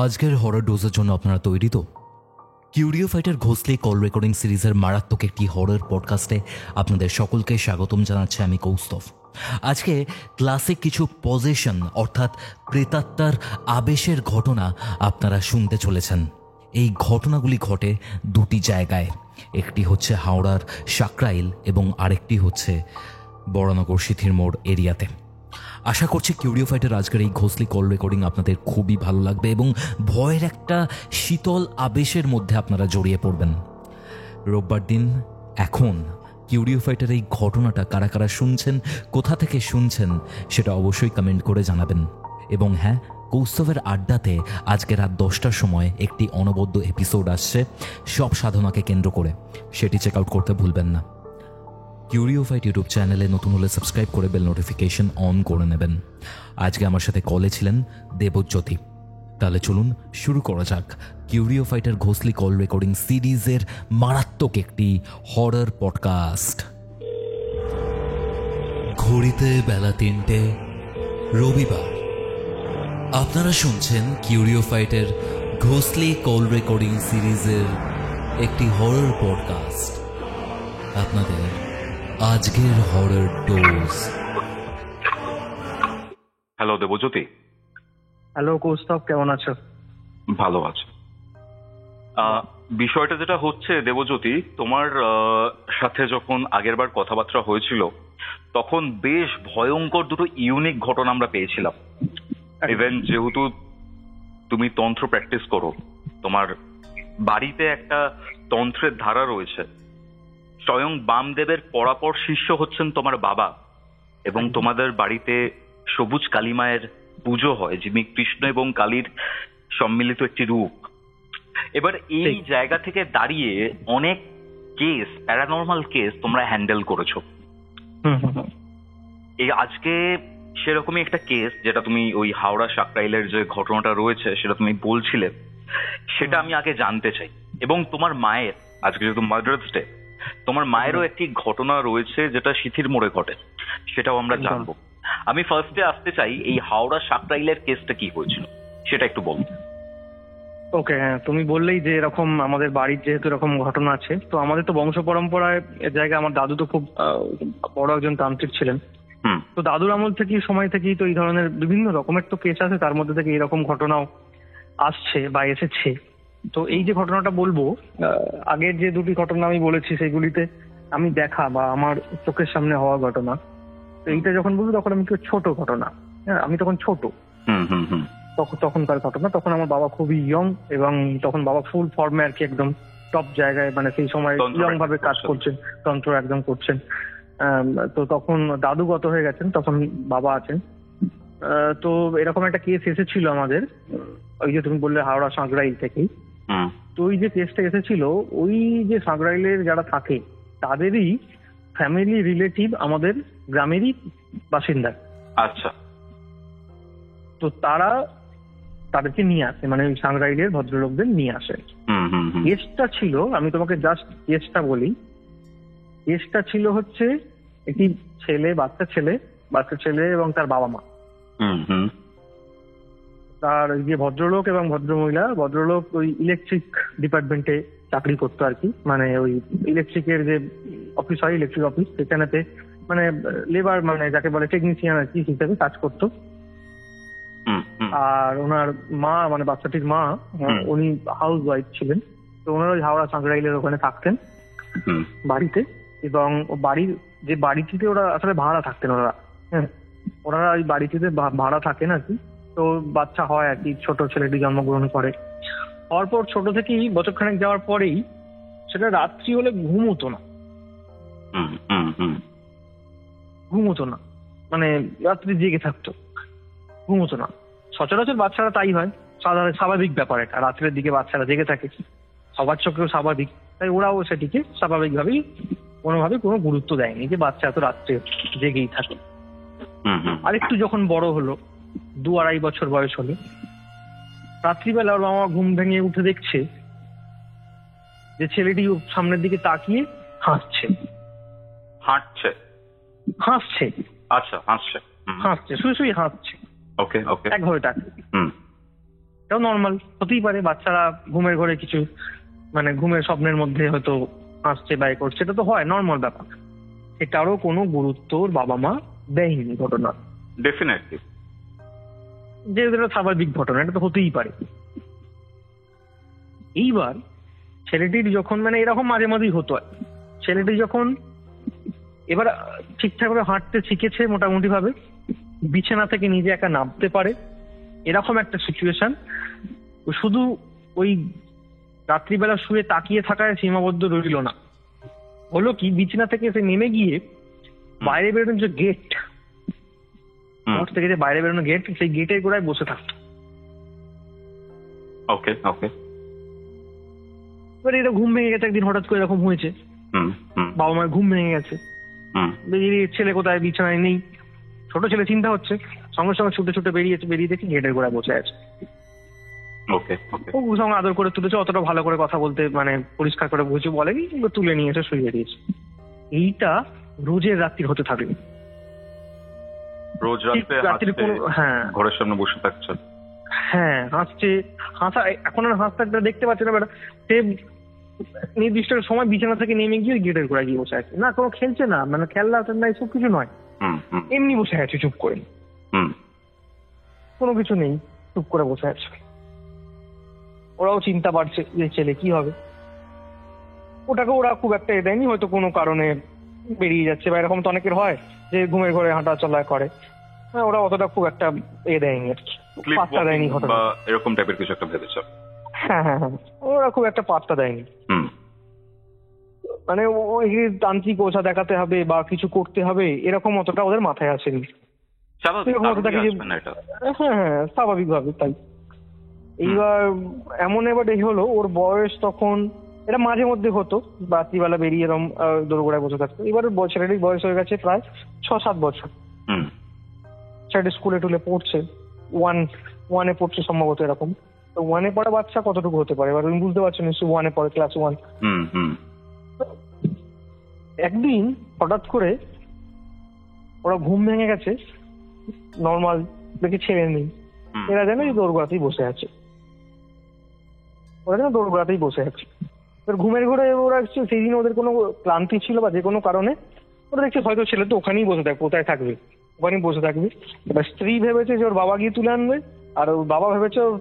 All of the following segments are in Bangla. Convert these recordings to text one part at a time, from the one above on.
আজকের হরর ডোজের জন্য আপনারা তৈরি তো? কিউরিও ফাইটার ঘোষলে কল রেকর্ডিং সিরিজের মারাত্মক একটি হরর পডকাস্টে আপনাদের সকলকে স্বাগতম জানাচ্ছি আমি কৌস্তভ। আজকে ক্লাসিক কিছু পজেশন অর্থাৎ প্রেতাত্মার আবেশের ঘটনা আপনারা শুনতে চলেছেন। এই ঘটনাগুলি ঘটে দুটি জায়গায়, একটি হচ্ছে হাওড়ার সাকরাইল এবং আরেকটি হচ্ছে বরানগর সিথির মোড় এরিয়াতে। আশা করছি কিউরিও ফাইটার আজকের এই ঘোষলি কল রেকর্ডিং আপনাদের খুবই ভালো লাগবে এবং ভয়ের একটা শীতল আবেশের মধ্যে আপনারা জড়িয়ে পড়বেন। রোববার দিন এখন কিউরিও ফাইটার এই ঘটনাটা কারা কারা শুনছেন, কোথা থেকে শুনছেন সেটা অবশ্যই কমেন্ট করে জানাবেন। এবং হ্যাঁ, কৌস্তবের আড্ডাতে আজকে রাত 10টার সময় একটি অনবদ্য এপিসোড আসছে সব সাধনাকে কেন্দ্র করে, সেটি চেক আউট করতে ভুলবেন না। কিউরিও ফাইট ইউটিউব চ্যানেলে নতুন হলে সাবস্ক্রাইব করে বেল নোটিফিকেশন অন করে নেবেন। আজকে আমার সাথে কলে ছিলেন দেবজ্যোতি। তাহলে চলুন শুরু করা যাক কিউরিও ফাইটার ঘোষলি কল রেকর্ডিং সিরিজের মারাত্মক একটি হরর পডকাস্ট। ঘড়িতে বেলা 3টে, রবিবার। আপনারা শুনছেন কিউরিও ফাইটের ঘোষলি কল রেকর্ডিং সিরিজের একটি হরর পডকাস্ট। আপনাদের আজকের horror dose. Hello Debjyoti. Hello Kaustav, কেমন আছো? ভালো আছো? বিষয়টা যেটা হচ্ছে দেবজ্যোতি, তোমার সাথে যখন আগেরবার কথাবার্তা হয়েছিল তখন বেশ ভয়ঙ্কর দুটো ইউনিক ঘটনা আমরা পেয়েছিলাম। ইভেন যেহেতু তুমি তন্ত্র প্র্যাকটিস করো, তোমার বাড়িতে একটা তন্ত্রের ধারা রয়েছে। স্বয়ং বামদেবের পরাপর শিষ্য হচ্ছেন তোমার বাবা, এবং তোমাদের বাড়িতে সবুজ কালীমায়ের পুজো হয়, যিনি কৃষ্ণ এবং কালীর সম্মিলিত একটি রূপ। এবার এই জায়গা থেকে দাঁড়িয়ে অনেক কেস, প্যারানর্মাল কেস তোমরা হ্যান্ডেল করেছো। এই আজকে সেরকমই একটা কেস, যেটা তুমি ওই হাওড়া সাকরাইলের যে ঘটনাটা রয়েছে সেটা তুমি বলছিলে, সেটা আমি আগে জানতে চাই। এবং তোমার মায়ের, আজকে যেহেতু মাদার্স ডে, তোমার মায়েরও একটি ঘটনা রয়েছে যেটা সিথির মোড়ে ঘটে, সেটাও আমরা জানবো। আমি ফার্স্টে আসতে চাই, এই হাওড়া সাকরাইলের কেসটা কি হয়েছিল সেটা একটু বলবো। ওকে, হ্যাঁ, তুমি বললেই যে এরকম আমাদের বাড়ির যেহেতু এরকম ঘটনা আছে, তো আমাদের তো বংশ পরম্পরায় এর জায়গায় আমার দাদু তো খুব বড় একজন তান্ত্রিক ছিলেন। তো দাদুর আমল থেকে, সময় থেকেই তো এই ধরনের বিভিন্ন রকমের তো কেস আছে, তার মধ্যে থেকে এরকম ঘটনাও আসছে বা এসেছে। তো এই যে ঘটনাটা বলবো, আগের যে দুটি ঘটনা আমি বলেছি সেগুলিতে আমি দেখা বা আমার চোখের সামনে হওয়া ঘটনা। তো এইটা যখন বলবো তখন আমি কেউ ছোট ঘটনা, হ্যাঁ, আমি তখন ছোট, তখনকার ঘটনা। তখন আমার বাবা খুবই ইয়ং, এবং তখন বাবা ফুল ফর্মে আর কি, একদম টপ জায়গায়, মানে সেই সময় ইয়ং ভাবে কাজ করছেন, তন্ত্র একদম করছেন। তো তখন দাদু গত হয়ে গেছেন, তখন বাবা আছেন। তো এরকম একটা কেস এসেছিল আমাদের, ওই যে তুমি বললে হাওড়া সাঁকরাইল থেকেই। তো ওই যে কেসটা এসেছিল, ওই যে সাঁকরাইলের যারা থাকে তাদেরই ফ্যামিলি রিলেটিভ আমাদের গ্রামেরই বাসিন্দা। আচ্ছা। তো তারা তাদেরকে নিয়ে আসে, মানে ওই সাঁকরাইলের ভদ্রলোকদের নিয়ে আসে। কেসটা ছিল, আমি তোমাকে জাস্ট কেসটা বলি, কেসটা ছিল হচ্ছে একটি ছেলে, বাচ্চা ছেলে এবং তার বাবা মা। তার যে ভদ্রলোক এবং ভদ্রমহিলা, ভদ্রলোক ওই ইলেকট্রিক ডিপার্টমেন্টে চাকরি করতো আর কি, মানে ওই ইলেকট্রিকের যে অফিস হয়, ইলেকট্রিক অফিস, সেখানেতে মানে লেবার, মানে যাকে বলে টেকনিশিয়ান আর কি, হিসেবে কাজ করতো। আর ওনার মা, মানে বাচ্চাটির মা, উনি হাউস ওয়াইফ ছিলেন। তো ওনারা ওই হাওড়া সাঁকরাইলের ওখানে থাকতেন বাড়িতে, এবং বাড়ির যে বাড়িটিতে ওরা আসলে ভাড়া থাকতেন ওরা, হ্যাঁ, ওনারা ওই বাড়িটিতে ভাড়া থাকেন আর কি। তো বাচ্চা হয় আর কি, ছোট ছেলেটি জন্মগ্রহণ করে। হওয়ার পর ছোট থেকেই বছরখানেক যাওয়ার পরেই সেটা রাত্রি হলে ঘুমোতো না, মানে রাত্রি জেগে থাকতো, ঘুমোতো না। সচরাচর বাচ্চারা তাই হয়, স্বাভাবিক ব্যাপার এটা, রাত্রের দিকে বাচ্চারা জেগে থাকে, সবার চোখেও স্বাভাবিক। তাই ওরাও সেটিকে স্বাভাবিকভাবেই কোনোভাবে কোনো গুরুত্ব দেয়নি যে বাচ্চা এত রাত্রে জেগেই থাকে। আরেকটু যখন বড় হলো, 2-2.5 বছর বয়স হলো, রাত্রিবেলা ওর বাবা ঘুম ভেঙে উঠে দেখছে যে ছেলেটি সামনের দিকে তাকিয়ে হাসছে। আচ্ছা, হাসছে, শুয়ে হাসছে, একভাবে তাকিয়ে। এটাও নর্মাল, হতেই পারে। বাচ্চারা ঘুমের ঘরে কিছু মানে ঘুমের স্বপ্নের মধ্যে হয়তো হাসছে বা করছে, এটা তো হয়, নর্মাল ব্যাপার। এটারও কোনো গুরুত্ব ওর বাবা মা দেয়নি ঘটনা। ডেফিনেটলি, যেহেতু এটা স্বাভাবিক ঘটনা, এটা তো হতেই পারে। এইবার ছেলেটির যখন মানে এরকম মাঝে মাঝেই হতো, ছেলেটি যখন এবার ঠিকঠাক ভাবে হাঁটতে শিখেছে, মোটামুটি ভাবে বিছানা থেকে নিজে একা নামতে পারে, এরকম একটা সিচুয়েশন, শুধু ওই রাত্রিবেলা শুয়ে তাকিয়ে থাকায় সীমাবদ্ধ রইল না। হলো কি, বিছানা থেকে সে নেমে গিয়ে বাইরে বেরোনোর যে গেট, ঘর থেকে যে বাইরে বেরোনো গেট, সেই গেটের গোড়ায় বসে থাকতো। ওকে ওকে। এবার এটা ঘুম ভেঙে গেছে একদিন, হঠাৎ করে এরকম হয়েছে, বাবা মায়ের ঘুম ভেঙে গেছে, ছেলে কোথায়, বিছানায় নেই। ছোট ছেলে, চিন্তা হচ্ছে, সঙ্গে সঙ্গে ছুটে ছুটে বেরিয়েছে, বেরিয়ে দেখি গেটের গোড়ায় বসে আছে। ওকে ওকে। ও সঙ্গে আদর করে তুলেছে, অতটা ভালো করে কথা বলতে মানে পরিষ্কার করে বুঝে বলেনি, কিন্তু তুলে নিয়ে এসে শুয়ে দিয়েছে। এইটা রোজের রাত্রির হতে থাকবে। রোজ রাত্রে হ্যাঁ, ঘরের সামনে বসে থাকছে, হ্যাঁ হাসছে, হাসা এখন আর হাসতে দেখতে পাচ্ছে না বেটা। সে নির্দিষ্ট সময় বিছানা থেকে নেমে গিয়ে গেটের গোড়ায় গিয়ে বসে আছে। না কোনো খেলছে না, মানে খেলনা টেলনা এসব কিছু নয়, এমনি বসে আছে চুপ করে, কোনো কিছু নেই, চুপ করে বসে আছে। ওরাও চিন্তা পারছে যে ছেলে কি হবে। ওটাকে ওরা খুব একটা এ দেয়নি, হয়তো কোনো কারণে বেরিয়ে যাচ্ছে বা এরকম তো অনেকের হয় যে ঘুমের ঘরে হাঁটা চলা করে, হ্যাঁ ওরা অতটা খুব একটা এ দেয়নি আর কি, পাত্তা দেয়নি ঘটনা, এরকম টাইপের কিছু একটা ভেবেছে। হ্যাঁ হ্যাঁ হ্যাঁ, ওরা খুব একটা পাত্তা দেয়নি। মানে ওই তান্ত্রিক ওঝা দেখাতে হবে বা কিছু করতে হবে এরকম অতটা ওদের মাথায় আসেনি। হ্যাঁ হ্যাঁ, স্বাভাবিক ভাবে তাই। এইবার এমন এবার এই হলো, ওর বয়স তখন, এটা মাঝে মধ্যে হতো, রাত্রিবেলা বেরিয়ে এরকম দোরগোড়ায় বসে থাকতো। এবার ছেলেটির বয়স হয়ে গেছে প্রায় 6-7 বছর। ছেলেটি স্কুলে টুলে পড়ছে, ওয়ানে পড়ছে সম্ভবত, এরকম। তো ওয়ানে পড়া বাচ্চা কতটুকু হতে পারে এবার তুমি বুঝতে পারছো নিশ্চয়ই, ওয়ানে পড়ে, ক্লাস 1। একদিন হঠাৎ করে ওরা ঘুম ভেঙে গেছে, নর্মাল দেখে ছেড়ে নেই, এরা জানে যে দোরগোড়াতেই বসে আছে, ওরা যেন দোরগোড়াতেই বসে আছে। ঘুমের ঘরে ওরা সেই দিন ওদের কোনো ক্লান্তি ছিল বা যে কোনো কারণে ওরা দেখছে হয়তো ছেলে তো ওখানেই বসে থাকবে, কোথায় থাকবে, ওখানেই বসে থাকবে। এবার স্ত্রী ভেবেছে যে ওর বাবা গিয়ে তুলে আনবে, আর ওর বাবা ভেবেছে ওর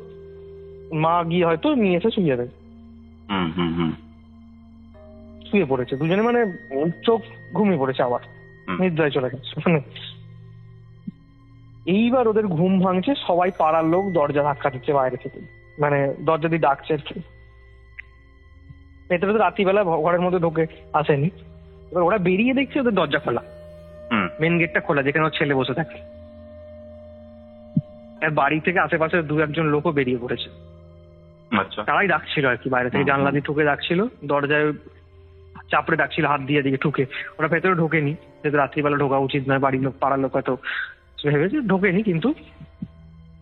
মা গিয়ে হয়তো নিয়ে এসে শুয়ে দেবে। শুয়ে পড়েছে দুজনে, মানে চোখ ঘুমিয়ে পড়েছে, আবার নিদ্রায় চলে গেছে। মানে এইবার ওদের ঘুম ভাঙছে, সবাই পাড়ার লোক দরজা ধাক্কা দিচ্ছে বাইরে থেকে, মানে দরজা দিয়ে ডাকছে আর কি। ভেতরে তো রাত্রিবেলা ঘরের মধ্যে ঢোকে আসেনি। এবার ওরা বেরিয়ে দেখছে ওদের দরজা খোলা, মেন গেটটা খোলা, যেখানে ওর ছেলে বসে থাকে। আর বাড়ি থেকে আশেপাশে 2-1 লোকও বেরিয়ে পড়েছে। তারাই ডাকছিল আর কি, বাইরে থেকে জানলা দিয়ে ঠুকে ডাকছিল, দরজায় চাপড়ে ডাকছিল হাত দিয়ে দিকে ঠুকে। ওরা ভেতরে ঢোকেনি, যেহেতু রাত্রিবেলা ঢোকা উচিত নয়, বাড়ির লোক পাড়ার লোক হয়তো ভেবেছে, ঢোকেনি, কিন্তু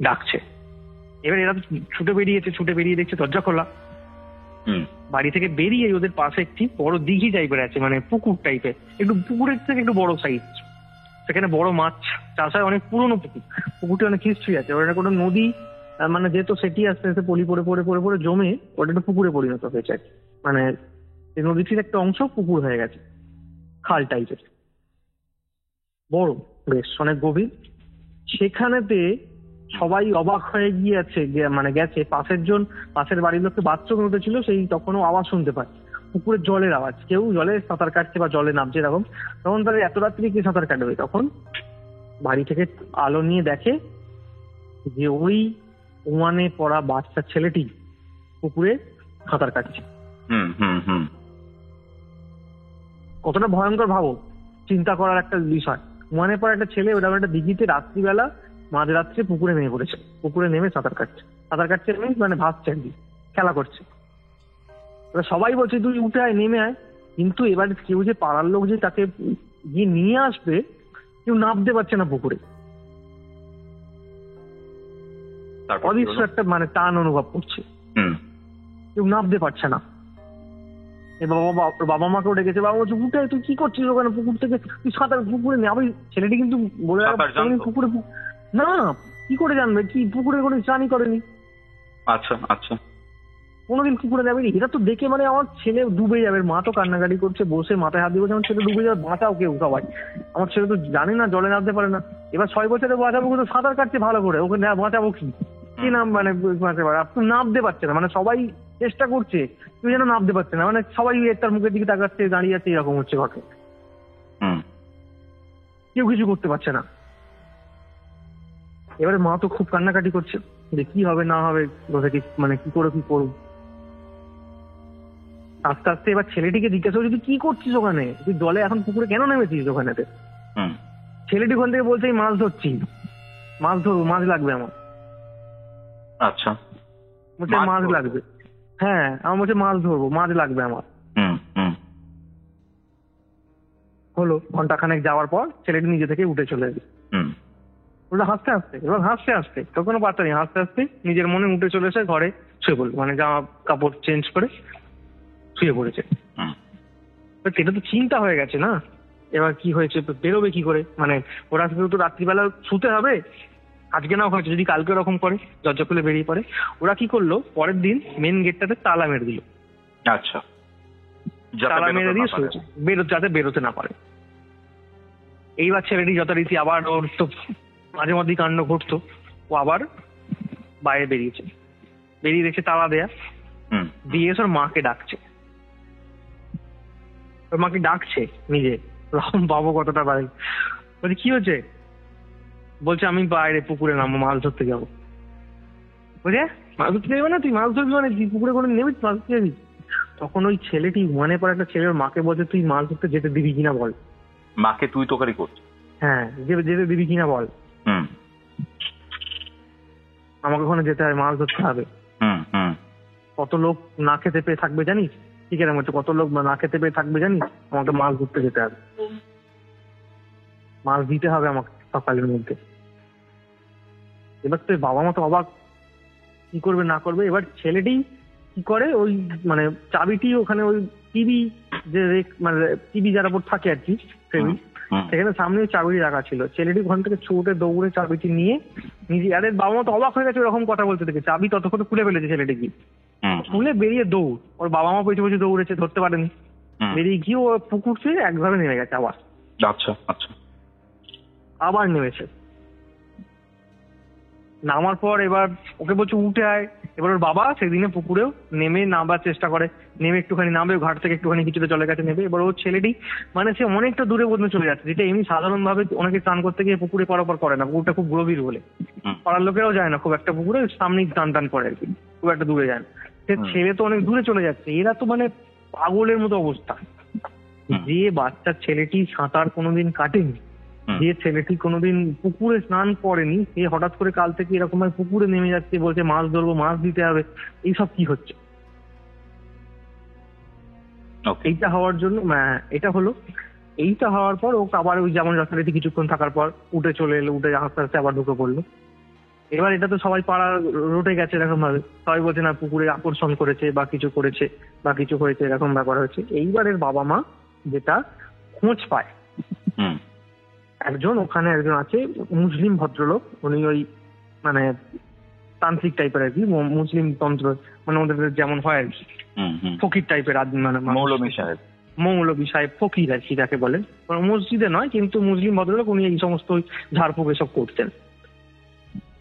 ডাকছে। এবার এরা ছুটে বেরিয়েছে, ছুটে বেরিয়ে দেখছে দরজা খোলা। বাড়ি থেকে বেরিয়ে ওদের পাশে একটি বড় দিঘি টাইপের আছে, মানে পুকুর টাইপের, একটু পুকুরের থেকে একটু বড় সাইজ। সেখানে বড় মাছ চাষ হয়, অনেক পুরনো পুকুর, পুকুরটা অনেক হিস্ট্রি আছে। ওটা কোনো নদী, মানে যেহেতু সেটি আস্তে আস্তে পলি পড়ে পড়ে পড়ে পড়ে জমে ওটা একটু পুকুরে পরিণত হয়েছে, মানে নদীটির একটা অংশ পুকুর হয়ে গেছে, খাল টাইপের, বড় বেশ, অনেক গভীর। সেখানেতে সবাই অবাক হয়ে গিয়েছে, মানে গেছে পাশের বাড়ির লোককে বাথরুম উঠেছিল, সেই তখনও আওয়াজ শুনতে পায়, পুকুরের জলের আওয়াজ, কেউ জলে সাঁতার কাটছে বা জলে নামছে এরকম। তখন তারা এত রাত্রি কি সাঁতার কাটবে, তখন বাড়ি থেকে আলো নিয়ে দেখে যে ওই ওয়ানে পড়া বাচ্চা ছেলেটি পুকুরে সাঁতার কাটছে। কতটা ভয়ঙ্কর ভাবো, চিন্তা করার একটা বিষয়। ওয়ানে পড়া একটা ছেলে ওটা একটা দিঘিতে রাত্রিবেলা মাঝরাত্রে পুকুরে নেমে পড়েছে, পুকুরে নেমে সাঁতার কাটছে মানে ভাসছে আর কি, খেলা করছে। সবাই বলছে তুই উঠে আয়, নেমে আয়, কিন্তু এবার কেউ যে পাড়ার লোক যে তাকে গিয়ে নিয়ে আসবে, কেউ নামতে পারছে না পুকুরে। অদৃশ্য একটা মানে টান অনুভব করছে, কেউ নামতে পারছে না। এবার বাবা মাকেও ডেকেছে, বাবা বলছে উঠে তুই কি করছিস ওখানে, পুকুর থেকে তুই সাঁতার, পুকুরে নেমে। ছেলেটি কিন্তু বলে পুকুরে না, কি করে জানবে, কি পুকুরে কোনো স্নানই করেনি, আচ্ছা আচ্ছা। কোনোদিন পুকুরে যাবেনি। এটা তো দেখে মানে আমার ছেলে ডুবে যাবে, মা তো কান্নাকাটি করছে, বসে মাথায় হাত দিয়ে বলছে আমার ছেলে ডুবে যাবে, বাঁচাও কেউ সবাই। আমার ছেলে তো জানে না, জলে নামতে পারে না। এবার 6 বছরে বাঁচাবো, কিন্তু সাঁতার কাটছে ভালো করে, ওকে বাঁচাবো কি নাম মানে বাঁচাতে পারে, আপনি নামতে পারছে না, মানে সবাই চেষ্টা করছে তুই যেন নামতে পারছে না, মানে সবাই তার মুখের দিকে তাকাচ্ছে, দাঁড়িয়ে আছে, এরকম হচ্ছে ঘটনা। কেউ কিছু করতে পারছে না। এবারে মা তো খুব কান্নাকাটি করছে যে কি হবে না হবে, মানে কি করে কি করবো। আস্তে আস্তে এবার ছেলেটিকে জিজ্ঞাসা করছি তুই কি করছিস ওখানে, তুই জলে এখন পুকুরে কেন নেমেছিস ওখানেতে? ছেলেটি ওখান থেকে বলছে মাছ ধরছি, মাছ ধরবো, মাছ লাগবে আমার। আচ্ছা, বলছে মাছ লাগবে, হ্যাঁ আমার বলছে মাছ ধরবো, মাছ লাগবে আমার। হলো ঘন্টাখানেক যাওয়ার পর ছেলেটি নিজে থেকে উঠে চলে এলো। ওটা হাসতে হাসতে, এবার হাসতে হাসতে, তো কোনো বার্তা নেই, হাসতে হাসতে নিজের মনে উঠে চলে এসে ঘরে শুয়ে পড়লো, মানে জামা কাপড় চেঞ্জ করে শুয়ে পড়েছে। এটা তো চিন্তা হয়ে গেছে না, এবার কি হয়েছে, বেরোবে কি করে, মানে ওরা তো রাত্রিবেলা শুতে হবে, আজকে না হয়েছে যদি কালকে ওরকম করে দরজা খুলে বেরিয়ে পড়ে। ওরা কি করলো, পরের দিন মেন গেটটাতে তালা মেরে দিল। আচ্ছা, তালা মেরে দিয়ে শুয়েছে, যাতে বেরোতে না পারে। এইবার ছেলেটি যথারীতি আবার, ওর তো মাঝে মধ্যেই কাণ্ড ঘটতো, ও আবার বাইরে বেরিয়েছে, বেরিয়ে দেখছে তালা দেয়া, দিয়ে এসে ওর মাকে ডাকছে, ওর মাকে ডাকছে নিজে, বাবু কতটা বাইরে। বলছে কি হয়েছে, বলছে আমি বাইরে পুকুরে নামবো, মাছ ধরতে যাবো। বলছে মাছ ধরতে যাবে না, তুই মাছ ধরবি মানে পুকুরে কোনো নেবি, মাছ ধরতে যাবি? তখন ওই ছেলেটি মনে পড়ে একটা ছেলের মাকে বলছে তুই মাছ ধরতে যেতে দিবি কিনা বল। মাকে তুই তোকারি করছিস? হ্যাঁ, যেতে দিবি কিনা বল, আমাকে ওখানে যেতে হবে, মাছ ধরতে হবে। কত লোক না খেতে পেয়ে থাকবে জানিস, ঠিক আছে কত লোক না খেতে পেয়ে থাকবে জানিস, আমাকে মাছ ধরতে যেতে হবে, মাছ দিতে হবে আমাকে সকালের মধ্যে। এবার তো বাবা মা তো অবাক, কি করবে না করবে। এবার ছেলেটি কি করে, ওই মানে চাবিটি ওখানে ওই টিভি যে মানে টিভি যার উপর থাকে আর কি টেবিল, সেখানে সামনে চাবিটি রাখা ছিল। ছেলেটি ওখান থেকে ছুটে দৌড়ে চাবিটি নিয়ে নিজে, আরে বাবা মা তো অবাক হয়ে গেছে ওরকম কথা বলতে দেখে, চাবি ততক্ষণে খুলে ফেলেছে ছেলেটি, কি খুলে বেরিয়ে দৌড়, ওর বাবা মা পেছনে পেছনে দৌড়েছে, ধরতে পারেনি, বেরিয়ে গিয়ে ও পুকুর থেকে একভাবে নেমে গেছে আবার। আচ্ছা আচ্ছা, আবার নেমেছে, নামার পর এবার ওকে বলছে উঠে আয়। এবার ওর বাবা সেদিনে পুকুরেও নেমে নামবার চেষ্টা করে, নেমে একটুখানি নামবে, ঘাট থেকে একটুখানি কিছুটা জলের কাছে নেবে। এবার ওর ছেলেটি মানে সে অনেকটা দূরে পর্যন্ত চলে যাচ্ছে, যেটা এমনি সাধারণভাবে অনেকে স্নান করতে গিয়ে পুকুরে পরাপর করে না, পুকুরটা খুব গভীর বলে পাড়ার লোকেরাও যায় না খুব একটা পুকুরে, সামনেই টান টান করে আর কি, খুব একটা দূরে যায় না। সে ছেলে তো অনেক দূরে চলে যাচ্ছে, এরা তো মানে পাগলের মতো অবস্থা। যে বাচ্চার ছেলেটি সাঁতার কোনোদিন কাটেনি, যে ছেলেটি কোনোদিন পুকুরে স্নান করেনি, সে হঠাৎ করে কাল থেকে এরকম পুকুরে নেমে যাচ্ছে, বলছে মাছ ধরবো, মাছ দিতে হবে, এইসব কি হচ্ছে। এইটা হওয়ার জন্য এটা হলো, এইটা হওয়ার পর ও আবার ওই যেমন যথারীতি কিছুক্ষণ থাকার পর উঠে চলে এলো, উঠে আস্তে আস্তে আবার ঢুকে পড়লো। এবার এটা তো সবাই পাড়া রোটে গেছে এরকম ভাবে, সবাই বলছে না পুকুরে আকর্ষণ করেছে বা কিছু করেছে বা কিছু হয়েছে, এরকম ব্যাপার হয়েছে। এইবারের বাবা মা যেটা খোঁজ পায়, ওখানে একজন আছে মুসলিম ভদ্রলোক, উনি ওই মানে তান্ত্রিক টাইপের আর কি, মুসলিম তন্ত্র মানে ওদের যেমন হয় আর কি, ফকির টাইপের, মানে মৌলবী সাহেব ফকির আর কি যাকে বলে, মসজিদে নয় কিন্তু মুসলিম ভদ্রলোক, উনি এই সমস্ত ঝাড়ফুঁক এসব করতেন।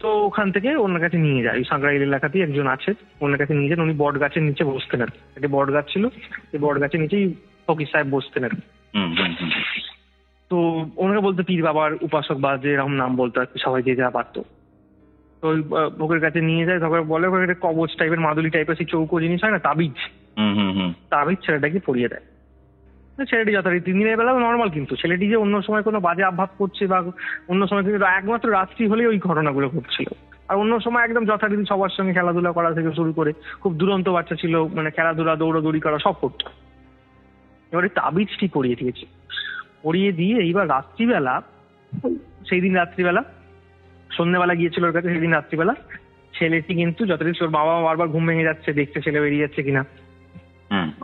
তো ওখান থেকে ওনার কাছে নিয়ে যায়, ওই সাঁকড়াইল এলাকাতেই একজন আছে, ওনার কাছে নিয়ে যান। উনি বট গাছের নিচে বসতেন আর কি, একটা বট গাছ ছিল, এই বট গাছের নিচেই ফকির সাহেব বসতেন আর কি। তো ওনাকে বলতে পীর বাবার উপাসক বা যে এরকম নাম বলতো আর কি, সবাই যে যা পারতো। তো ওই ভোগের কাছে নিয়ে যায়, তারপরে বলে ওখানে কবচ টাইপের, মাদুলি টাইপের সেই চৌকো জিনিস হয় না, তাবিজ, তাবিজ ছেলেটাকে পরিয়ে দেয়। ছেলেটি যথারীতি দিনের বেলা নর্মাল, কিন্তু ছেলেটি যে অন্য সময় কোনো বাজে আভাব করছে বা অন্য সময় কিন্তু একমাত্র রাত্রি হলেই ওই ঘটনাগুলো ঘটছিল, আর অন্য সময় একদম যথারীতি সবার সঙ্গে খেলাধুলা করা থেকে শুরু করে, খুব দুরন্ত বাচ্চা ছিল, মানে খেলাধুলা দৌড়াদৌড়ি করা সব করতো। এবারে তাবিজটি পরিয়ে দিয়েছে, পরিয়ে দিয়ে এইবার রাত্রিবেলা, সেই দিন রাত্রিবেলা, সন্ধ্যেবেলা গিয়েছিল ওর কাছে, সেই দিন রাত্রিবেলা ছেলেটি কিন্তু যথারীতি, ওর বাবা বারবার ঘুম ভেঙে যাচ্ছে, দেখছে ছেলে বেরিয়ে যাচ্ছে কিনা,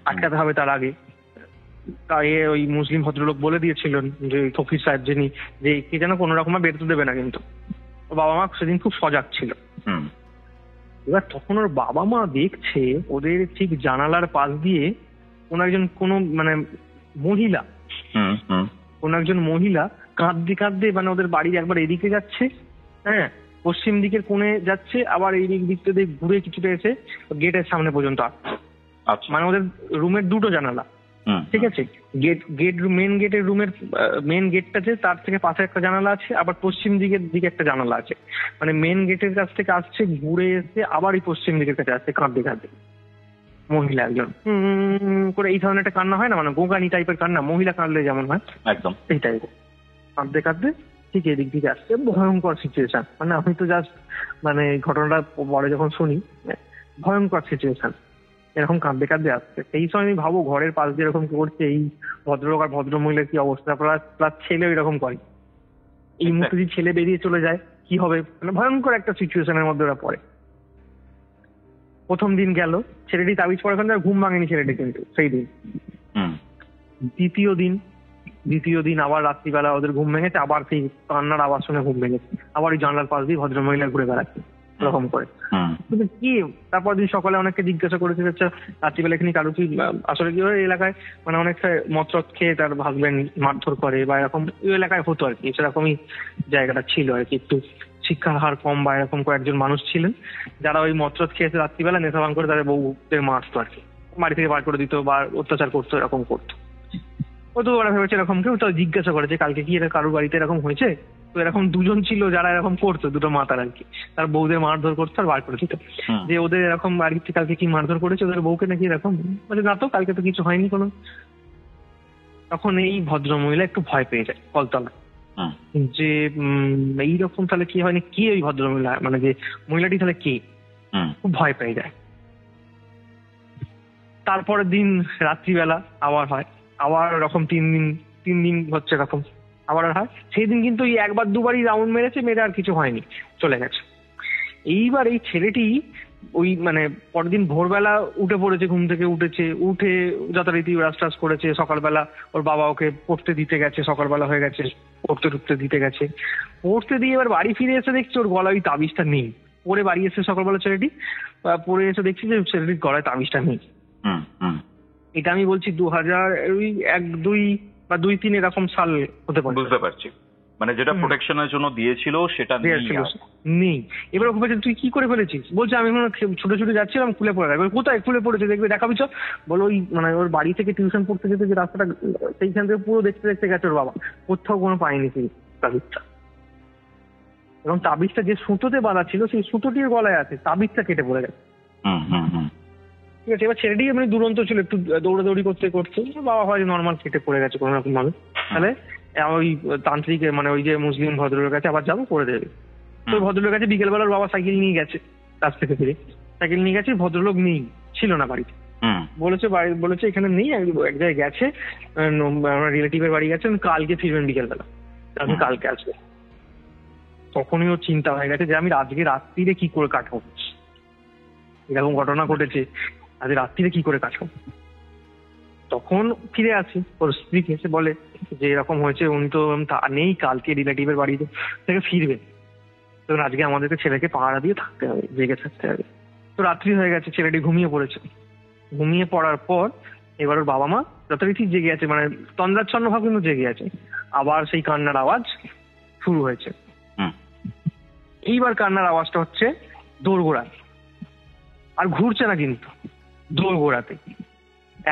আটকাতে হবে তার আগে। তাই ওই মুসলিম ভদ্রলোক বলে দিয়েছিলেন যে ফকির সাহেব যিনি, যে কি যেন কোনো রকম বেরোতে দেবে না, কিন্তু বাবা মা সেদিন খুব সজাগ ছিল। এবার তখন ওর বাবা মা দেখছে ওদের ঠিক জানালার পাশ দিয়ে কোন একজন কোনো মানে মহিলা, কোন একজন মহিলা কাঁদতে কাঁদতে মানে ওদের বাড়ির একবার এদিকে যাচ্ছে, হ্যাঁ, পশ্চিম দিকের কোণে যাচ্ছে, আবার এই দিকটা দিয়ে ঘুরে কিছুটা এসে গেটের সামনে পর্যন্ত আসছে। মানে ওদের রুমের দুটো জানালা, ঠিক আছে, মেন গেটের রুমের মেন গেটটা যে তার থেকে পাশে একটা জানালা আছে, আবার পশ্চিম দিকের দিকে একটা জানালা আছে। মানে মেন গেটের কাছ থেকে আসছে, ঘুরে এসে আবার এই পশ্চিম দিকের কাছে আসছে কাঁদতে কাঁদতে মহিলা একজন করে। এই ধরনের একটা কান্না হয় না, মানে গোগানি টাইপের কান্না, মহিলা কাঁদলে যেমন হয় একদম এই টাইপের কাঁদতে কাঁদতে ঠিক এদিক দিকে আসছে। ভয়ঙ্কর সিচুয়েশন, মানে আমি তো জাস্ট মানে ঘটনাটা পরে যখন শুনি ভয়ঙ্কর সিচুয়েশন, এরকম কাঁদতে কাঁদতে আসছে। সেই সময় আমি ভাবো ঘরের পাশ দিয়ে এরকম করছে এই ভদ্রলোক আর ভদ্রমহিলার কি অবস্থা, প্লাস ছেলে এরকম করে, এই মুহূর্তে যদি ছেলে বেরিয়ে চলে যায় কি হবে, মানে ভয়ঙ্কর একটা সিচুয়েশনের মধ্যে ওরা পড়ে। প্রথম দিন গেল, ছেলেটি তাবিজ পড়া কিন্তু ঘুম ভাঙেনি ছেলেটি কিন্তু সেই দিন। দ্বিতীয় দিন আবার রাত্রিবেলা ওদের ঘুম ভেঙেছে, আবার সেই কান্নার আওয়াজ শুনে ঘুম ভেঙেছে, আবার ওই জানলার পাশ দিয়ে ভদ্রমহিলা ঘুরে বেড়াচ্ছে এরকম করে। কিন্তু কি তারপর দিন সকালে অনেককে জিজ্ঞাসা করেছে রাত্রিবেলা এখানে কারো কি আসলে কি হয় এলাকায়, মানে অনেকটা মদরদ খেয়ে তার হাজবেন্ড মারধর করে বা এরকম ওই এলাকায় হতো আর কি, সেরকমই জায়গাটা ছিল আর কি, একটু শিক্ষার হার কম বা এরকম কয়েকজন মানুষ ছিলেন যারা ওই মদরদ খেয়েছে রাত্রিবেলা নেশা ভাঙ করে তাদের বউদের মারতো আর কি, বাড়ি থেকে বার করে দিত বা অত্যাচার করতো, এরকম করতো। ও তো ওরা ভেবেছে এরকম, কেউ তো জিজ্ঞাসা করেছে কালকে কি এটা কারোর বাড়িতে এরকম হয়েছে, তো এরকম দুজন ছিল যারা এরকম করতো, দুটো মাতার আর কি, তার বউদের মারধর করতো আর বার করে দিত, যে ওদের এরকম বাড়িতে কালকে কি মারধর করেছে ওদের বউকে নাকি এরকম, বলে না তো কালকে তো কিছু হয়নি কোনো। তখন এই ভদ্রমহিলা একটু ভয় পেয়ে যায় কলতলা, যে এইরকম তাহলে কি হয়নি, কে ওই ভদ্রমহিলা, মানে যে মহিলাটি তাহলে কে, খুব ভয় পেয়ে যায়। তারপরের দিন রাত্রিবেলা আবার হয়, আবার এরকম তিন দিন হচ্ছে এরকম, আবার হয়। সেই দিন কিন্তু এই একবার দুবারই রাউন্ড মেরেছে, মেরে আর কিছু হয়নি, চলে গেছে। এইবার এই ছেলেটি ওই মানে পরের দিন ভোরবেলা উঠে পড়েছে, ঘুম থেকে উঠে যথারীতি ব্রাশ টাশ করেছে, সকালবেলা ওর বাবা ওকে পড়তে দিতে গেছে, সকালবেলা হয়ে গেছে, পড়তে দিতে গেছে, পড়তে দিয়ে এবার বাড়ি ফিরে এসে দেখছি ওর গলায় ওই তাবিজটা নেই। পরে বাড়ি এসে সকালবেলা ছেলেটি পরে এসে দেখছি যে ছেলেটির গলায় তাবিজটা নেই। এটা আমি বলছি 2001, 2 বা 2-3 এরকম সাল হতে পারে, বুঝতে পারছি, মানে যেটা প্রোটেকশনের জন্য দিয়েছিল সেটা নেই। এবার ওকে বলছে তুই কি করে ফেলেছিস, বলছে আমি ছুটে ছুটে যাচ্ছিলাম, খুলে পড়ে গেছে। কোথায় খুলে পড়েছে দেখবে, দেখাবি চ। বলো ওই মানে ওর বাড়ি থেকে টিউশন পড়তে যেতে যে রাস্তাটা, সেইখান থেকে পুরো দেখতে দেখতে গেছে ওর বাবা, কোথাও কোনো পায়নি সেই তাবিজটা। এবং তাবিজটা যে সুতোতে বাঁধা ছিল সেই সুতোটির গলায় আছে, তাবিজটা কেটে পড়ে গেছে। ঠিক আছে, এবার ছেলেটি এমনি দুরন্ত ছিল, একটু দৌড়াদৌড়ি করতে করতে বাবা হয় নর্মাল কেটে পড়ে গেছে কোনো রকম ভাবে, তাহলে ওই তান্ত্রিক মানে ওই যে মুসলিম ভদ্রলোকের কাছে আবার যাবো করে দেবে। তো ভদ্রলোকের কাছে বিকেলবেলার বাবা সাইকেল নিয়ে গেছে, কাছ থেকে ফিরে সাইকেল নিয়ে গেছে, ভদ্রলোক নেই, ছিল না বাড়িতে। বলেছে এখানে নেই, এক জায়গায় গেছে, আমার রিলেটিভের বাড়ি গেছেন, কালকে ফিরবেন বিকেলবেলা, আমি কালকে আসবে। তখনই ওর চিন্তা হয়ে গেছে যে আমি আজকে রাত্রিরে কি করে কাটাবো, এরকম ঘটনা ঘটেছে, আজ রাত্রিরে কি করে কাটাবো। তখন ফিরে আসি, ওর স্ত্রীকে এসে বলে যে এরকম হয়েছে, উনি তো নেই, কালকে রিলেটিভের বাড়িতে থেকে ফিরবে, তখন আজকে আমাদেরকে ছেলেকে পাহারা দিয়ে থাকতে হবে, জেগে থাকতে হবে। তো রাত্রি হয়ে গেছে, ছেলেটি ঘুমিয়ে পড়েছে। ঘুমিয়ে পড়ার পর এবার ওর বাবা মা যথারীতি জেগে আছে, মানে তন্দ্রাচ্ছন্ন ভাব কিন্তু জেগে আছে। আবার সেই কান্নার আওয়াজ শুরু হয়েছে। এইবার কান্নার আওয়াজটা হচ্ছে দোরগোড়ায়, আর ঘুরছে না কিন্তু, দোরগোড়াতে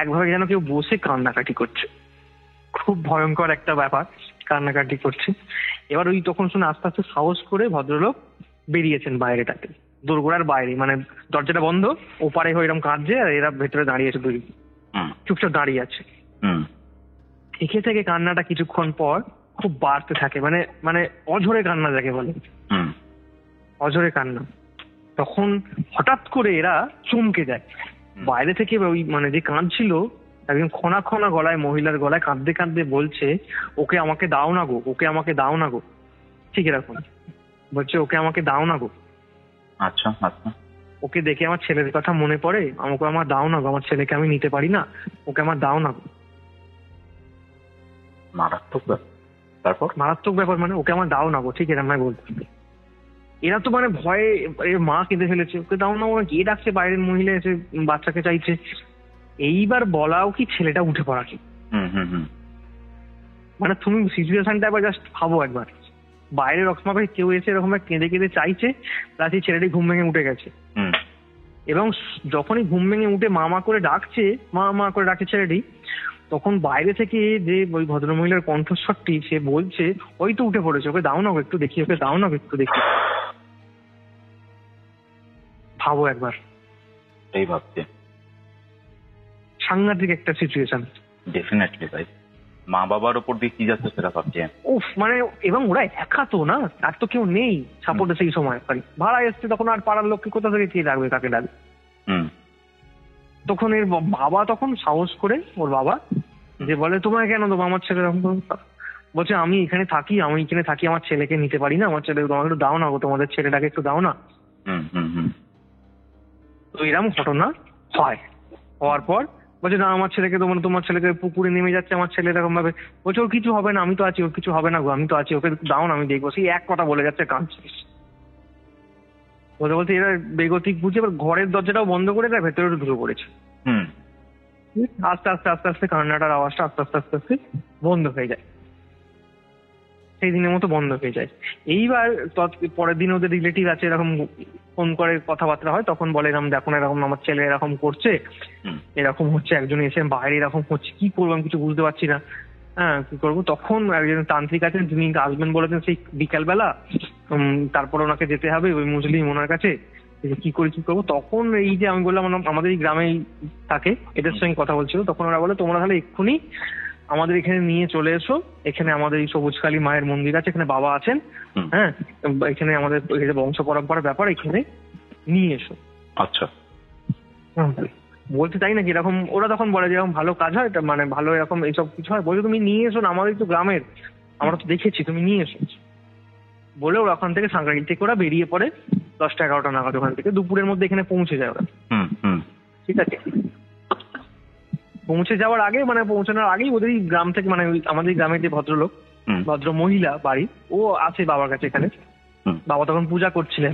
একভাবে যেন কেউ বসে কান্নাকাটি করছে। খুব ভয়ঙ্কর একটা ব্যাপার, কান্নাকাটি করছে। এবার ওই তখন শুনে আস্তে আস্তে সাহস করে ভদ্রলোক বেরিয়েছেন বাইরেটাতে, দোরগোড়ার বাইরে, মানে দরজাটা বন্ধ, ওপারে হয়ে এরকম কাঁদছে আর এরা ভেতরে দাঁড়িয়ে আছে, দুই চুপচাপ দাঁড়িয়ে আছে। এখে থেকে কান্নাটা কিছুক্ষণ পর খুব বাড়তে থাকে, মানে মানে অঝরে কান্না যাকে বলে, অঝরে কান্না। তখন হঠাৎ করে এরা চমকে যায়, বাইরে থেকে ওই মানে যে কাঁদছিল একদম খোনা খোনা গলায়, মহিলার গলায় কাঁদতে কাঁদতে বলছে ওকে আমাকে দাও না গো, ওকে আমাকে দাও না গো, ঠিক এরকম বলছে, ওকে আমাকে দাও না গো। আচ্ছা আচ্ছা, ওকে দেখে আমার ছেলের কথা মনে পড়ে, আমাকে আমার দাও না গো, আমার ছেলেকে আমি নিতে পারি না, ওকে আমার দাও না গো। মারাত্মক ব্যাপার। তারপর মারাত্মক ব্যাপার, মানে ওকে আমার দাও না গো, ঠিক এরকম ভাই বলতে। এরা তো মানে ভয়ে, এর মা কেঁদে ফেলেছে, ওকে দাও না, ওরা কে ডাকছে, বাইরের মহিলা এসে বাচ্চাকে চাইছে। এইবার বলাও কি, ছেলেটা উঠে পড়া কি, মানে তুমি সিচুয়েশনটা একবার জাস্ট ভাবো একবার, বাইরে রকমাভাবে কেউ এসে এরকম কেঁদে কেঁদে চাইছে, রাতে ছেলেটি ঘুম ভেঙে উঠে গেছে, এবং যখনই ঘুম ভেঙে উঠে মা মা করে ডাকছে, মা মা করে ডাকছে ছেলেটি, তখন বাইরে থেকে যে ওই ভদ্রমহিলার কণ্ঠস্বরটি, সে বলছে ওই তো উঠে পড়েছে, ওকে দাও না, ওকে একটু দেখি, ওকে দাও না, ওকে একটু দেখি। ভাবো একবার, এই ভাবছে সাংঘাতিক একটা সিচুয়েশন। ডেফিনেটলি ভাই, মা বাবার ওপর দিয়ে কি যাচ্ছে সেটা ভাবছে। উফ, মানে এবং ওরা একা তো না, আর তো কেউ নেই সাপোর্টে সেই সময়, ভাড়া এসছে তখন, আর পাড়ার লোককে কোথা থেকে কে ডাকবে, কাকে ডাকবে। তখন এর বাবা তখন সাহস করে, ওর বাবা যে বলে তোমায় কেন দেবো, আমার ছেলে এরকম বলছে আমি এখানে থাকি, আমার ছেলেকে নিতে পারি না, আমার ছেলে তোমাকে একটু দাও না, তোমাদের ছেলেটাকে একটু দাও না। তো এরকম ঘটনা হয়, হওয়ার পর বলছে না আমার ছেলেকে তোমার, তোমার ছেলেকে পুকুরে নেমে যাচ্ছে, আমার ছেলে এরকম ভাবে বলছে ওর কিছু হবে না, আমি তো আছি, ওর কিছু হবে না গো, আমি তো আছি, ওকে দাও না, আমি দেখবো। সেই এক কথা বলে যাচ্ছে, কাঁদছে। বলতে বলতে এরা বেগতিক বুঝে এবার ঘরের দরজাটাও বন্ধ করে দেয়, ভেতরে ঢুকে পড়েছে। আস্তে আস্তে আস্তে আস্তে কান্নাটার আওয়াজটা আস্তে আস্তে আস্তে আস্তে বন্ধ হয়ে যায়, সেই দিনের মতো বন্ধ হয়ে যায়। এইবার পরের দিন ওদের রিলেটিভ আছে, এরকম ফোন করে কথাবার্তা হয়, তখন বলে এরকম দেখো না, এরকম আমার ছেলে এরকম করছে, এরকম হচ্ছে, একজন এসে বাইরে এরকম হচ্ছে, কি করবো আমি কিছু বুঝতে পারছি না, হ্যাঁ কি করবো। তখন একজন তান্ত্রিক আছেন, তিনি আসবেন বলেছেন সেই বিকালবেলা, তারপর ওনাকে যেতে হবে ওই মুসলিম ওনার কাছে, কি করবো। তখন এই যে আমি বললাম আমাদের এই গ্রামেই থাকে, এদের সঙ্গে কথা বলছিল, তখন ওরা বলে তোমরা তাহলে এক্ষুনি আমাদের এখানে নিয়ে চলে এসো, এখানে আমাদের এই সবুজকালী মায়ের মন্দির আছে, এখানে বাবা আছেন, হ্যাঁ এখানে আমাদের বংশ পরম্পরার ব্যাপার, এখানে নিয়ে এসো। আচ্ছা, বলতে চাই নাকি এরকম, ওরা তখন বলে যে এরকম ভালো কাজ হয়, মানে ভালো এরকম এইসব কিছু হয়, বলছে তুমি নিয়ে এসো না, আমাদের তো গ্রামের, আমরা তো দেখেছি, তুমি নিয়ে এসো বলে ওরা ওখান থেকে সাঁকরাইল থেকে ওরা বেরিয়ে পড়ে 10টা 11টা নাগাদ, ওখান থেকে দুপুরের মধ্যে এখানে পৌঁছে যায় ওরা। ঠিক আছে, পৌঁছে যাওয়ার আগে, মানে পৌঁছানোর আগেই ওদের গ্রাম থেকে, মানে আমাদের গ্রামের যে ভদ্রলোক, ভদ্র মহিলা বাড়ি, ও আছে বাবার কাছে এখানে। বাবা তখন পূজা করছিলেন,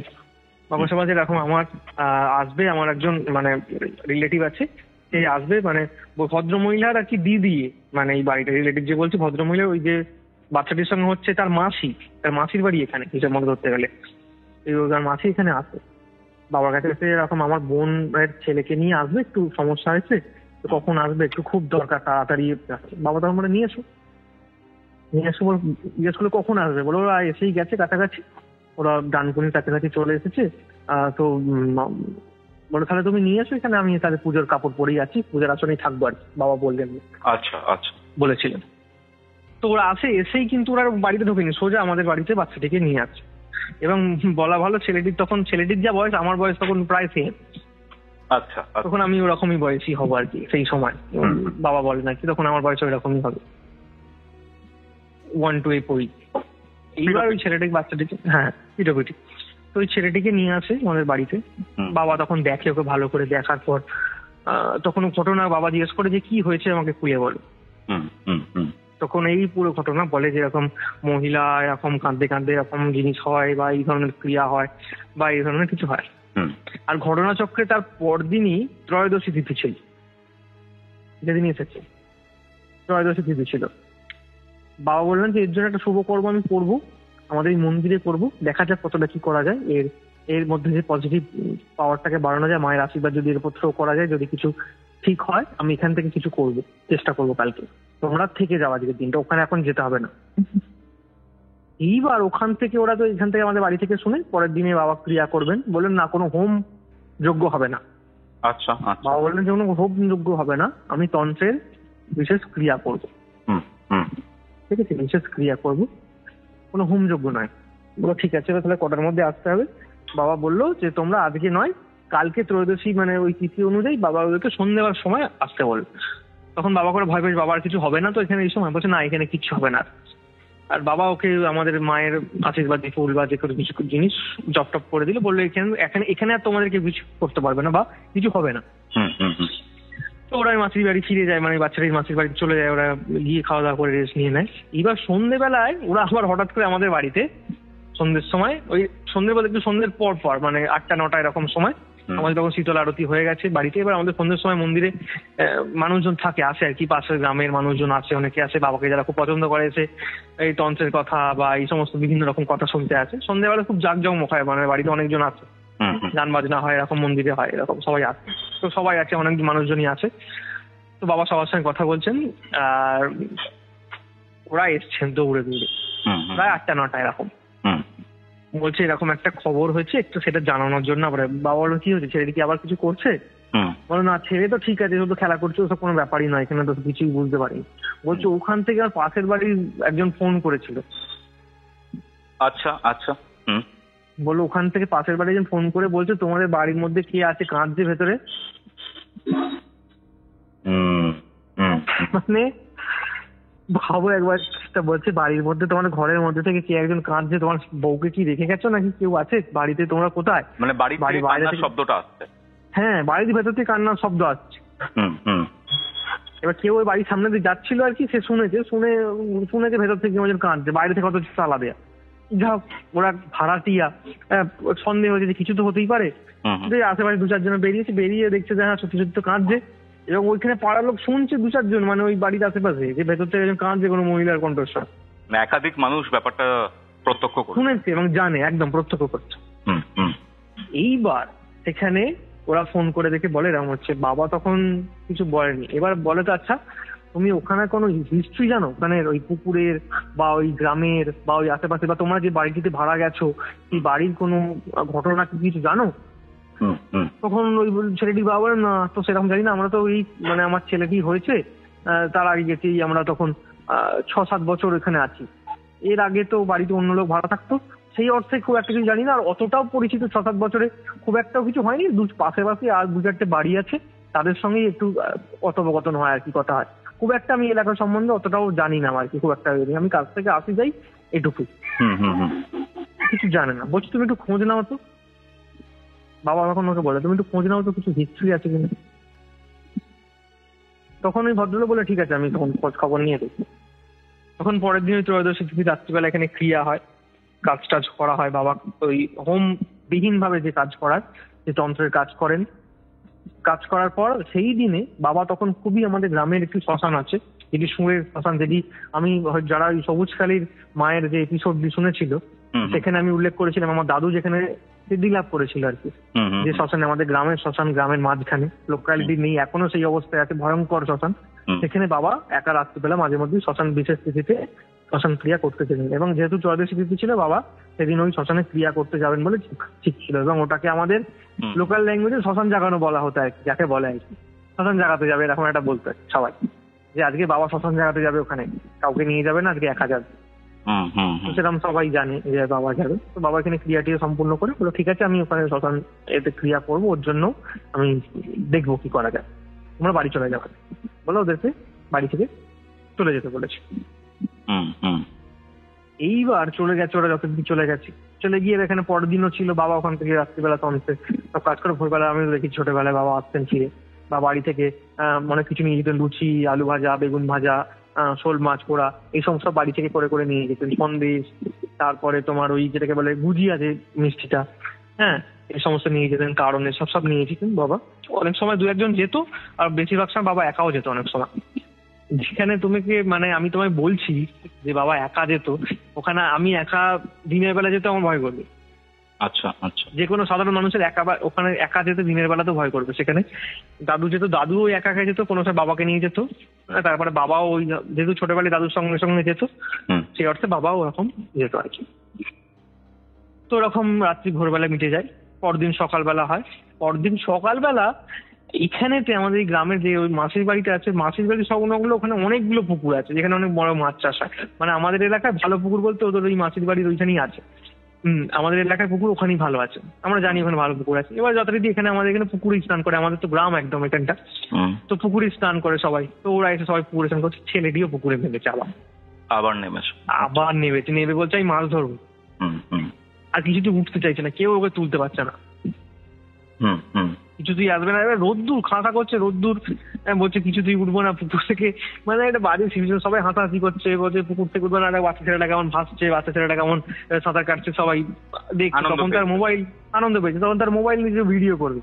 বাবার সমাজে এরকম আমার আসবে, আমার একজন মানে রিলেটিভ আছে, সে আসবে, মানে ভদ্র মহিলার আর কি দিদি, মানে এই বাড়িটা রিলেটিভ যে বলছি, ভদ্র মহিলা ওই যে বাচ্চাটির সঙ্গে হচ্ছে তার মাসির বাড়ি এখানে, হিসাব মতো ধরতে গেলে তার মাসি এখানে আসে বাবার কাছে এসে, এরকম আমার বোনের ছেলেকে নিয়ে আসবে, একটু সমস্যা হয়েছে, কখন আসবে, একটু খুব দরকার, তাড়াতাড়ি। বাবা তখন বলে নিয়ে এসো বল, জিজ্ঞেস করলে কখন আসবে, বলো ওরা এসেই গেছে কাছাকাছি, ওরা ডানকুনির কাছাকাছি চলে এসেছে, তো বলো তাহলে তুমি নিয়ে এসো এখানে, আমি তাহলে পুজোর কাপড় পরেই আছি, পুজোর আসনেই থাকবো আর কি, বাবা বললেন। আচ্ছা আচ্ছা বলেছিলেন। তো ওরা এসেই কিন্তু ওরা বাড়িতে ঢোকেনি, সোজা আমাদের বাড়িতে বাচ্চাটিকে নিয়ে আসছে। এবং বলা ভালো, ছেলেটির যা বয়স, আমার বয়স তখন প্রায় সেম। আচ্ছা, তখন আমি ওরকমই বয়সী হবো আর কি সেই সময়, বাবা বলে নাকি তখন আমার বয়স ওইরকমই হবে, 1 to 8 পড়ি। এইবার ওই ছেলেটিকে, বাচ্চাটিকে, হ্যাঁ পিটোপিটি, তো ওই ছেলেটিকে নিয়ে আসে আমাদের বাড়িতে। বাবা তখন দেখে, ওকে ভালো করে দেখার পর তখন ঘটনা বাবা জিজ্ঞেস করে যে কি হয়েছে আমাকে খুলে বলো। তখন এই পুরো ঘটনা বলে যে এরকম মহিলা এরকম কাঁদতে কাঁদতে এরকম জিনিস হয়, বা এই ধরনের ক্রিয়া হয়, বা এই ধরনের কিছু হয়। আর ঘটনাচক্রে তার পরদিনই ত্রয়োদশী তিথি ছিল, যেদিন এসেছে ত্রয়োদশী তিথি ছিল। বাবা বললেন যে এর জন্য একটা শুভ কর্ম আমি করবো, আমাদের এই মন্দিরে করবো, দেখা যাক কতটা কি করা যায়, এর মধ্যে যে পজিটিভ পাওয়ারটাকে বাড়ানো যায়, মায়ের আশীর্বাদ যদি এর উপর থ্রো করা যায়, যদি কিছু ঠিক হয় আমি এখান থেকে কিছু করবো, চেষ্টা করবো কালকে, তোমরা থেকে যাওয়া আজকের দিনটা, ওখানে এখন যেতে হবে না। এইবার ওখান থেকে ওরা তো এখান থেকে আমাদের বাড়ি থেকে শুনে পরের দিনে বাবা ক্রিয়া করবেন, বললেন না কোনো হোম যজ্ঞ হবে না। আচ্ছা, বাবা বললেন যে কোনো হোম যজ্ঞ হবে না, আমি তন্ত্রের বিশেষ ক্রিয়া করবো। ঠিক আছে, বিশেষ ক্রিয়া করবো, কোনো হোম যজ্ঞ নয়। বলো ঠিক আছে, তাহলে কটার মধ্যে আসতে হবে? বাবা বললো যে তোমরা আজকে নয়, কালকে ত্রয়োদশী, মানে ওই তিথি অনুযায়ী বাবা ওদেরকে সন্ধ্যেবার সময় আসতে বলবে। তখন বাবা করে ভয় পেয়েছে, বাবার কিছু হবে না তো এখানে এই সময়? বলছে না, এখানে কিচ্ছু হবে না। আর বাবা ওকে আমাদের মায়ের আশীর্বাদ দিয়ে ফুল বা যে কোনো কিছু জিনিস জপ টপ করে দিল, বললো এখানে আর তোমাদেরকে কিছু করতে পারবে না বা কিছু হবে না। তো ওরা মাসির বাড়ি ফিরে যায়, মানে বাচ্চারা মাসির বাড়ি চলে যায়, ওরা গিয়ে খাওয়া দাওয়া করে রেস্ট নিয়ে নেয়। এবার সন্ধ্যেবেলায় ওরা আবার হঠাৎ করে আমাদের বাড়িতে সন্ধ্যের সময়, ওই সন্ধ্যে বলতে একটু সন্ধ্যের পর পর, মানে 8টা-9টা এরকম সময় আমাদের তখন শীতল আরতি হয়ে গেছে বাড়িতে। এবার আমাদের সন্ধ্যের সময় মন্দিরে মানুষজন থাকে, আসে আর কি, পাশের গ্রামের মানুষজন আসে, অনেকে আসে বাবাকে যারা খুব পছন্দ করে, এসে এই তন্ত্রের কথা বা এই সমস্ত বিভিন্ন রকম কথা শুনতে আসে। সন্ধ্যেবেলা খুব জাঁকজমক হয়, মানে বাড়িতে অনেকজন আছে, গান বাজনা হয়, এরকম মন্দিরে হয়, এরকম সবাই আসে। তো সবাই আছে, অনেক মানুষজনই আছে। তো বাবা সবার সঙ্গে কথা বলছেন, আর ওরা এসছেন দৌড়ে দৌড়ে প্রায় 8টা-9টা এরকম। বলছে এরকম একটা খবর হয়েছে, একটু সেটা জানানোর জন্য। আবার বাবা বললো কি হয়েছে, ছেলেটি কি আবার কিছু করছে? বলো না, ছেলে তো ঠিক আছে, শুধু খেলা করছে, ওসব কোনো ব্যাপারই নয়, এখানে তো কিছুই বুঝতে পারিনি। বলছে ওখান থেকে আর পাশের বাড়ির একজন ফোন করেছিল। আচ্ছা আচ্ছা। বললো ওখান থেকে পাশের বাড়ির একজন ফোন করে বলছে তোমাদের বাড়ির মধ্যে কে আছে, কাঁদছে ভেতরে। মানে ভাবো একবার, বলছে বাড়ির মধ্যে, তোমার ঘরের মধ্যে থেকে কে একজন কাঁদছে, তোমার বউকে কি রেখে গেছো নাকি কেউ আছে বাড়িতে, তোমরা কোথায়? মানে বাড়ি বাইরে শব্দটা আসছে? হ্যাঁ, বাড়ির ভেতর থেকে কান্নার শব্দ আসছে। এবার কেউ ওই বাড়ির সামনে দিয়ে যাচ্ছিল আর কি, সে শুনেছে ভেতর থেকে একজন কাঁদছে, বাইরে থেকে কত তালা দেয়া। যা ওরা ভাড়াটিয়া, সন্দেহ হয়েছে যে কিছু তো হতেই পারে। আশেপাশে 2-4 জন বেরিয়ে দেখছে যে হ্যাঁ সত্যি সত্যি তো কাঁদছে। এবং ওইখানে পাড়ার লোক শুনছে 2-4 জন, মানে ওই বাড়ির আশেপাশে, যে ভেতর থেকে একজন কাঁদছে, কোনো মহিলার কণ্ঠস্বর। একাধিক মানুষ ব্যাপারটা প্রত্যক্ষ শুনেছে এবং জানে, একদম প্রত্যক্ষ করছে। এইবার সেখানে ওরা ফোন করে দেখে বলে এরকম হচ্ছে। বাবা তখন কিছু বলেনি। এবার বলে তো আচ্ছা তুমি ওখানে কোনো হিস্ট্রি জানো, ওখানে ওই পুকুরের বা ওই গ্রামের বা ওই আশেপাশে, বা তোমরা যে বাড়িটিতে ভাড়া গেছো এই বাড়ির কোনো ঘটনা কিছু জানো? তখন ওই ছেলেটি বাবা বলেন না তো সেরকম জানি না, আমরা তো ওই মানে আমার ছেলেটি হয়েছে তার আগে গেছি, আমরা তখন 6-7 বছর এখানে আছি, এর আগে তো বাড়িতে অন্য লোক ভাড়া থাকতো, সেই অর্থে খুব একটা কিছু জানি না। আর অতটাও পরিচিত 6-7 বছরে খুব একটাও কিছু হয়নি। পাশে আর 2-4টে বাড়ি আছে, তাদের সঙ্গেই একটু কথোপকথন হয় আর কি, কথা হয়। খুব একটা আমি এলাকা সম্বন্ধে অতটাও জানি না আর কি, খুব একটা আমি কাজ থেকে আসি যাই এটুকুই, কিছু জানে না। বলছি তুমি একটু খোঁজ নাও তো। বাবা তখন ওকে বলে তুমি একটু খোঁজ নাও তো, কিছু হিস্ট্রি আছে কিনা। তখন ওই ভদ্রলোক বলে ঠিক আছে, আমি তখন খোঁজ খবর নিয়ে দেখি। তখন পরের দিন ওই ত্রয়োদশী তিথি রাত্রিবেলা এখানে ক্রিয়া হয়, কাজ টাজ করা হয়। বাবা ওই হোম বিহীন ভাবে যে কাজ করার, যে তন্ত্রের কাজ করেন, কাজ করার পর সেই দিনে বাবা তখন খুবই, আমাদের গ্রামের একটি শ্মশান আছে, যেটি সুরের শ্মশান, যেটি আমি যারা ওই সবুজখালীর মায়ের যে এপিসোডটি শুনেছিল সেখানে আমি উল্লেখ করেছিলাম, আমার দাদু যেখানে সিদ্ধি লাভ করেছিল আর কি, যে শ্মশানে, আমাদের গ্রামের শ্মশান, গ্রামের মাঝখানে, লোকালিটি নেই এখনো, সেই অবস্থায় আছে, ভয়ঙ্কর শ্মশান। সেখানে বাবা একা রাত্রিবেলা মাঝে মধ্যে শ্মশান বিশেষ তিথিতে শ্মশান ক্রিয়া করতে চেলেন। এবং যেহেতু ত্রয়োদশী তিথি ছিল, বাবা সেদিন ওই শ্মশানে ক্রিয়া করতে যাবেন বলে ঠিক ছিল। এবং ওটাকে আমাদের লোকাল ল্যাঙ্গুয়েজে শ্মশান জাগানো বলা হতো আর কি, যাকে বলে আর কি শ্মশান জাগাতে যাবে, এরকম একটা বলতো সবাই, যে আজকে বাবা শ্মশান জাগাতে যাবে, ওখানে কাউকে নিয়ে যাবে না, আজকে একা যাবে। সেরকম সবাই জানে যে বাবা যাবে। তো বাবা এখানে ক্রিয়াটি সম্পূর্ণ করে বলো ঠিক আছে আমি ওখানে শ্মশান এতে ক্রিয়া করবো, ওর জন্য আমি দেখবো কি করা যায়, তোমরা বাড়ি চলে যাবে বলো, ওদেরকে বাড়ি থেকে চলে যেতে বলেছে। এইবার চলে গেছে ওরা, যতদিন চলে গেছে, চলে গিয়ে এখানে পরের দিনও ছিল বাবা ওখান থেকে রাত্রিবেলা তন্ত্রে সব কাজ করে। ভোরবেলা আমি দেখি ছোটবেলায় বাবা আসতেন ফিরে, বা বাড়ি থেকে অনেক কিছু নিয়ে যেতেন, লুচি, আলু ভাজা, বেগুন ভাজা, শোল মাছ পোড়া, এই সমস্ত বাড়ি থেকে করে করে নিয়ে যেতেন। সন্দেশ, তারপরে তোমার ওই যেটাকে বলে গুজিয়া, যে মিষ্টিটা, হ্যাঁ এই সমস্ত নিয়ে যেতেন, কারণ সব নিয়ে যেতেন বাবা। অনেক সময় 2-1 জন যেত, আর বেশিরভাগ সময় বাবা একাও যেত অনেক সময়। যেখানে তোমাকে মানে আমি তোমায় বলছি যে বাবা একা যেত, ওখানে আমি একা দিনের বেলা যেতে আমার ভয় করবে। আচ্ছা আচ্ছা। যে কোনো সাধারণ মানুষের ওখানে একা যেতে দিনের বেলা তো ভয় করবে। সেখানে দাদু যেত, দাদু ওই একা যেত, কোনো সময় বাবাকে নিয়ে যেত। তারপরে বাবাও ওই যেহেতু ছোটবেলায় দাদুর সঙ্গে সঙ্গে যেত, সেই অর্থে বাবাও ওরকম যেত আর কি। তো ওরকম রাত্রি ভোরবেলা মিটে যায়। পরদিন সকালবেলা হয়। পরদিন সকালবেলা এখানেতে আমাদের এই গ্রামের যে ওই মাসির বাড়িটা আছে, মাসির বাড়ির সংলগ্ন ওখানে অনেকগুলো পুকুর আছে, যেখানে অনেক বড় মাছ চাষ হয়। মানে আমাদের এলাকায় ভালো পুকুর বলতে ওদের ওই মাসির বাড়ির ওইখানেই আছে। আমাদের এলাকায় পুকুর ওখানেই ভালো আছে, আমরা জানি ওখানে ভালো পুকুর আছে। এবার যথারীতি এখানে আমাদের এখানে পুকুরে স্নান করে, আমাদের তো গ্রাম একদম এখানটা, তো পুকুরে স্নান করে সবাই। তো ওরা এসে সবাই পুকুরে স্নান করছে, ছেলেটিও পুকুরে নেমেছে, আবার নেমেছে, নেমে বলছে আমি মাছ ধরবো। আর কিছুতে উঠতে চাইছে না, কেউ ওকে তুলতে পারছে না। কিছুতেই আসবে না। এবার রোদ্দুর খাঁটা করছে, রোদ্দুর বলছে কিছুতেই উঠবো না পুকুর থেকে। মানে একটা বাজে সিচুয়েশন, সবাই হাসাহাসি করছে, বলছে পুকুর থেকে উঠবো না, বাচ্চা ছেলেটা কেমন ভাসছে, বাচ্চা ছেলেটা কেমন সাঁতার কাটছে, সবাই দেখছে। তখন তার মোবাইল, আনন্দ পেয়েছে, তখন তার মোবাইল নিজে ভিডিও করবে,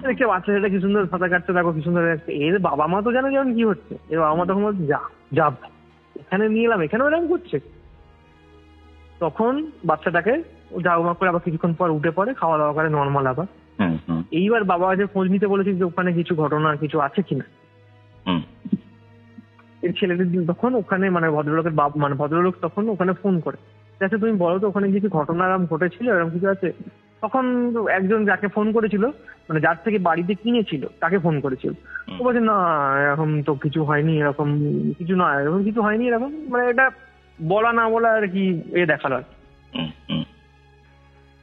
দেখছে বাচ্চা ছেলেটা কি সুন্দর সাঁতার কাটছে, দেখো কি সুন্দর লাগছে। এর বাবা মা তো জানে যেমন কি হচ্ছে, এর বাবা মা তখন বলছে যা যা এখানে নিয়ে এলাম, এখানেও এরকম করছে। তখন বাচ্চাটাকে জাগমা করে আবার কিছুক্ষণ পর উঠে পড়ে, খাওয়া দাওয়া করে নর্মাল আবার। এইবার বাবা যে খোঁজ নিতে বলেছে যে ওখানে কিছু ঘটনা কিছু আছে কিনা। এর ছেলেদের তখন ওখানে মানে ভদ্রলোকের মানে ভদ্রলোক তখন ওখানে ফোন করে, আচ্ছা তুমি বলো তো ওখানে কিছু ঘটনা এরকম ঘটেছিল, এরকম কিছু আছে। তখন একজন যাকে ফোন করেছিল, মানে যার থেকে বাড়িতে কিনেছিল তাকে ফোন করেছিল। ও বলছে না এরকম তো কিছু হয়নি, এরকম কিছু নয়, এরকম কিছু হয়নি, এরকম মানে এটা বলা না বলা আর কি দেখালো আর কি।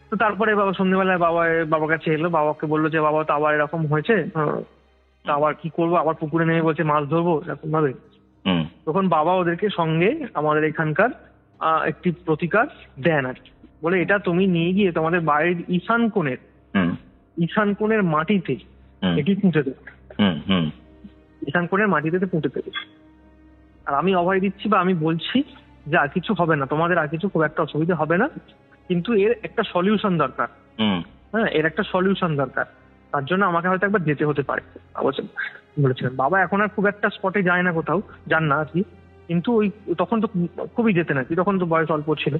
তো তারপরে বাবা সন্ধ্যেবেলায় বাবার কাছে এলো, বাবাকে বললো যে বাবা তো আবার এরকম হয়েছে, তা আবার কি করবো, আবার পুকুরে নেমে বলছে মাছ ধরবো এরকম ভাবে। তখন বাবা ওদেরকে সঙ্গে আমাদের এখানকার একটি প্রতিকার দেন আর কি, বলে এটা তুমি নিয়ে গিয়ে তোমাদের বাড়ির ঈশান কোণের মাটিতে এটি পুঁতে দেবে, ঈশান কোণের মাটিতে পুঁতে দেবে। আর আমি অভয় দিচ্ছি বা আমি বলছি যে আর কিছু হবে না, তোমাদের আর কিছু খুব একটা অসুবিধা হবে না, কিন্তু এর একটা সলিউশন দরকার। হ্যাঁ, এর একটা সলিউশন দরকার, তার জন্য আমাকে হয়তো একবার যেতে হতে পারে বলেছিলেন। বাবা এখন আর খুব একটা স্পটে যায় না, কোথাও যান না আর কি, কিন্তু ওই তখন তো খুবই যেতেন আর কি, তখন তো বয়স অল্প ছিল,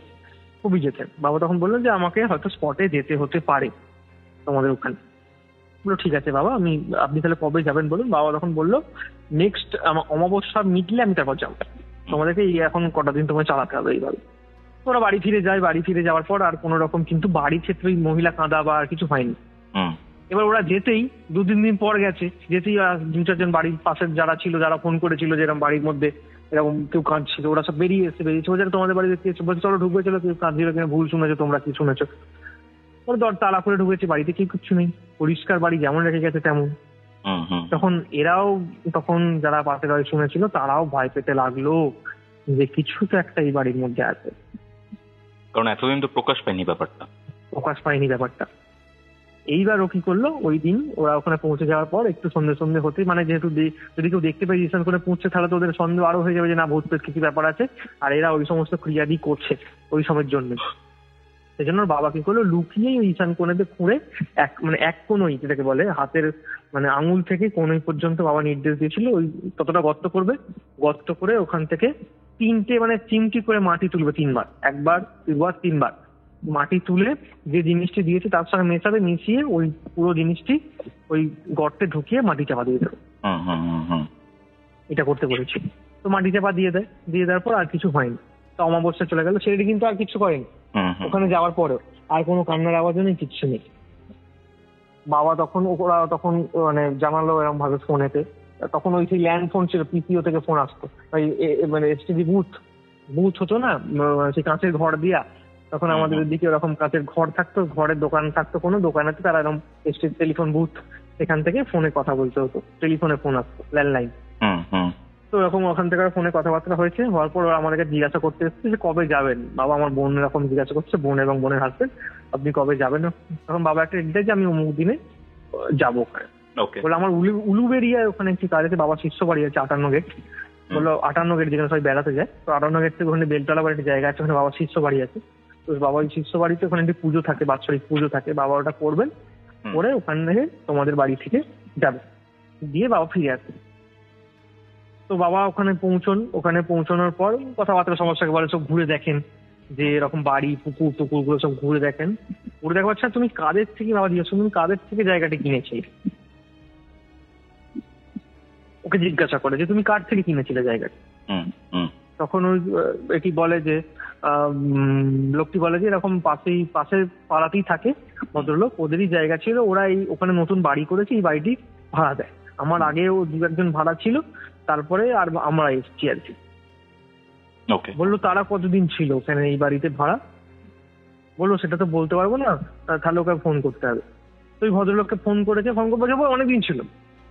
খুবই যেতেন। বাবা তখন বললেন যে আমাকে হয়তো স্পটে যেতে হতে পারে তোমাদের ওখানে। বললো ঠিক আছে বাবা, আপনি তাহলে কবে যাবেন বলুন। বাবা তখন বললো নেক্সট অমাবস্যা মিটলে আমি তারপর যাবো, তোমাদেরকে এখন কটা দিন তোমায় চালাতে হবে এইভাবে। ওরা বাড়ি ফিরে যায়, বাড়ি ফিরে যাওয়ার পর আর কোনো রকম কিন্তু বাড়ির ক্ষেত্রে ওই মহিলা কাঁদা বা আর কিছু হয়নি। এবার ওরা যেতেই 2-3 দিন পর গেছে, যেতেই 2-4 জন বাড়ির পাশের যারা ছিল, যারা ফোন করেছিল যে এরকম বাড়ির মধ্যে এরকম কেউ কাঁদছিল, ওরা সব বেরিয়েছে বলছে তোমাদের বাড়ি দেখতে এসে, বলছে চলো ঢুকবে, চলো কেউ কাঁদছিল কিনা ভুল শুনেছো, তোমরা কি শুনেছো। ওরা দর তালা করে ঢুকেছে, বাড়িতে কেউ কিচ্ছু নেই, পরিষ্কার বাড়ি যেমন রেখে গেছে তেমন। তখন এরাও তখন যারা পাশের বাড়ি শুনেছিল তারাও ভয় পেতে লাগলো যে কিছু তো একটা এই বাড়ির মধ্যে আছে, কারণ এতদিন তো প্রকাশ পায়নি ব্যাপারটা। এইবার ও কি করলো, ওই দিন ওরা ওখানে পৌঁছে যাওয়ার পর একটু সন্ধ্যে হতে, মানে যেহেতু যদি কেউ দেখতে পাই ঈশান করে পৌঁছছে, তাহলে তো ওদের সন্দেহ আরো হয়ে যাবে যে না ভূত প্রেত কিছু ব্যাপার আছে, আর এরা ওই সমস্ত ক্রিয়াদি করছে ওই সময়ের জন্য। সেই জন্য বাবা কি করলো, লুকিয়েই ওই ঈশান কোণেতে খুঁড়ে এক কোণই যেটাকে বলে হাতের মানে আঙুল থেকে কোণই পর্যন্ত বাবা নির্দেশ দিয়েছিল ওই ততটা গর্ত করবে, গর্ত করে ওখান থেকে 3টে মানে চিমটি করে মাটি তুলবে 3বার, 1বার 2বার 3বার মাটি তুলে যে জিনিসটি দিয়েছে তার সঙ্গে মেশাবে, মিশিয়ে ওই পুরো জিনিসটি ওই গর্তে ঢুকিয়ে মাটি চাপা দিয়ে দেবে। এটা করতে বলেছি। তো মাটি চাপা দিয়ে দেওয়ার পর আর কিছু হয়নি। তো অমাবস্যা চলে গেল, ছেলেটি কিন্তু আর কিছু করেনি ওখানে যাওয়ার পরেও, আর কোনো কান্নার আওয়াজও নেই, কিচ্ছু নেই। বাবা তখন ওরা তখন মানে জানালো এরকম ভাবে ফোনেতে, তখন ওই সেই ল্যান্ড ফোন ছিল, পিসিও থেকে ফোন আসতো, ওই মানে এসটিডি বুথ হতো না, সেই কাঁচের ঘর দিয়া, তখন আমাদের দিকে ওরকম কাঁচের ঘর থাকতো, ঘরের দোকান থাকতো, কোনো দোকানেতে তারা এরকম এসটিডি টেলিফোন বুথ, সেখান থেকে ফোনে কথা বলতে হতো, টেলিফোনে ফোন আসতো, ল্যান্ডলাইন। তো এরকম ওখান থেকে ফোনে কথাবার্তা হয়েছে, হওয়ার পর ওরা আমাদেরকে জিজ্ঞাসা করতে এসেছে যে কবে যাবেন। বাবা আমার বোন এরকম জিজ্ঞাসা করছে, বোন এবং বোনের হাসবেন্ড, আপনি কবে যাবেন। তখন বাবা একটা ডিটেল যে আমি অমুক দিনে যাবো ওখানে। বলে আমার উলুবেরিয়ায় ওখানে একটি কাজ আছে, বাবার শিষ্য বাড়ি আছে 58 গেট। বললো 58 গেট যেখানে সবাই বেড়াতে যায়, তো 58 গেট থেকে ওখানে বেলতলা বাড়ির জায়গা আছে, ওখানে বাবার শিষ্য বাড়ি আছে। তো বাবা ওই শিষ্য বাড়িতে ওখানে একটি পুজো থাকে, বাৎসরিক পুজো থাকে, বাবা ওটা করবেন, করে ওখান থেকে তোমাদের বাড়ি থেকে যাবে, দিয়ে বাবা ফিরে আসবে। তো বাবা ওখানে পৌঁছানোর পর কথাবার্তা সমস্যাকে বলে সব ঘুরে দেখেন, যে এরকম বাড়ি পুকুরগুলো সব ঘুরে দেখেন। ঘুরে দেখা পাচ্ছেন তুমি কাদের থেকে, বাবা জিজ্ঞাসা তুমি কাদের থেকে জায়গাটা কিনেছি, ওকে জিজ্ঞাসা করে যে তুমি কার থেকে কিনেছিলে জায়গাটা। তখন ওই এটি বলে যে লোকটি বলে যে এরকম পাশের পাড়াতেই থাকে ভদ্রলোক, ওদেরই জায়গা ছিল, ওরা ওখানে নতুন বাড়ি করেছে, এই বাড়িটি ভাড়া দেয়, আমার আগেও 2-1 ভাড়া ছিল, তারপরে আর আমরা এসেছি আর কি। বললো তারা কতদিন ছিল ওখানে এই বাড়িতে ভাড়া, বললো সেটা তো বলতে পারবো না, তাহলে ওকে ফোন করতে হবে। তো ওই ভদ্রলোককে ফোন করেছে, অনেকদিন ছিল,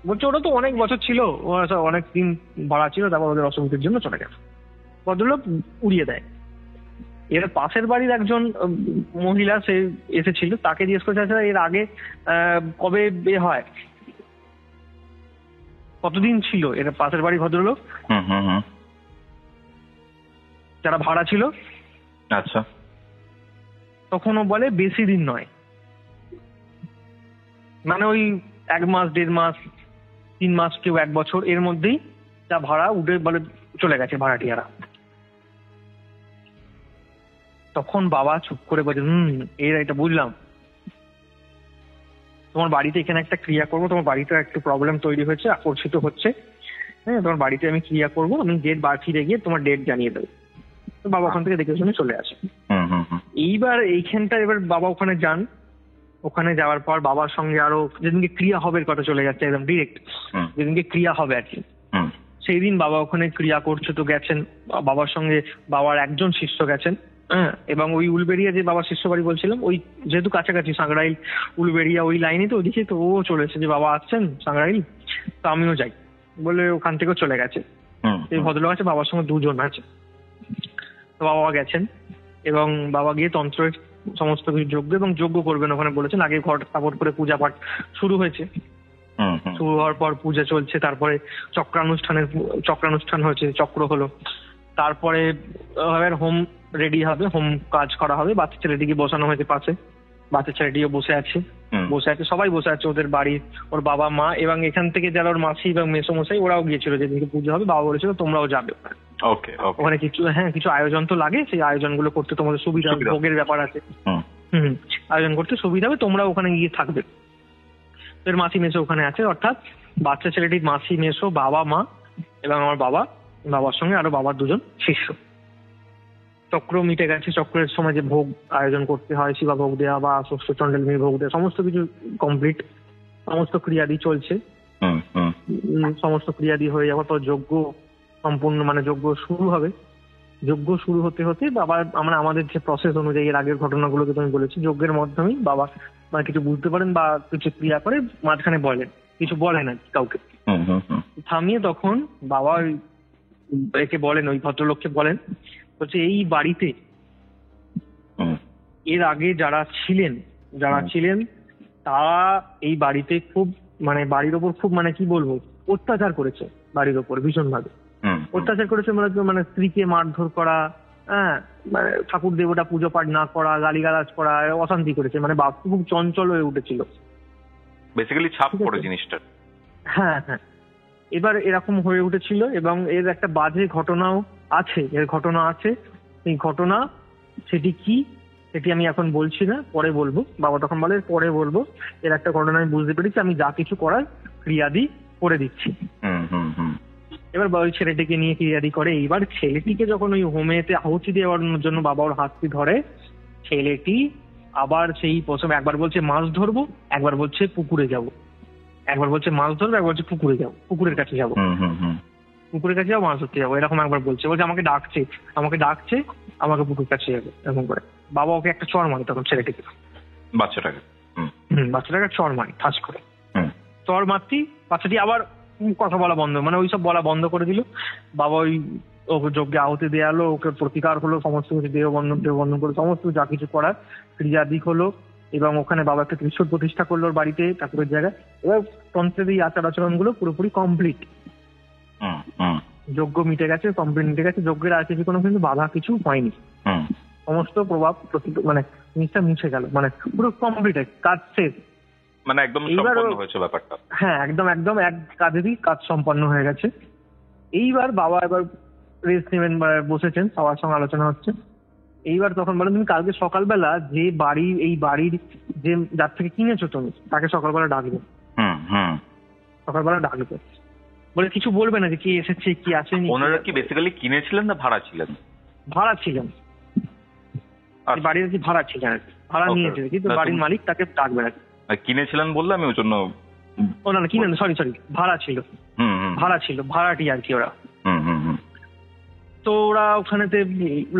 বলছে ওরা তো অনেক বছর ছিল, ওরা অনেক দিন ভাড়া ছিল, তারপর ওদের অসুবিধার জন্য চলে গেছে। ভদ্রলোক উড়িয়ে দেয়, এর পাশের বাড়ির একজন মহিলা সে এসেছিল, তাকে জিজ্ঞেস করছে আচ্ছা এর আগে কবে বিয়ে হয়, কতদিন ছিল এর পাশের বাড়ি ভদ্রলোক যারা ভাড়া ছিল। আচ্ছা। তখন ও বলে বেশি দিন নয়, মানে ওই 1 মাস 1.5 মাস 3 মাস কেউ 1 বছর এর মধ্যেই যা ভাড়া উঠে বলে চলে গেছে ভাড়াটিয়ারা। তখন বাবা চুপ করে বলছে এটা বুঝলাম, তোমার বাড়িতে এখানে একটা ক্রিয়া করবো, তোমার বাড়িতে একটু প্রবলেম তৈরি হয়েছে, আকর্ষিত হচ্ছে, হ্যাঁ তোমার বাড়িতে আমি ক্রিয়া করবো, আমি ডেট ফিরে গিয়ে তোমার ডেট জানিয়ে দেবো। তো বাবা ওখান থেকে দেখে শুনে চলে আসে। এইবার এইখানটা এবার বাবা ওখানে যান, ওখানে যাওয়ার পর বাবার সঙ্গে আরো যেদিনকে ক্রিয়া হবে কথা চলে যাচ্ছে একদম ডিরেক্ট, যেদিনকে ক্রিয়া হবে আর কি সেই দিন বাবা ওখানে ক্রিয়া করছে, তো গেছেন বাবার সঙ্গে বাবার একজন শিষ্য গেছেন, হ্যাঁ, এবং ওই উলবেড়িয়া যে বাবার শিষ্য বাড়ি বলছিলাম ওই যেহেতু কাছাকাছি সাংগ্রাইল উলবেড়িয়া ওই লাইনে, তো ওদিকে তো ও চলেছে যে বাবা আসছেন সাংগ্রাইল, তো আমিও যাই বলে ওখান থেকেও চলে গেছে। এই ভদ্রলোক আছে, বাবার সঙ্গে 2 জন আছে। তো বাবা গেছেন এবং বাবা গিয়ে তন্ত্রের সমস্ত কিছু যজ্ঞ এবং যজ্ঞ করবেন ওখানে বলেছেন। আগে ঘর স্থাপন করে পূজা পাঠ শুরু হয়েছে, শুরু হওয়ার পর পূজা চলছে, তারপরে চক্রানুষ্ঠান হয়েছে, চক্র হলো, তারপরে হোম রেডি হবে, হোম কাজ করা হবে। বাচ্চা ছেলেটিকে বসানো হয়েছে পাশে, বাচ্চা ছেলেটিও বসে আছে, সবাই বসে আছে ওদের বাড়ির, ওর বাবা মা এবং এখান থেকে যারা ওর মাসি এবং মেসোমশাই ওরাও গিয়েছিল যেদিনকে পুজো হবে। বাবা বলেছিল তোমরাও যাবে ওখানে, কিছু আয়োজন তো লাগে, সেই আয়োজনগুলো করতে তোমাদের সুবিধা, ভোগের ব্যাপার আছে, আয়োজন করতে সুবিধা হবে, তোমরা ওখানে গিয়ে থাকবে। এর মাসি মেসো ওখানে আছে, অর্থাৎ বাচ্চা ছেলেটির মাসি মেসো, বাবা মা এবং আমার বাবার সঙ্গে আরো বাবার 2 জন শিষ্য। চক্র মিটে গেছে, চক্রের সময় যে ভোগ আয়োজন করতে হয়, শিবা ভোগ দেওয়া বা ষষ্ঠ চণ্ডালিনী ভোগ দেওয়া, সমস্ত কিছু কমপ্লিট, সমস্ত ক্রিয়াদি চলছে। সমস্ত ক্রিয়াদি হয়ে যাওয়ার পর যজ্ঞ সম্পূর্ণ, মানে যজ্ঞ শুরু হবে। যজ্ঞ শুরু হতে হতে বাবা আমাদের যে প্রসেস অনুযায়ী এর আগের ঘটনাগুলোকে তুমি বলেছি, যজ্ঞের মাধ্যমেই বাবা মানে কিছু বুঝতে পারেন বা কিছু ক্রিয়া করে মাঝখানে বলেন, কিছু বলেন আর কাউকে থামিয়ে, তখন বাবা একে বলেন, ওই ভদ্রলোককে বলেন, বলছে এই বাড়িতে এর আগে যারা ছিলেন তারা এই বাড়িতে খুব মানে বাড়ির ওপর খুব মানে কি বলবো অত্যাচার করেছে, বাড়ির ওপর ভীষণ ভাবে অত্যাচার করেছে, মানে স্ত্রীকে মারধর করা, হ্যাঁ, মানে ঠাকুর দেবতা পুজো পাঠ না করা, গালিগালাজ করা, অশান্তি করেছে, মানে বাপ খুব চঞ্চল হয়ে উঠেছিল, বেসিক্যালি ছাপ পড়ে জিনিসটা। হ্যাঁ হ্যাঁ, এবার এরকম হয়ে উঠেছিল এবং এর একটা বাজে ঘটনাও আছে, এই ঘটনা সেটি কি সেটি আমি এখন বলছি না, পরে বলবো। বাবা তখন বলে পরে বলবো, এর একটা ঘটনা আমি বুঝতে পেরেছি, আমি যা কিছু করার ক্রিয়াদি করে দিচ্ছি। এবার ওই ছেলেটিকে নিয়ে ক্রিয়াদি করে। এইবার ছেলেটিকে যখন ওই হোমেতে আহুতি দেওয়ার জন্য বাবা ওর হাতটি ধরে, ছেলেটি আবার সেই প্রথমে একবার বলছে মাছ ধরবো, একবার বলছে পুকুরে যাব, একবার বলছে মাছ ধরবো, একবার বলছে পুকুরে যাবো, পুকুরের কাছে যাবো, পুকুরের কাছে যাবো, মাছ ধরতে যাবো, এরকম একবার বলছে আমাকে ডাকছে আমাকে পুকুর কাছে যাবে, এরকম করে। বাবা ওকে একটা চড় মারে তখন ছেলেটিকে, বাচ্চাটাকে চড় মারে ঠাস করে, চড় মারতি বাচ্চাটি আবার কথা বলা বন্ধ, মানে ওইসব বলা বন্ধ করে দিল। বাবা ওই ওকে যজ্ঞে আহুতি দেওয়ালো, ওকে প্রতিকার হলো, সমস্ত কিছু দেহ বন্ধন করে সমস্ত যা কিছু করার ক্রিয়া দিক হলো, এবং ওখানে বাবা একটা ত্রিশূল প্রতিষ্ঠা করলো ওর বাড়িতে ঠাকুরের জায়গায়। এবার তন্ত্রের এই আচার আচরণ গুলো পুরোপুরি কমপ্লিট, যজ্ঞ মিটে গেছে, কমপ্লিট মিটে গেছে, যজ্ঞের আর কিছু কোনো কিন্তু বাধা কিছু হয়নি, সমস্ত প্রভাব মানে জিনিসটা মুছে গেল, মানে পুরো কমপ্লিট কাজ শেষ, মানে একদম সম্পন্ন হয়েছে ব্যাপারটা। হ্যাঁ একদম এক কাজেরই কাজ সম্পন্ন হয়ে গেছে। এইবার বাবা এবার রেস্ট নেবেন, বসেছেন, সবার সঙ্গে আলোচনা হচ্ছে। এইবার তখন বলেন তুমি কালকে সকালবেলা যে এই বাড়ির যে যার থেকে কিনেছো তুমি তাকে সকালবেলা ডাকবে, সকালবেলা ডাকবে, বলে কিছু বলবে না যে কি এসেছে কি আসেনি। ওনারা কি বেসিক্যালি কিনেছিলেন না ভাড়া ছিলেন? ভাড়া ছিলেন, বাড়ির কি ভাড়া ছিলেন, ভাড়া নিয়েছে, কিন্তু বাড়ির মালিক তাকে ডাকবে না। কিনেছিলেন বললে আমি ওই জন্য, না কিনেন, সরি ভাড়া ছিল, ভাড়াটি আর কি ওরা। তো ওরা ওখানেতে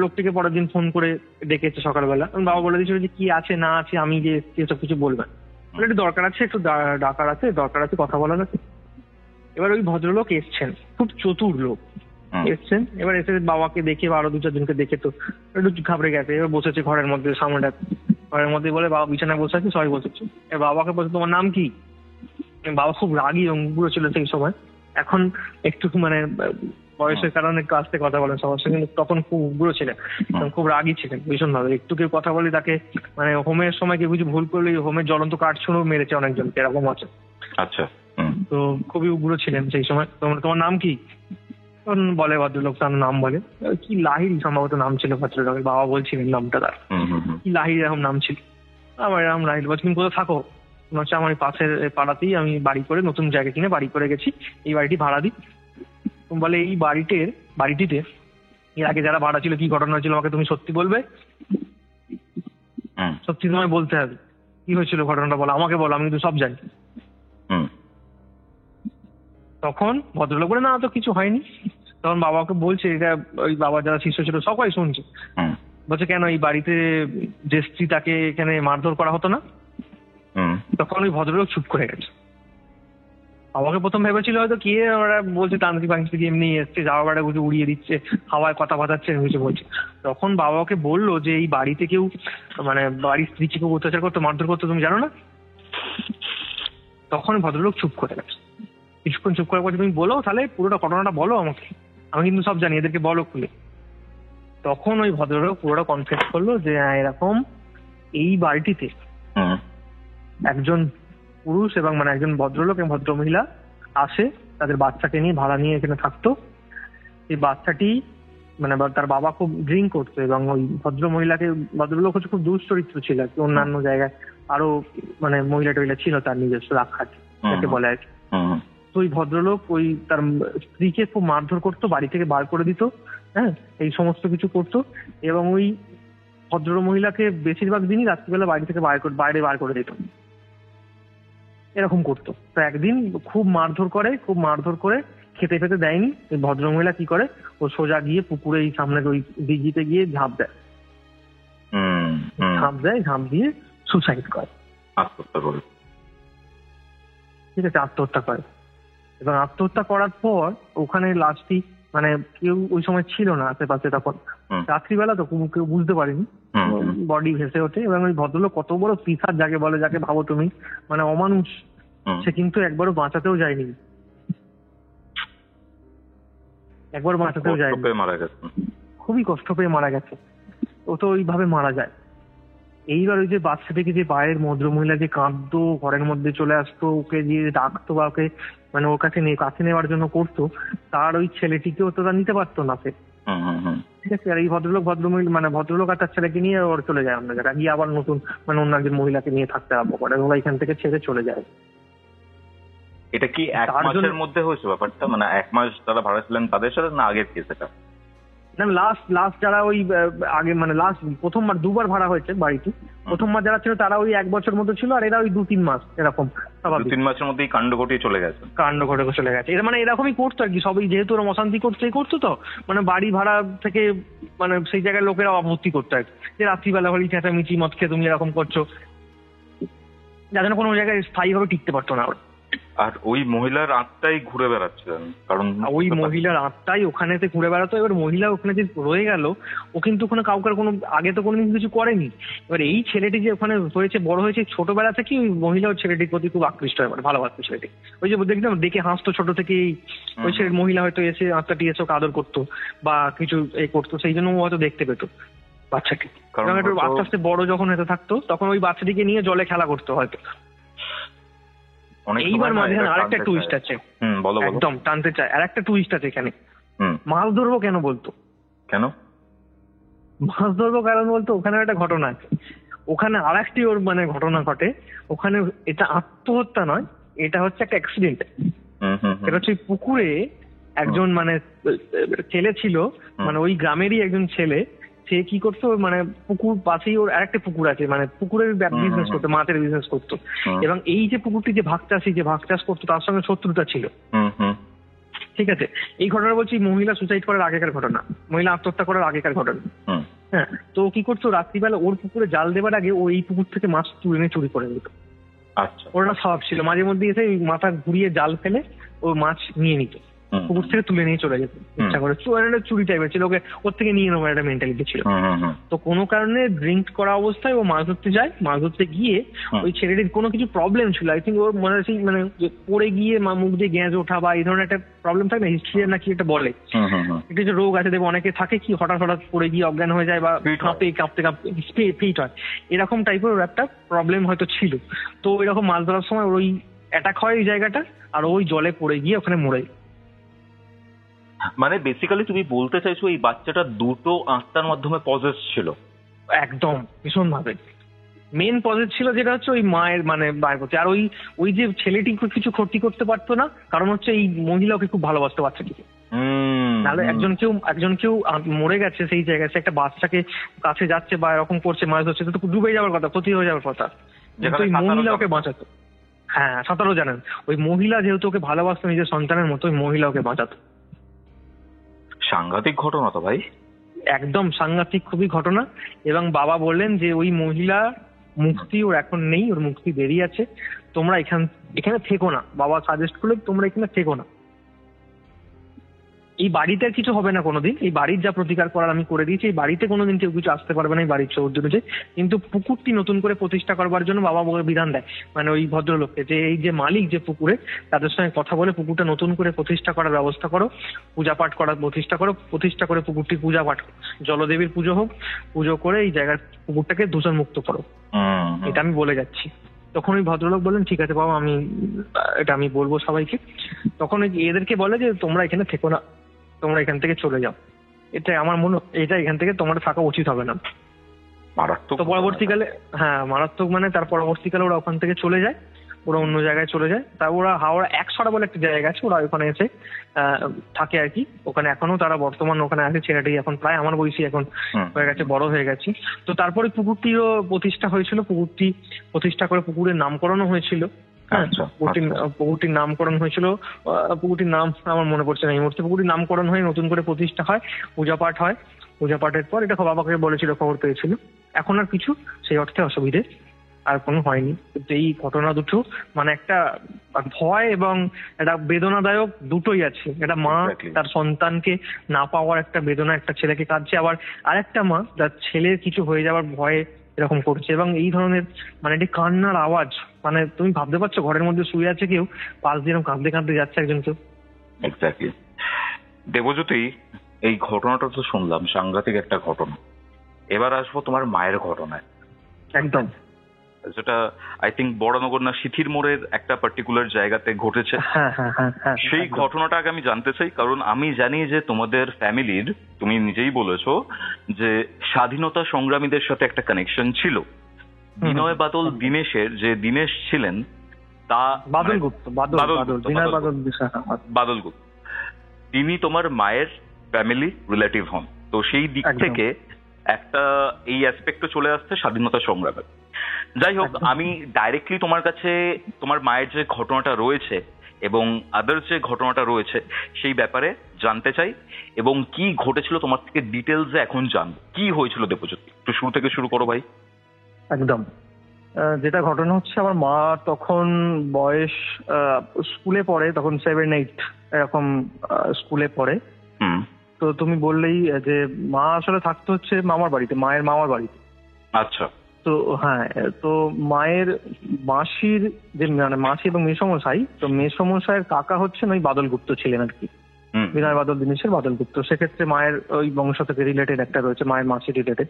লোকটিকে পরের দিন ফোন করে ডেকেছে সকালবেলা। বাবা বলে দিয়েছিল যে কি আছে না আছে আমি যে এসব কিছু বলবেন, একটু দরকার আছে, একটু দরকার আছে, কথা বলার আছে। এবার ওই ভদ্রলোক এসছেন, খুব চতুর লোক, এসছেন, এবার এসে বাবাকে দেখে বা আরো 2-4 জনকে দেখে তো একটু ঘাবড়ে গেছে। এবার বসেছে ঘরের মধ্যে, সামনেটা ঘরের মধ্যে, বলে বাবা বিছানায় বসে আছে, সবাই বসেছে। এবার বাবাকে বলছে তোমার নাম কি? বাবা খুব রাগী এবং বুড়ো ছিল সেই সময়, এখন একটু মানে বয়সের কারণে একটু আস্তে কথা বলেন সবার সঙ্গে, কিন্তু তখন খুব উগ্র ছিলেন, খুব রাগী ছিলেন ভীষণ ভাবে। একটু কেউ কথা বলে তাকে মানে হোমের সময় কেউ কিছু ভুল করলে হোমের জ্বলন্ত কাঠ ছুঁড়েও মেরেছে অনেকজনকে, এরকম আছে। আচ্ছা। তো খুবই উগ্র ছিলেন সেই সময়। তোমার নাম কি? তখন বলে ভদ্রলোক তার নাম বলে, কি লাহিড়ী সম্ভবত নাম ছিল ভদ্রলোকের, বাবা বলছিলেন নামটা তার, কি লাহিড়ী এরকম নাম ছিল। আমার এরকম লাহিড়ী। বলছি তুমি কোথাও থাকো? হচ্ছে আমার পাশের পাড়াতেই আমি বাড়ি করে, নতুন জায়গা কিনে বাড়ি করে গেছি, এই বাড়িটি ভাড়া দিই। বলে এই বাড়িটিতে এর আগে যারা ভাড়া ছিল কি ঘটনা হয়েছিল আমাকে তুমি সত্যি বলবে, সত্যি তোমায় বলতে হবে, কি হয়েছিল ঘটনাটা বলো, আমাকে বলো, আমি কিন্তু সব জানি। তখন ভদ্রলোক বলে না তো কিছু হয়নি। তখন বাবাকে বলছে, এটা ওই বাবা যারা শিষ্য ছিল সবাই শুনছে, বলছে কেন এই বাড়িতে যে স্ত্রী তাকে এখানে মারধর করা হতো না? তখন ওই ভদ্রলোক চুপ করে গেছে। আমাকে প্রথম ভেবেছিল হয়তো কে ওরা বলছে তান্ত্রিক ফান্ত্রিক এমনি এসছে, যাওয়া বাড়া কিছু উড়িয়ে দিচ্ছে, হাওয়ায় কথা বাতাচ্ছে, কিছু বলছে। তখন বাবাকে বললো যে এই বাড়িতে কেউ মানে বাড়ির স্ত্রীকে কেউ অত্যাচার করতো, মারধর করতো, তুমি জানো না? তখন ভদ্রলোক চুপ করে গেছে। কিছুক্ষণ চুপ করে বলছে তুমি বলো তাহলে পুরোটা ঘটনাটা বলো আমাকে, আমি কিন্তু সব জানি, এদেরকে বলো খুলে। তখন ওই ভদ্রলোক পুরোটা কনফেস করলো যে এরকম এই বাড়িটিতে একজন পুরুষ এবং মানে একজন ভদ্রলোক এবং ভদ্র মহিলা আসে, তাদের বাচ্চাকে নিয়ে ভাড়া নিয়ে এখানে থাকতো। এই বাচ্চাটি মানে তার বাবা খুব ড্রিঙ্ক করতো এবং ওই ভদ্রলোক হচ্ছে খুব দুশ্চরিত্র ছিল আর কি, অন্যান্য জায়গায় আরো মানে মহিলা টহিলা ছিল তার নিজস্ব রাখাটি যাকে বলে আর কি। তো ওই ভদ্রলোক ওই তার স্ত্রীকে খুব মারধর করতো, বাড়ি থেকে বার করে দিত, হ্যাঁ এই সমস্ত কিছু করতো। এবং ওই ভদ্র মহিলাকে বেশিরভাগ দিনই রাত্রিবেলা বাড়ি থেকে বাইরে বার করে দিত, এরকম করতো। তো একদিন খুব মারধর করে খেতে ফেতে দেয়নি, ওই ভদ্রমহিলা কি করে, ও সোজা গিয়ে পুকুরে এই সামনে ওই দিঘিতে গিয়ে ঝাঁপ দেয়, ঝাঁপ দিয়ে সুসাইড করে, ঠিক আছে, আত্মহত্যা করে। এবং আত্মহত্যা করার পর ওখানে লাশটি মানে কেউ ওই সময় ছিল না আশেপাশে, তখন রাত্রিবেলা তো কেউ বুঝতে পারেনি, বডি ভেসে ওঠে। এবং ওই ভদ্রলোক কত বড় পিসার যাকে বলে, যাকে ভাবো তুমি মানে অমানুষ, সে কিন্তু একবারও বাঁচাতেও যায়নি, খুবই কষ্ট পেয়ে মারা গেছে। ও তো ওইভাবে মারা যায়। এইবার ওই যে বাচ্চাটিকে যে বাইরের ভদ্র মহিলা যে কাঁদতো, ঘরের মধ্যে চলে আসতো, ওকে দিয়ে ডাকতো বা ওকে মানে ওর কাছে নেওয়ার জন্য করতো, তার ওই ছেলেটিকেও তো তার নিতে পারতো না সে, ঠিক আছে। আর এই ভদ্রলোক আর তার ছেলেকে নিয়ে ওর চলে যায় অন্য জায়গায় গিয়ে, আবার নতুন মানে অন্য একজন মহিলাকে নিয়ে থাকতে আরম্ভ করে, ওরা এখান থেকে ছেড়ে চলে যায়। এটা কি 1 মাসের মধ্যে হয়েছে ব্যাপারটা, মানে 1 মাস যারা ভাড়া ছিলেন তাদের সাথে, না আগের কেস এটা? না লাস্ট যারা ওই আগে মানে লাস্ট প্রথমবার 2বার ভাড়া হয়েছে বাড়িটি, প্রথমবার যারা ছিল তারা ওই 1 বছর মতো ছিল, আর এরা ওই 2-3 মাস এরকম, 2-3 মাসের মধ্যেই কাণ্ড ঘটিয়ে চলে গেছে। এরা মানে এরকমই করতো আর কি, সবই যেহেতু ওরা অশান্তি করতো তো মানে বাড়ি ভাড়া থেকে মানে সেই জায়গায় লোকেরা আপত্তি করতো আর কি, যে রাত্রিবেলা হলেই চেঁচামেচি মদ খেয়ে তুমি এরকম করছো, যার জন্য কোনো জায়গায় স্থায়ীভাবে টিকতে পারতো না ওরা। আর ওই মহিলার আত্মাই ঘুরে বেড়াচ্ছিলেন, কারণ ওই মহিলার আত্মাই ওখানেতে ঘুরে বেড়াতো। এবার মহিলা ওখানে যে রয়ে গেল, ও কিন্তু ওখানে কাউকে কোনো আগে তো কোনোদিন কিছু করেনি। এবার এই ছেলেটি যে ওখানে হয়েছে, বড় হয়েছে, ছোটবেলা থেকে ওই মহিলা ওই ছেলেটির প্রতি খুব আকৃষ্ট হয়, মানে ভালোবাসতো ছেলেটি। ওই যে দেখলাম দেখে হাসতো ছোট থেকেই, ওই ছেলের মহিলা হয়তো এসে আত্মাটি এসে ওকে আদর করতো বা কিছু করতো, সেই জন্য ও হয়তো দেখতে পেতো বাচ্চাকে। কারণ একটু আস্তে আস্তে বড় যখন হতে থাকতো তখন ওই বাচ্চাটিকে নিয়ে জলে খেলা করতো হয়তো। এইবার মাঝখানে আরেকটা টুইস্ট আছে, একদম টানতে চাই, আর একটা টুইস্ট আছে এখানে। মাছ ধরবো কেন বলতো, মাছ ধরবো কারণ বলতো ওখানে একটা ঘটনা আছে, ওখানে আর একটি ওর মানে ঘটনা ঘটে ওখানে। এটা আত্মহত্যা নয়, এটা হচ্ছে একটা অ্যাক্সিডেন্ট। এটা হচ্ছে পুকুরে একজন মানে ছেলে ছিল, মানে ওই গ্রামেরই একজন ছেলে, সে কি করতো মানে পুকুর পাশেই ওর আরেকটা পুকুর আছে, মানে পুকুরের বিজনেস করতো, মাছের বিজনেস করতো। এবং এই যে পুকুরটি যে ভাগ চাষ করতো তার সঙ্গে শত্রুতা ছিল, ঠিক আছে। এই ঘটনা বলছি মহিলা সুসাইড করার আগেকার ঘটনা, মহিলা আত্মহত্যা করার আগেকার ঘটনা। হ্যাঁ, তো কি করতো রাত্রিবেলা ওর পুকুরে জাল দেবার আগে ও এই পুকুর থেকে মাছ তুলে এনে চুরি করে নিত। ওর না স্বভাব ছিল মাঝে মধ্যে এসে মাথা ঘুরিয়ে জাল ফেলে ও মাছ নিয়ে নিত, পুকুর থেকে তুলে নিয়ে চলে যেত ইচ্ছা করে। চুরি টাইপের ছিল, ওকে ওর থেকে নিয়ে নেবো একটা মেন্টালিটি ছিল। তো কোনো কারণে ড্রিঙ্ক করা অবস্থায় ও মাছ ধরতে যায়, মাছ ধরতে গিয়ে ওই ছেলেটির কোনো কিছু প্রবলেম ছিল, আই থিঙ্ক ওর মনে হচ্ছে মানে পড়ে গিয়ে মুখ দিয়ে গ্যাস ওঠা বা এই ধরনের একটা প্রবলেম থাকে না, হিস্ট্রি নাকি একটা বলে, একটা যে রোগ আছে দেখবো অনেকে থাকে কি হঠাৎ হঠাৎ পড়ে গিয়ে অজ্ঞান হয়ে যায় বা কাঁপতে কাঁপতে ফিট হয়, এরকম টাইপের ওর একটা প্রবলেম হয়তো ছিল। তো এরকম মাছ ধরার সময় ওই অ্যাটাক হয় এই জায়গাটা, আর ওই জলে পড়ে গিয়ে ওখানে মরে। মানে বেসিক্যালি তুমি বলতে চাইছো এই বাচ্চাটা দুটো আত্মার মাধ্যমে পজেস ছিল? একদম ভীষণ ভাবে মেন পজেস ছিল, যেটা হচ্ছে ওই মায়ের মানে মায়ের প্রতি। আর ওই যে ছেলেটি কিছু ক্ষতি করতে পারতো না, কারণ হচ্ছে এই মহিলা ওকে খুব ভালোবাসতে বাচ্চাটিকে। নাহলে একজন কেউ মরে গেছে সেই জায়গায়, সে একটা বাচ্চাকে কাছে যাচ্ছে বা এরকম করছে মাছ ধরছে, তো ডুবে যাওয়ার কথা, ক্ষতি হয়ে যাওয়ার কথা, কিন্তু ওই মহিলা ওকে বাঁচাতো। হ্যাঁ, সাঁতারও জানেন। ওই মহিলা যেহেতু ওকে ভালোবাসতো নিজের সন্তানের মতো, ওই মহিলা ওকে বাঁচাতো। সাংঘাতিক ঘটনা তো ভাই, একদম সাংঘাতিক খুবই ঘটনা। এবং বাবা বললেন যে ওই মহিলা মুক্তি ওর এখন নেই, ওর মুক্তি বেরিয়ে আছে, তোমরা এখানে থেকো না। বাবা সাজেস্ট করলো তোমরা এখানে থেকো না, এই বাড়িতে আর কিছু হবে না কোনোদিন, এই বাড়ির যা প্রতিকার করার আমি করে দিয়েছি, এই বাড়িতে কোনোদিন কেউ কিছু আসতে পারবে না এই বাড়ির চৌধুরীতে। কিন্তু পুকুরটি নতুন করে প্রতিষ্ঠা করবার জন্য বাবা বিধান দেয়, মানে ওই ভদ্রলোককে, যে এই যে মালিক যে পুকুরে, তাদের সঙ্গে কথা বলে পুকুরটা নতুন করে প্রতিষ্ঠা করার ব্যবস্থা করো, পূজা পাঠ করার প্রতিষ্ঠা করে পুকুরটি পূজা পাঠ, জলদেবীর পুজো হোক, পুজো করে এই জায়গার পুকুরটাকে দূষণ মুক্ত করো, এটা আমি বলে যাচ্ছি। তখন ওই ভদ্রলোক বললেন ঠিক আছে বাবা, আমি বলবো সবাইকে। তখন এদেরকে বলে যে তোমরা এখানে থেকো না, তোমরা এখান থেকে চলে যাও, এটা আমার এটা এখান থেকে তোমাদের থাকা উচিত হবে না। তো পরবর্তীকালে, হ্যাঁ মারাত্মক, মানে তার পরবর্তীকালে ওরা ওখান থেকে চলে যায়, ওরা অন্য জায়গায় চলে যায়। তা ওরা হাওড়া 100 বলে একটা জায়গা আছে, ওরা ওখানে এসে থাকে আর কি। ওখানে এখনো তারা বর্তমান ওখানে আছে। ছেলেটি এখন প্রায় আমার বয়সী এখন হয়ে গেছে, বড় হয়ে গেছি। তো তারপরে পুকুরটিরও প্রতিষ্ঠা হয়েছিল, পুকুরটি প্রতিষ্ঠা করে পুকুরের নামকরণও হয়েছিল। পুকুরটির নামকরণ হয়েছিল, পুকুরটির নাম আমার মনে পড়ছে না এই মুহূর্তে। পুকুরটির নামকরণ হয়ে নতুন করে প্রতিষ্ঠা হয়, পূজা পাঠ হয়। পূজা পাঠের পর এটা বাবাকে বলেছিল, খবর পেয়েছিল। এখন আর কিছু সেই অর্থে অসুবিধে আর কোনো হয়নি। কিন্তু এই ঘটনা দুটো মানে একটা ভয় এবং একটা বেদনাদায়ক দুটোই আছে। একটা মা তার সন্তানকে না পাওয়ার একটা বেদনা একটা ছেলেকে কাঁদছে, আবার আরেকটা মা তার ছেলের কিছু হয়ে যাওয়ার ভয়ে এরকম করছে। এবং এই ধরনের মানে একটি কান্নার আওয়াজ, মানে তুমি ভাবতে পারছো ঘরের মধ্যে শুয়ে আছে কেউ, পাশ দিয়ে এরকম কাঁদতে কাঁদতে যাচ্ছে একজন কেউ। এক্স্যাক্টলি। দেবজ্যোতি, এই ঘটনাটা তো শুনলাম, সাংঘাতিক একটা ঘটনা। এবার আসবো তোমার মায়ের ঘটনায়। একদম, যেটা আই থিঙ্ক বড়নগর না সিথির মোড়ের একটা পার্টিকুলার জায়গাতে ঘটেছে। সেই ঘটনাটাকে আমি জানতে চাই, কারণ আমি জানি যে তোমাদের ফ্যামিলির, তুমি নিজেই বলেছো যে স্বাধীনতা সংগ্রামীদের সাথে একটা কানেকশন ছিল। বিনয় বাদল দীনেশের যে দীনেশ ছিলেন, তা বাদল গুপ্ত, তিনি তোমার মায়ের ফ্যামিলি রিলেটিভ হন। তো সেই দিক থেকে একটা এই অ্যাসপেক্টে চলে আসছে স্বাধীনতা সংগ্রামের। যাই হোক, আমি ডাইরেক্টলি তোমার কাছে তোমার মায়ের যে ঘটনাটা রয়েছে এবং আদার্স যে ঘটনাটা রয়েছে সেই ব্যাপারে জানতে চাই, এবং কি ঘটেছিল তোমার থেকে ডিটেলসে এখন জানবো। কি হয়েছিল দেবজ্যোতি, একটু শুরু থেকে শুরু করো ভাই। একদম, যেটা ঘটনা হচ্ছে, আমার মা তখন বয়স স্কুলে পড়ে, তখন 7-8 এরকম স্কুলে পড়ে। তো তুমি বললেই যে মা আসলে থাকতো হচ্ছে মামার বাড়িতে, মায়ের মামার বাড়িতে। আচ্ছা। তো হ্যাঁ, তো মায়ের মাসির যে মানে মাসি এবং মেসমশাই, তো মেসমশাইয়ের কাকা হচ্ছেন ওই বাদল গুপ্ত ছিলেন আর কি, বিনয় বাদল দীনেশের বাদল গুপ্ত। সেক্ষেত্রে মায়ের ওই বংশ থেকে রিলেটেড একটা রয়েছে, মায়ের মাসি রিলেটেড।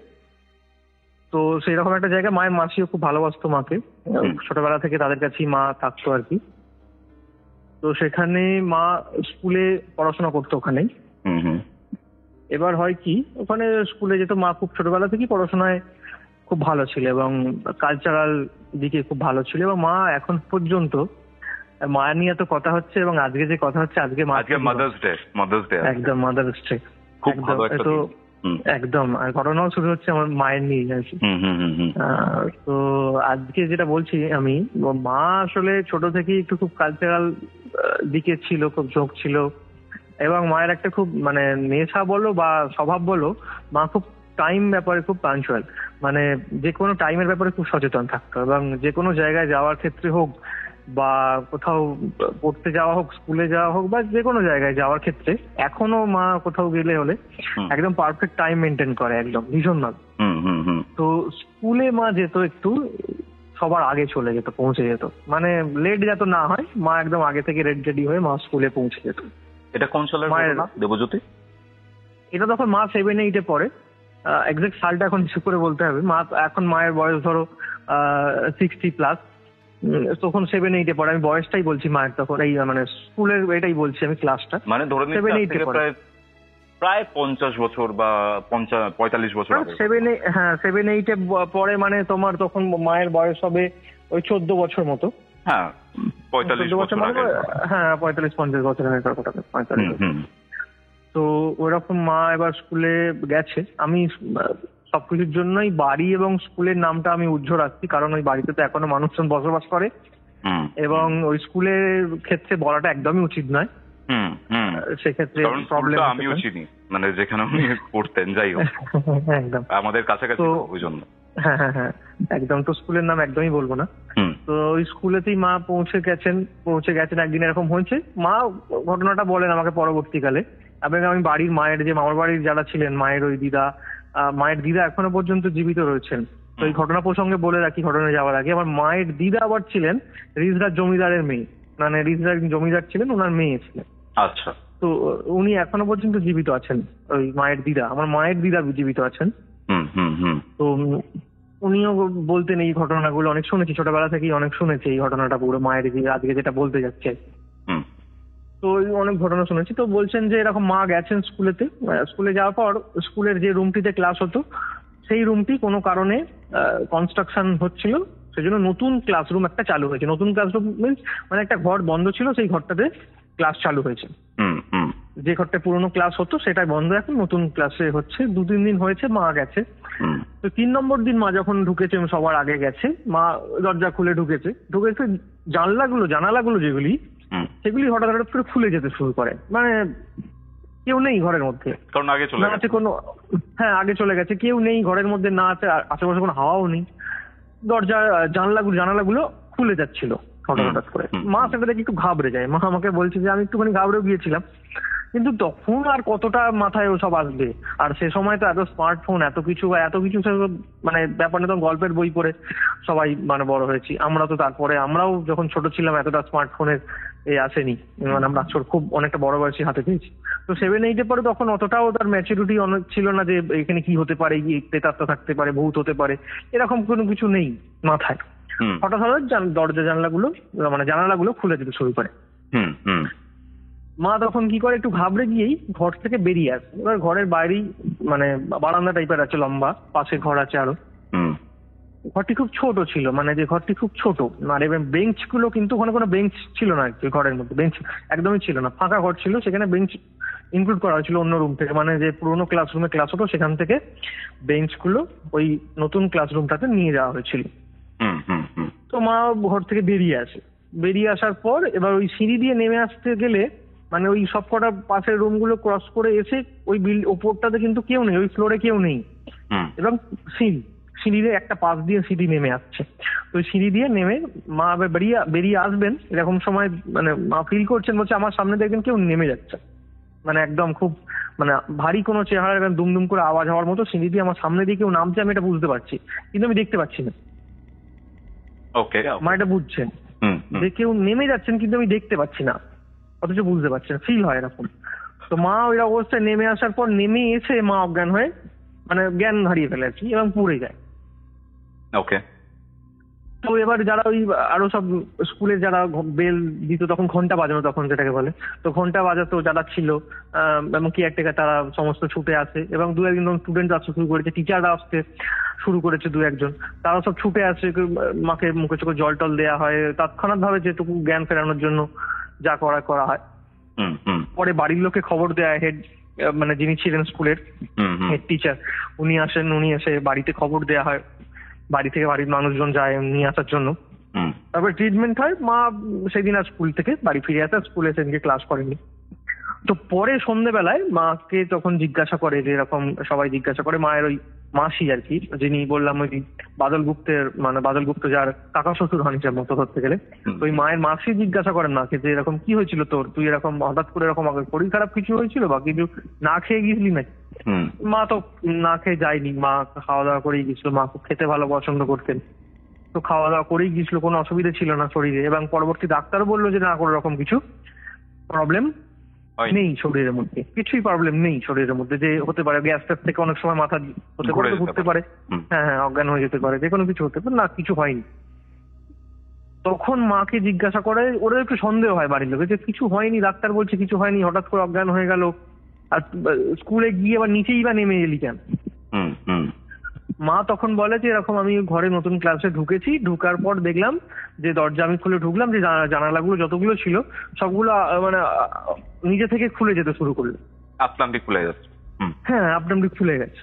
তো সেই রকম একটা জায়গা, মায়ের মাসিও খুব ভালোবাসতো মাকে, ছোটবেলা থেকে তাদের কাছেই মা থাকতো আর কি। তো সেখানে মা স্কুলে পড়াশোনা করতো ওখানেই। এবার হয় কি, ওখানে স্কুলে যেত, মা খুব ছোটবেলা থেকেই পড়াশোনায় খুব ভালো ছিল এবং কালচারাল দিকে খুব ভালো ছিল। এবং মা এখন পর্যন্ত, মায়ের নিয়ে তো কথা হচ্ছে এবং আজকে যে কথা হচ্ছে, আজকে মাদার্স ডে, একদম মাদার্স ডে, তো একদম। আর ঘটনাও শুরু হচ্ছে আমার মায়ের নিয়ে আর কি। তো আজকে যেটা বলছি আমি, মা আসলে ছোট থেকেই একটু খুব কালচারাল দিকে ছিল, খুব ঝোঁক ছিল। এবং মায়ের একটা খুব মানে নেশা বলো বা স্বভাব বলো, মা খুব টাইম ব্যাপারে খুব পাঞ্চুয়াল, মানে যে কোনো টাইমের ব্যাপারে খুব সচেতন থাকতো। এবং যে কোনো জায়গায় যাওয়ার ক্ষেত্রে হোক বা কোথাও পড়তে যাওয়া হোক, স্কুলে যাওয়া হোক, বা যে কোনো জায়গায় যাওয়ার ক্ষেত্রে এখনো মা কোথাও গেলে হলে একদম পারফেক্ট টাইম মেনটেন করে, একদম ভীষণ ভাবে। তো স্কুলে মা যেত একটু সবার আগে চলে যেত, পৌঁছে যেত, মানে লেট যাতে না হয়, মা একদম আগে থেকে রেডি হয়ে মা স্কুলে পৌঁছে যেত। এটা কোন সালের ঘটনা দেবজ্যোতি? এটা তখন মা 7-8-এ পড়ে। এক্সাক্ট সালটা এখন হিসেব করে বলতে হবে। মা এখন, মায়ের বয়স ধরো 60+, তখন 7-8-এ পড়ে। আমি বয়সটাই বলছি মায়ের তখন, এই মানে স্কুলের এটাই বলছি আমি, ক্লাসটা মানে ধরে নিচ্ছি 7-8-এ পড়ে, প্রায় 50 বছর বা 45 বছর আগে। 7-8-এ পরে, মানে তোমার তখন মায়ের বয়স হবে ওই 14 বছর মতো। হ্যাঁ, 45 বছর আগে। হ্যাঁ, 45-50 বছর আগেকার কথা, 45। তো ওরকম মা এবার স্কুলে গেছে। আমি সবকিছুর জন্যই বাড়ি এবং স্কুলের নামটা আমি উজ্জ্ব রাখছি, কারণ ওই বাড়িতে তো এখনো মানুষজন বসবাস করে, এবং ওই স্কুলের ক্ষেত্রে বলাটা একদমই উচিত নয়। সেক্ষেত্রে প্রবলেম আমিও চিনি, মানে যেখানে উনি পড়তেন, যাই হোক একদম আমাদের কাছাকাছি, ওই জন্য। হ্যাঁ হ্যাঁ হ্যাঁ, একদম। তো স্কুলের নাম একদমই বলবো না। তো ওই স্কুলেতেই মা পৌঁছে গেছেন। একদিন এরকম হয়েছে, মা ঘটনাটা বলেন আমাকে পরবর্তীকালে। এবং আমি বাড়ির মায়ের, যে মামার বাড়ির যারা ছিলেন, মায়ের ওই দিদা, মায়ের দিদা এখনো পর্যন্ত জীবিত রয়েছেন। তো এই ঘটনা প্রসঙ্গে বলে রাখি, ঘটনা যাওয়ার আগে, আমার মায়ের দিদা আবার ছিলেন রিজরাজ জমিদারের মেয়ে, মানে রিজরাজ জমিদার ছিলেন, ওনার মেয়ে ছিলেন। আচ্ছা। তো উনি এখনো পর্যন্ত জীবিত আছেন, ওই মায়ের দিদা, আমার মায়ের দিদা জীবিত আছেন। তো উনিও বলতেন এই ঘটনাগুলো, অনেক শুনেছি, ছোটবেলা থেকেই অনেক শুনেছি এই ঘটনাটা, পুরো মায়ের আজকে যেটা বলতে যাচ্ছে। তো অনেক ঘটনা শুনেছি। তো বলছেন যে এরকম মা গেছেন স্কুলেতে, স্কুলে যাওয়ার পর স্কুলের যে রুমটিতে ক্লাস হতো, সেই রুমটি কোনো কারণে কনস্ট্রাকশন হচ্ছিল, সেজন্য নতুন ক্লাসরুম একটা চালু হয়েছে। নতুন ক্লাসরুম মিনস মানে একটা ঘর বন্ধ ছিল, সেই ঘরটাতে ক্লাস চালু হয়েছে। যে ঘরটা পুরোনো ক্লাস হতো সেটাই বন্ধ, এখন নতুন ক্লাসে হচ্ছে। 2-3 দিন হয়েছে মা গেছে। তো 3 নম্বর দিন মা যখন ঢুকেছে, সবার আগে গেছে, মা দরজা খুলে ঢুকেছে। জানালাগুলো যেগুলি, সেগুলি হঠাৎ হঠাৎ করে খুলে যেতে শুরু করে, মানে কেউ নেই ঘরের মধ্যে, কারণ আগে চলে গেছে কোনো। হ্যাঁ, আগে চলে গেছে, কেউ নেই ঘরের মধ্যে, না আছে আশেপাশে কোনো হাওয়াও নেই। জানালাগুলো খুলে যাচ্ছিল হঠাৎ করে। মা সেটা দেখে একটু ঘাবড়ে যায়। মা আমাকে বলছে যে আমি একটুখানি ঘাবড়েও গিয়েছিলাম, কিন্তু তখন আর কতটা মাথায় ওসব আসবে। আর সে সময় তো এত স্মার্টফোন, এত কিছু মানে ব্যাপার না, তখন গল্পের বই পড়ে সবাই মানে বড় হয়েছি আমরা। তো তারপরে আমরাও যখন ছোট ছিলাম এতটা স্মার্টফোনের আসেনি, মানে আমরা খুব অনেকটা বড় বয়সী হাতে পেয়েছি। তো 7-8-এ পরে তখন অতটাও তার ম্যাচুরিটি অনেক ছিল না যে এখানে কি হতে পারে, প্রেতাত্মা থাকতে পারে, ভূত হতে পারে, এরকম কোনো কিছু নেই মাথায়। হঠাৎ জানালাগুলো খুলে যেতে শুরু করে। মা তখন কি করে, একটু ঘাবড়ে গিয়েই ঘর থেকে বেরিয়ে আসে। এবার ঘরের বাইরেই মানে বারান্দা টাইপের আছে, লম্বা, পাশে ঘর আছে আরো। ঘরটি খুব ছোট ছিল, মানে যে ঘরটি খুব ছোট, আর এবার বেঞ্চ গুলো কিন্তু ওখানে কোনো বেঞ্চ ছিল না, ঘরের মধ্যে বেঞ্চ একদমই ছিল না, ফাঁকা ঘর ছিল। সেখানে বেঞ্চ ইনক্লুড করা হয়েছিল অন্য রুম থেকে, মানে যে পুরোনো ক্লাসরুমে ক্লাস হতো সেখান থেকে বেঞ্চ গুলো ওই নতুন ক্লাসরুমটাতে নিয়ে যাওয়া হয়েছিল। তো মা ঘর থেকে বেরিয়ে আসার পর এবার ওই সিঁড়ি দিয়ে নেমে আসতে গেলে, মানে ওই সবকটা পাশের রুমগুলো ক্রস করে এসে ওই ওপরটাতে কিন্তু কেউ নেই, ওই ফ্লোরে কেউ নেই, এবং সিঁড়িতে একটা পাশ দিয়ে সিঁড়ি নেমে আসছে। তো সিঁড়ি দিয়ে নেমে মা আবার বেরিয়ে আসবেন, এরকম সময় মানে মা ফিল করছেন, বলছে আমার সামনে দেখবেন কেউ নেমে যাচ্ছে, মানে একদম খুব মানে ভারী কোনো চেহারা, দুমদুম করে আওয়াজ হওয়ার মতো সিঁড়ি দিয়ে আমার সামনে দিয়ে কেউ নামছে, আমি এটা বুঝতে পারছি, কিন্তু আমি দেখতে পাচ্ছি না। মা এটা বুঝছেন যে কেউ নেমে যাচ্ছেন, কিন্তু আমি দেখতে পাচ্ছি না, অথচ বুঝতে পারছি না, ফিল হয় এরকম। তো মা ওই অবস্থায় নেমে আসার পর, নেমে এসে মা অজ্ঞান হয়ে, মানে জ্ঞান হারিয়ে ফেলে আর কি, এবং পড়ে যায়। তো এবার যারা ওই আরো সব স্কুলে যারা বেল দিত, তখন ঘন্টা বাজানো, তখন যেটাকে বলে, তো ঘন্টা বাজাতো যারা ছিল, এবং কেয়ারটেকার, তারা সমস্ত ছুটে আসে, এবং 2-1 জন স্টুডেন্ট আসতে শুরু করেছে, টিচাররা আসতে শুরু করেছে 2-1 জন, তারা সব ছুটে আসে, মাকে মুখে চোখে জল টল দেওয়া হয়, তৎক্ষণাৎ ভাবে যেটুকু জ্ঞান ফেরানোর জন্য যা করা হয়। পরে বাড়ির লোকে খবর দেয়, হেড মানে যিনি ছিলেন স্কুলের হেড টিচার, উনি এসে বাড়িতে খবর দেওয়া হয়, বাড়ি থেকে বাড়ির মানুষজন যায় নিয়ে আসার জন্য। তারপরে ট্রিটমেন্ট হয়। মা সেদিন আর স্কুল থেকে বাড়ি ফিরে আসে, স্কুলে সেদিনকে ক্লাস করেনি। তো পরে সন্ধ্যেবেলায় মাকে তখন জিজ্ঞাসা করে, যে এরকম সবাই জিজ্ঞাসা করে, মায়ের ওই মাসি আর কি, যিনি বললাম ওই বাদল গুপ্তের মানে বাদল গুপ্ত যার কাকা শ্বশুর হন হিসাব মতো ধরতে গেলে, ওই মায়ের মাসি জিজ্ঞাসা করেন মাকে যে এরকম কি হয়েছিল তোর, তুই এরকম হঠাৎ করে এরকম শরীর খারাপ কিছু হয়েছিল বা কিছু না খেয়ে গিয়েছিলি নাকি? মা তো না খেয়ে যায়নি, মা খাওয়া দাওয়া করেই গেছিল, মা খুব খেতে ভালো পছন্দ করতেন, তো খাওয়া দাওয়া করেই গিয়েছিল, কোনো অসুবিধা ছিল না শরীরে। এবং পরবর্তী ডাক্তারও বললো যে না কোনো রকম কিছু প্রবলেম নেই শরীরের মধ্যে, কিছুই প্রবলেম নেই শরীরের মধ্যে, যে হতে পারে গ্যাস ট্যাস থেকে অনেক সময় মাথা হতে পারে, ঘুরতে পারে, হ্যাঁ অজ্ঞান হয়ে যেতে পারে, যে কোনো কিছু হতে পারে, না কিছু হয়নি। তখন মাকে জিজ্ঞাসা করে, ওরা একটু সন্দেহ হয় বাড়ির লোকে যে কিছু হয়নি, ডাক্তার বলছে কিছু হয়নি, হঠাৎ করে অজ্ঞান হয়ে গেল, আর স্কুলে গিয়ে আবার নিচেই বা নেমে এলি কেন? মা তখন বলে যে এরকম আমি ঘরে নতুন ক্লাসে ঢুকেছি, ঢুকার পর দেখলাম যে দরজা আমি খুলে ঢুকলাম, যে জানালাগুলো যতগুলো ছিল সবগুলো মানে নিজে থেকে খুলে যেতে শুরু করলো, আপনার খুলে যাচ্ছে। হ্যাঁ আপনার খুলে গেছে।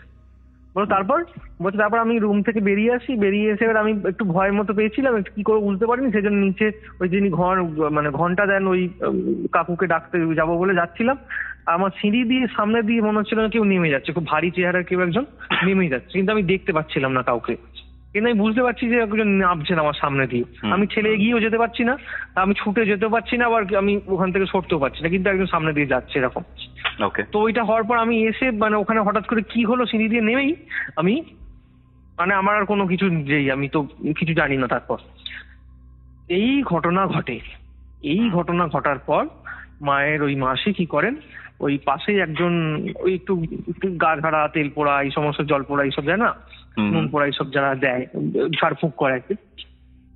বলো তারপর বলছে তারপর আমি রুম থেকে বেরিয়ে আসি, বেরিয়ে এসে এবার আমি একটু ভয়ের মতো পেয়েছিলাম, একটু কি করে বুঝতে পারিনি, সেজন্য নিচে ওই যিনি মানে ঘন্টা দেন ওই কাকুকে ডাকতে যাবো বলে যাচ্ছিলাম, আমার সিঁড়ি দিয়ে সামনে দিয়ে মনে হচ্ছিল কেউ নেমে যাচ্ছে, খুব ভারী চেহারা কেউ একজন নেমে যাচ্ছে, কিন্তু আমি দেখতে পাচ্ছিলাম না কাউকে, কিন্তু আমি বুঝতে পারছি যে একজন নামছেন আমার সামনে দিয়ে, আমি ঠেলে এগিয়েও যেতে পারছি না, আমি ছুটে যেতেও পারছি না, আবার আমি ওখান থেকে সরতেও পারছি না, কিন্তু একজন সামনে দিয়ে যাচ্ছে এরকম। তো ওইটা হওয়ার পর আমি এসে মানে ওখানে হঠাৎ করে কি হলো সিঁড়ি দিয়ে নেমেই আমি মানে আমার আর কোনো কিছু যেই আমি তো কিছু জানি না। তারপর এই ঘটনা ঘটে, এই ঘটনা ঘটার পর মায়ের ওই মাসি কি করেন, ওই পাশেই একজন ওই একটু গা ঝাড়া তেল পোড়া এই সমস্ত জল পোড়া এইসব দেয় না, নুন পোড়া এইসব যারা দেয় ঝাড়ফুঁক করে আর কি,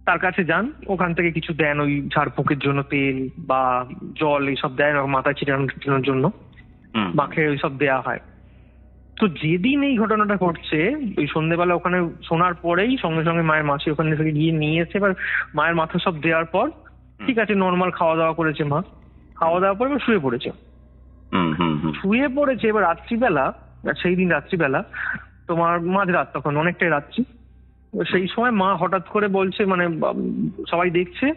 তার কাছে যান, ওখান থেকে কিছু দেন ওই ঝাড়ফুঁকের জন্য তেল বা জল এইসব দেন মাথায় ছিটানোর জন্য, মাকে ওইসব দেওয়া হয়। তো যেদিন এই ঘটনাটা ঘটছে ওই সন্ধ্যেবেলা ওখানে শোনার পরেই সঙ্গে সঙ্গে মায়ের মাসি ওখানে থেকে গিয়ে নিয়ে এসে এবার মায়ের মাথা সব দেওয়ার পর ঠিক আছে নর্মাল খাওয়া দাওয়া করেছে মা, খাওয়া দাওয়া করে এবার শুয়ে পড়েছে। এবার রাত্রিবেলা, সেই দিন রাত্রিবেলা তোমার মাঝরাত, তখন অনেকটাই রাত্রি, সেই সময় মা হঠাৎ করে বলছে মানে সবাই দেখছে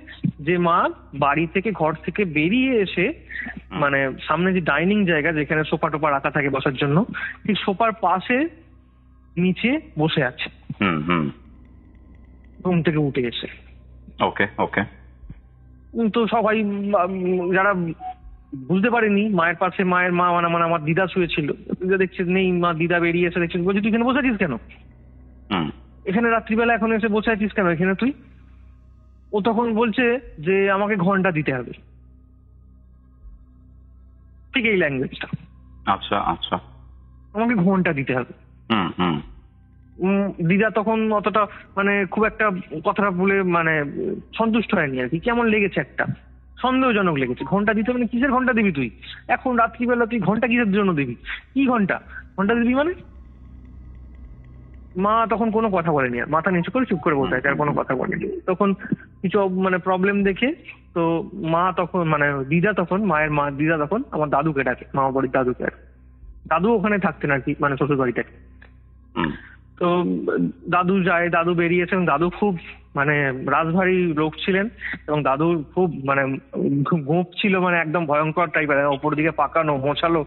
যে মা বাড়ি থেকে ঘর থেকে বেরিয়ে এসে মানে সামনে যে ডাইনিং জায়গা যেখানে সোফা টোফা রাখা থাকে বসার জন্য, ঠিক সোফার পাশে নিচে বসে আছে ঘুম থেকে উঠে এসে। ওকে ওকে। তো সবাই যারা বুঝতে পারেনি মায়ের পাশে মায়ের মা মানে আমার দিদা শুয়েছিল, দিদা দেখছে নেই, মা দিদা বেরিয়ে এসে দেখছে, বলছি তুই এখানে বসে আছিস কেন, এখানে রাত্রিবেলা এখন এসে বসে আছিস কেন এখানে তুই? ও তখন বলছে যে আমাকে ঘন্টা দিতে হবে, ঠিক এই ল্যাঙ্গুয়েজটা। আচ্ছা আচ্ছা, আমাকে ঘন্টা দিতে হবে। দিদা তখন অতটা মানে খুব একটা কথাটা বলে মানে সন্তুষ্ট হয়নি আর কি, কেমন লেগেছে, একটা সন্দেহজনক লেগেছে। ঘন্টা দিতে মানে কিসের ঘন্টা দিবি তুই এখন রাত্রিবেলা, তুই ঘন্টা কিসের জন্য দিবি, কি ঘন্টা দিবি মানে? মা তখন কোনো কথা বলেনি, আর মাথা নিচু করে চুপ করে বসে আছে, আর কোনো কথা বলেনি। তখন কিছু মানে প্রবলেম দেখে তো মা তখন মানে দিদা তখন দিদা তখন আমার দাদুকে ডাকে, মামা বাড়ির দাদুকে ডাকে, দাদু ওখানে থাকতেন আর কি মানে শ্বশুর বাড়িটাকে। তো দাদু যায়, দাদু বেরিয়েছেন, দাদু খুব মানে রাজভারী লোক ছিলেন এবং দাদুর খুব মানে গোঁপ ছিল, মানে একদম ভয়ঙ্কর টাইপের, ওপর দিকে পাকানো মোছালো,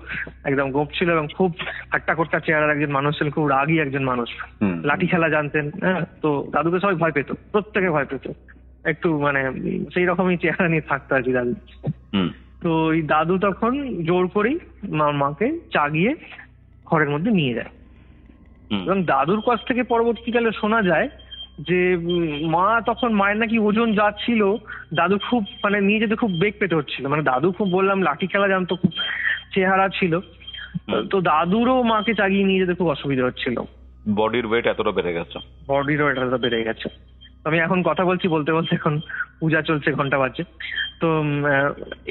একদম গোঁপ ছিল এবং খুব হাট্টা খোট্টা চেহারার একজন মানুষ ছিলেন, খুব রাগী একজন মানুষ, লাঠি খেলা জানতেন। হ্যাঁ, তো দাদুকে সবাই ভয় পেত, প্রত্যেকে ভয় পেত, একটু মানে সেই রকমই চেহারা নিয়ে থাকতো আর কি দাদু। তো ওই দাদু তখন জোর করেই মাকে চাগিয়ে ঘরের মধ্যে নিয়ে যায় এবং দাদুর কাছ থেকে পরবর্তীকালে শোনা যায় যে মা তখন মায়ের নাকি ওজন যা ছিল দাদু খুব মানে নিয়ে যেতে খুব বেগ পেতে হচ্ছিল, মানে দাদু খুব বললাম লাঠি খেলা জানতো, খুব চেহারা ছিল, তো দাদুরও মাকে চাগিয়ে নিয়ে যেতে খুব অসুবিধা হচ্ছিল, বডির ওয়েট এতটা বেড়ে গেছে, বেড়ে গেছে। আমি এখন কথা বলতে বলতে এখন পূজা চলছে, ঘন্টা বাজছে, তো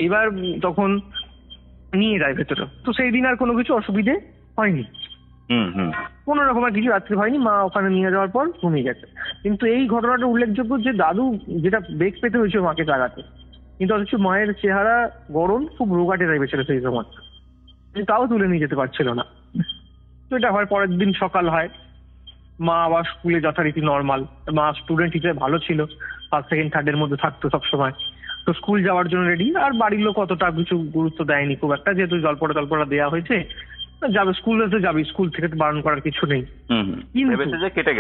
এবার তখন নিয়ে যায় ভেতরে। তো সেই দিন আর কোনো কিছু অসুবিধে হয়নি, কোনো রকম আর কিছু রাত্রি হয়নি, মা ওখানে নিয়ে যাওয়ার পর ঘুমিয়ে গেছে। কিন্তু এই ঘটনাটা উল্লেখযোগ্য যে দাদু যেটা বেগ পেতে হয়েছিল মাকে জাগাতে, কিন্তু অথচ মায়ের চেহারা গরম, খুব রোগাটে টাইপের ছিল সেই সময়, তাও তুলে নিয়ে যেতে পারছিল না। তো এটা হয়, পরের দিন সকাল হয়, মা আবার স্কুলে যথারীতি নর্মাল, মা স্টুডেন্ট হিসেবে ভালো ছিল, ফার্স্ট সেকেন্ড থার্ডের মধ্যে থাকতো সবসময়, তো স্কুল যাওয়ার জন্য রেডি। আর বাড়ির লোক অতটা কিছু গুরুত্ব দেয়নি খুব একটা, যেহেতু জলপড়া দেওয়া হয়েছে, যাবে, স্কুলে তো যাবি, স্কুল থেকে তো বারণ করার কিছু নেই। কেটে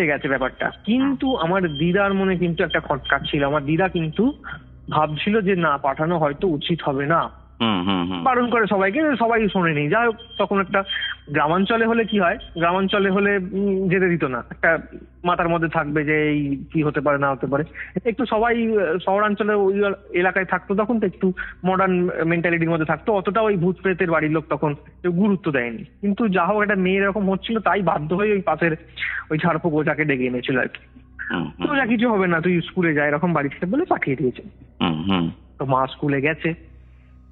গেছে ব্যাপারটা। কিন্তু আমার দিদার মনে কিন্তু একটা খটকা ছিল। আমার দিদা কিন্তু ভাবছিল যে না, পাঠানো হয়তো উচিত হবে না, বারণ করে সবাইকে, সবাই শোনেনি। যাই হোক, তখন একটা গ্রামাঞ্চলে হলে কি হয়, গ্রামাঞ্চলে হলে যেতে দিত না, একটা মাথার মধ্যে থাকবে যে এই কি হতে পারে না হতে পারে। একটু সবাই শহরাঞ্চলে ওই এলাকায় থাকতো, তখন তো একটু মডার্ন মেন্টালিটির মধ্যে থাকতো, অতটা ওই ভূত প্রেতের বাড়ির লোক তখন কেউ গুরুত্ব দেয়নি। কিন্তু যা হোক, একটা মেয়ে এরকম হচ্ছিল, তাই বাধ্য হয়ে ওই পাশের ওই ঝাড়ফুঁক ওঝাকে ডেকে এনেছিল আর কি। তো যা কিছু হবে না, তুই স্কুলে যা, এরকম বাড়ি থেকে বলে পাঠিয়ে দিয়েছে। তো মা স্কুলে গেছে,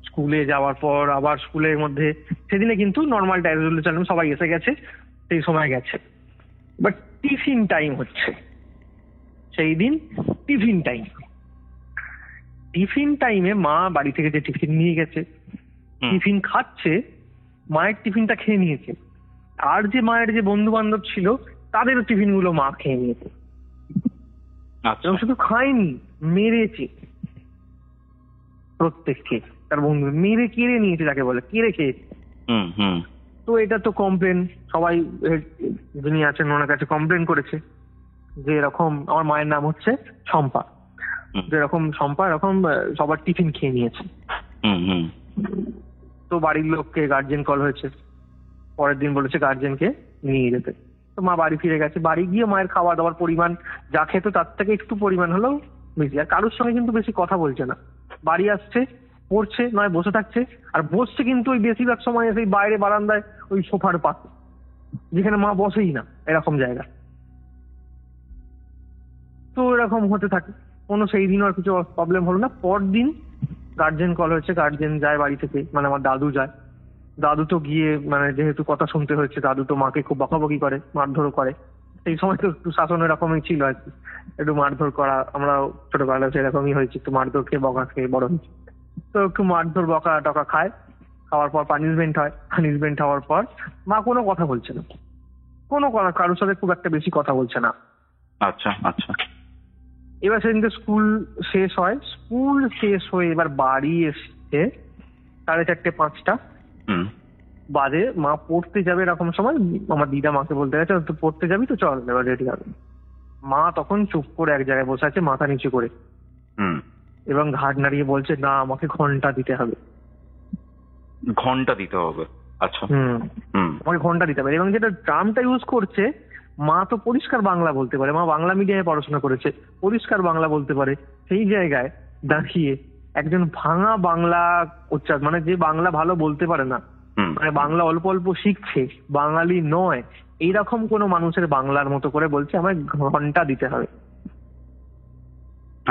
স্কুলে যাওয়ার পর আবার স্কুলের মধ্যে সেদিনে কিন্তু নর্মাল টাইম, সবাই এসে গেছে, সেই সময় গেছে। বাট টিফিন টাইম হচ্ছে সেই দিন, টিফিন টাইমে মা বাড়ি থেকে যে টিফিন নিয়ে গেছে, টিফিন খাচ্ছে, মায়ের টিফিনটা খেয়ে নিয়েছে, আর যে মায়ের যে বন্ধু বান্ধব ছিল তাদেরও টিফিন গুলো মা খেয়ে নিয়েছে। এবং শুধু খায়নি, মেরেছে প্রত্যেককে, তার বন্ধু মেরে কেড়ে নিয়েছে, যাকে বলে কেড়ে খেয়েছে। তো এটা তো কমপ্লেন, সবাই যিনি আছেন ওনার কাছে কমপ্লেন করেছে যে এরকম, আমার মায়ের নাম হচ্ছে শম্পা, যেরকম শম্পা এরকম সবার টিফিন খেয়ে নিয়েছে। তো বাড়ির লোককে গার্জেন কল হয়েছে, পরের দিন বলেছে গার্জেনকে নিয়ে যেতে। তো মা বাড়ি ফিরে গেছে। বাড়ি গিয়ে মায়ের খাওয়া দাওয়ার পরিমাণ যা খেত তার থেকে একটু পরিমাণ হলেও বেশি, আর কারোর সঙ্গে কিন্তু বেশি কথা বলছে না। বাড়ি আসছে, পড়ছে, নয় বসে থাকছে, আর বসছে কিন্তু ওই বেশিরভাগ সময় সেই বাইরে বারান্দায় ওই সোফার পাশে, যেখানে মা বসেই না, এরকম জায়গা। তো এরকম হতে থাকে, কোনো সেই দিন আর কিছু প্রবলেম হলো না। পরদিন গার্জেন কল হয়েছে, গার্জেন যায় বাড়ি থেকে, মানে আমার দাদু যায়। দাদু তো গিয়ে, মানে যেহেতু কথা শুনতে হয়েছে, দাদু তো মাকে খুব বকাবকি করে, মারধরও করে। সেই সময় তো একটু শাসন এরকমই ছিল আর কি, একটু মারধর করা। আমরা ছোটবেলায় সেরকমই হয়েছে, একটু মারধর খেয়ে বকা খেয়ে বড় হয়েছে। তো একটু মারধর বকা টকা খায়, খাওয়ার পর পানিশমেন্ট হয়। পানিশমেন্ট হওয়ার পর মা কোনো কথা বলছে না, কোনো কথা, কারোর সাথে খুব একটা বেশি কথা বলছে না। আচ্ছা আচ্ছা। এবার সেদিনকে স্কুল শেষ হয়, স্কুল শেষ হয়ে এবার বাড়ি এসে 4:30-5টা বাজে। মা পড়তে যাবে এরকম সময়, আমার দিদা মাকে বলতে গেছে তুই পড়তে যাবি তো, চল এবার রেডি হবে। মা তখন চুপ করে এক জায়গায় বসে আছে, মাথা নিচু করে, এবং ঘাড় নাড়িয়ে বলছে না, আমাকে ঘন্টা দিতে হবে। ঘন্টা দিতে হবে? আচ্ছা। আমাকে ঘন্টা দিতে হবে। এবং যেটা টার্মটা ইউজ করছে, মা তো পরিষ্কার বাংলা বলতে পারে, মা বাংলা মিডিয়ামে পড়াশোনা করেছে, পরিষ্কার বাংলা বলতে পারে। সেই জায়গায় দাঁড়িয়ে একজন ভাঙা বাংলা উচ্চারণ, মানে যে বাংলা ভালো বলতে পারে না, মানে বাংলা অল্প অল্প শিখছে, বাঙালি নয়, এইরকম কোন মানুষের বাংলার মতো করে বলছে আমায় ঘন্টা দিতে হবে।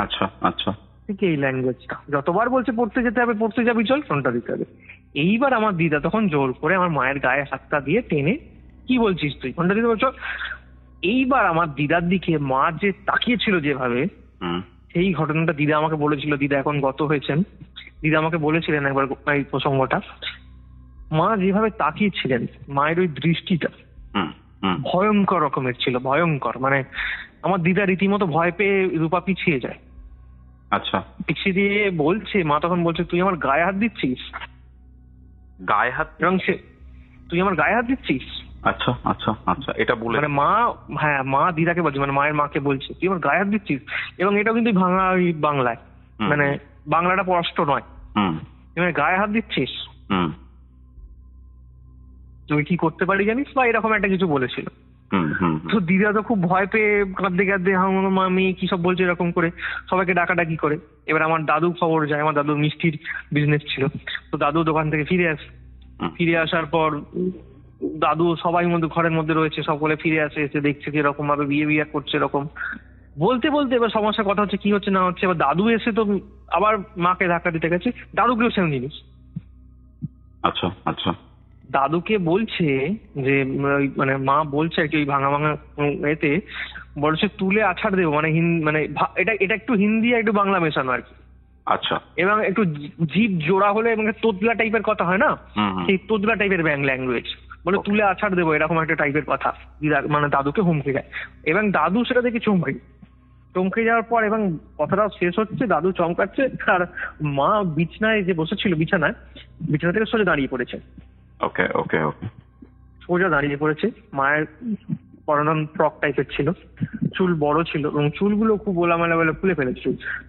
আচ্ছা আচ্ছা। ঠিক এই ল্যাঙ্গুয়েজটা যতবার বলছে পড়তে যেতে হবে, পড়তে যাবি চল, ঘন্টা দিতে হবে। এইবার আমার দিদা তখন জোর করে আমার মায়ের গায়ে হাতটা দিয়ে টেনে, কি বলছিস তুই, ঘন্টা দিতে বলছ। এইবার আমার দিদার দিকে মা যে তাকিয়েছিল যেভাবে, সেই ঘটনাটা দিদা আমাকে বলেছিল। দিদা এখন গত হয়েছেন, দিদা আমাকে বলেছিলেন একবার এই প্রসঙ্গটা। মা যেভাবে তাকিয়েছিলেন, মায়ের ওই দৃষ্টিটা ভয়ঙ্কর রকমের ছিল, ভয়ঙ্কর। মানে আমার দিদা রীতিমতো ভয় পেয়ে রূপা পিছিয়ে যায়। আচ্ছা। পিছিয়ে দিয়ে বলছে, মা তখন বলছে তুই আমার গায়ে হাত দিচ্ছিস। গায়ে হাত? এবং সে, তুই আমার গায়ে হাত দিচ্ছিস। আচ্ছা আচ্ছা আচ্ছা। এটা বলে মানে মা, হ্যাঁ মা দিদাকে বলছে, মানে মায়ের মাকে বলছে তুই আমার গায়ে হাত দিচ্ছিস। এবং এটাও কিন্তু ভাঙা বাংলায়, মানে বাংলাটা স্পষ্ট নয়। মানে গায়ে হাত দিচ্ছিস, তুই কি করতে পারি জানিস, বা এরকম একটা কিছু বলেছিল। তো দিদা তো খুব ভয় পেয়ে কাঁদতে কাঁদতে, আমি কি সব বলছে এরকম করে, সবাইকে ডাকাডাকি করে। এবার আমার দাদু খবর যায়, আমার দাদুর মিষ্টির বিজনেস ছিল, তো দাদু দোকান থেকে ফিরে আসে। ফিরে আসার পর দাদু সবাই মধ্যে ঘরের মধ্যে রয়েছে, সকলে ফিরে আসে, এসে দেখছে যে এরকম ভাবে বিহেভিয়ার করছে। এরকম বলতে বলতে এবার সমস্যার কথা হচ্ছে কি হচ্ছে না হচ্ছে। এবার দাদু এসে তো আবার মাকে ধাক্কা দিতে গেছে, দাদুকেও সেম জিনিস। আচ্ছা আচ্ছা। দাদুকে বলছে যে, মানে মা বলছে আর কি, ওই ভাঙা ভাঙা এতে বলছে তুলে আছাড় দেবো, মানে মানে এটা এটা একটু হিন্দি আর একটু বাংলা মেশানো আর কি। আচ্ছা। এবং একটু জিভ জোড়া হলে, এবং তোতলা টাইপের কথা হয় না, সেই তোতলা টাইপের ল্যাঙ্গুয়েজ বলে তুলে আছাড় দেবো, এরকম একটা টাইপের কথা মানে দাদুকে হুমকে দেয়। এবং দাদু সেটা দেখে চমকে যাওয়ার পর, এবং কথাটা শেষ হচ্ছে, দাদু চমকাচ্ছে, আর মা বিছানায় যে বসেছিল, বিছানা থেকে সোজা দাঁড়িয়ে পড়েছে। ওকে ওকে ওকে। সোজা দাঁড়িয়ে পড়েছে। মায়ের পরানো ফ্রক টাইপের ছিল, চুল বড় ছিল এবং চুলগুলো খুব ওলামেলা বলে খুলে ফেলেছে।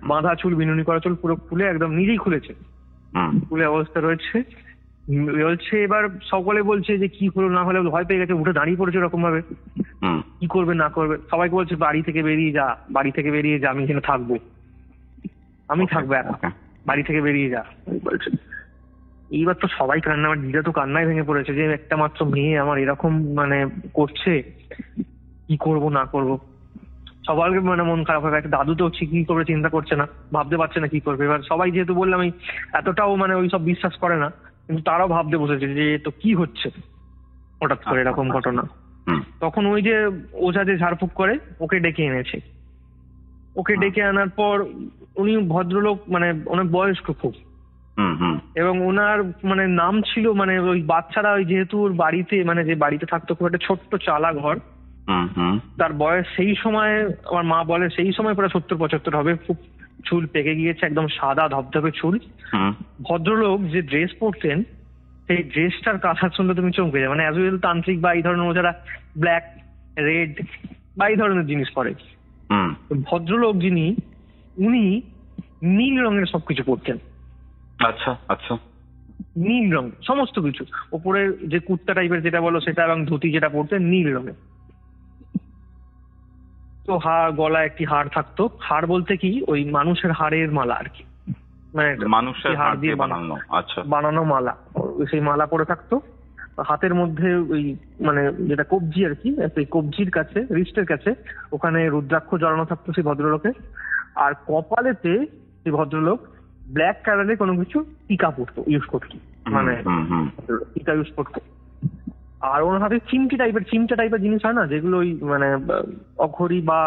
বাঁধা চুল, বিনুনি করা চুল পুরো খুলে একদম নিজেই খুলেছে, খুলে অবস্থা রয়েছে। বলছে, এবার সকলে বলছে যে কি হলো না হলে, ভয় পেয়ে গেছে, উঠে দাঁড়িয়ে পড়েছে ওরকম ভাবে, কি করবে না করবে। সবাইকে বলছে বাড়ি থেকে বেরিয়ে যা, বাড়ি থেকে বেরিয়ে যা, আমি এখানে থাকবো, আমি থাকবো একা, বাড়ি থেকে বেরিয়ে যা বলছে। এইবার তো সবাই কান্না, আমার দিদা তো কান্নায় ভেঙে পড়েছে যে একটা মাত্র মেয়ে আমার এরকম মানে করছে, কি করব না করব। সবার মানে মন খারাপ হয়ে গেছে। দাদু তো কি করবে চিন্তা করছে না, ভাবতে পারছে না কি করবে। এবার সবাই যেহেতু বললাম এই এতটাও মানে ওই সব বিশ্বাস করে না, কিন্তু তারাও ভাবতে বসেছে যে তো কি হচ্ছে হঠাৎ করে এরকম ঘটনা। তখন ওই যে ওঝা যে ঝাড়ফুঁক করে ওকে ডেকে এনেছে। ওকে ডেকে আনার পর উনি ভদ্রলোক, মানে অনেক বয়স্ক খুব, এবং ওনার মানে নাম ছিল, মানে ওই বাচ্চারা ওই যেহেতু ওর বাড়িতে মানে যে বাড়িতে থাকতো খুব একটা ছোট্ট চালা ঘর, তার বয়স সেই সময় আমার মা বলে সেই সময় প্রায় 70-75 হবে। খুব চুল পেকে গিয়েছে, একদম সাদা ধবধবে চুল। ভদ্রলোক যে ড্রেস পরতেন সেই ড্রেসটার কথা শুনলে তুমি চমকে যাবে। মানে অ্যাজ ওয়েল তান্ত্রিক বা এই ধরনের যারা ব্ল্যাক, রেড বা এই ধরনের জিনিস পরে, ভদ্রলোক যিনি উনি নীল রঙের সবকিছু পরতেন। আচ্ছা আচ্ছা। নীল রং সমস্ত কিছু, ওপরের যে কুর্তা টাইপের যেটা বলো সেটা, এবং ধুতি যেটা পরতেন নীল রঙের। তো গলায় একটি হার থাকতো। হার বলতে কি ওই মানুষের হাড়ের মালা আর কি, মানে মানুষের হাড় দিয়ে বানানো। আচ্ছা, বানানো মালা, সেই মালা পরে থাকতো। হাতের মধ্যে ওই মানে যেটা কবজি আর কি, সেই কবজির কাছে, রিস্টের কাছে ওখানে রুদ্রাক্ষ জড়ানো থাকতো সেই ভদ্রলোকের। আর কপালেতে সেই ভদ্রলোক ব্ল্যাক কালারে কোনো কিছু টিকা পড়তো, ইউজ করতো, মানে টিকা ইউজ করতো। আর ওনার হাতে চিমটা টাইপের জিনিস হয় না, যেগুলো ওই মানে অঘরি বা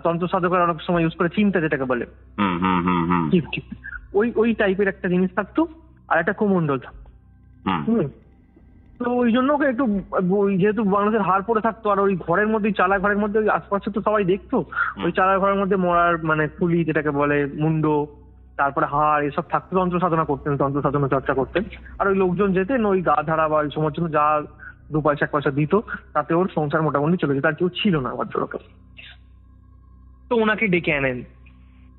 তন্ত্র সাধকের অনেক সময় ইউজ করে, চিমটা যেটাকে বলে, ওই টাইপের একটা জিনিস থাকতো। আর একটা কোমণ্ডল থাকতো। তো ওই জন্য ওকে একটু, যেহেতু বাংলাদেশের হার পরে থাকতো, আর ওই ঘরের মধ্যে, চালা ঘরের মধ্যে ওই আশপাশে তো সবাই দেখতো, ওই চালা ঘরের মধ্যে মরার মানে ফুলি যেটাকে বলে, মুন্ড, তারপরে হাড়, এসব থাকতো। তন্ত্র সাধনা করতেন, তন্ত্র সাধনা চর্চা করতেন। আর ওই লোকজন যেতেন ওই গা ধারা বা ওই সময়ের জন্য যা 2 পয়সা 1 পয়সা দিত, তাতে ওর সংসার মোটামুটি চলে যেত। আর কেউ ছিল না ভদ্রলোকের। তো ওনাকে ডেকে আনেন।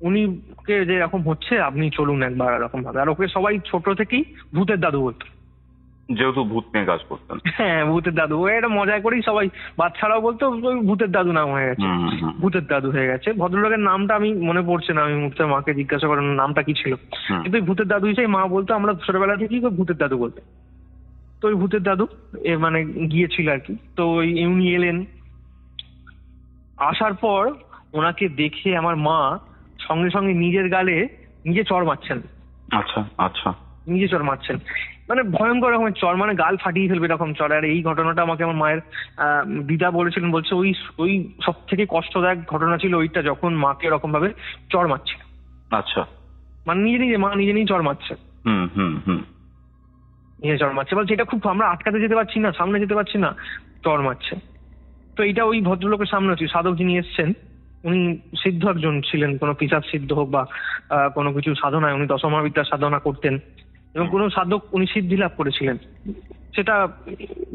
উনি কে যে এরকম হচ্ছে, আপনি চলুন একবার, এরকম ভাবে। আর ওকে সবাই ছোট থেকেই ভূতের দাদু বলতো, যেহেতু ভূত নিয়ে কাজ করতেন। হ্যাঁ, ভূতের দাদু। ও এটা মজা করেই সবাই, বাচ্চারাও বলতো ওই ভূতের দাদু নাম হয়ে গেছে, ভূতের দাদু হয়ে গেছে। ভদ্রলোকের নামটা আমি মনে পড়ছে না, আমি মুহূর্তে মাকে জিজ্ঞাসা করেন নামটা কি ছিল, কিন্তু ওই ভূতের দাদু হিসেবে মা বলতো, আমরা ছোটবেলা থেকেই ভূতের দাদু বলতো। তো ওই ভূতের দাদু মানে গিয়েছিল আর কি। তো উনি এলেন। আসার পর ওনাকে দেখে আমার মা সঙ্গে সঙ্গে নিজের গালে নিজে চড় মারছেন। আচ্ছা আচ্ছা। নিজে চড় মারছেন, মানে ভয়ঙ্কর রকমের চড়, মানে গাল ফাটিয়ে ফেলবে এরকম চড়। আর এই ঘটনাটা আমাকে আমার মায়ের দিদা বলেছিলেন, বলছে ওই সব থেকে কষ্টদায়ক ঘটনা ছিল ওইটা, যখন মাকে এরকম ভাবে চড় মারছে। আচ্ছা, মানে মা নিজে চড় মারছে, নিজে চড় মারছে। বলছে এটা খুব, আমরা আটকাতে যেতে পারছি না, সামনে যেতে পারছি না, চড় মারছে। তো এইটা ওই ভদ্রলোকের সামনে হচ্ছে। সাধক যিনি এসছেন উনি সিদ্ধ একজন ছিলেন, কোনো পিশাচ সিদ্ধ হোক বা কোনো কিছু সাধনায়, উনি দশমহাবিদ্যার সাধনা করতেন, এবং কোনো সাধক উনি সিদ্ধি লাভ করেছিলেন, সেটা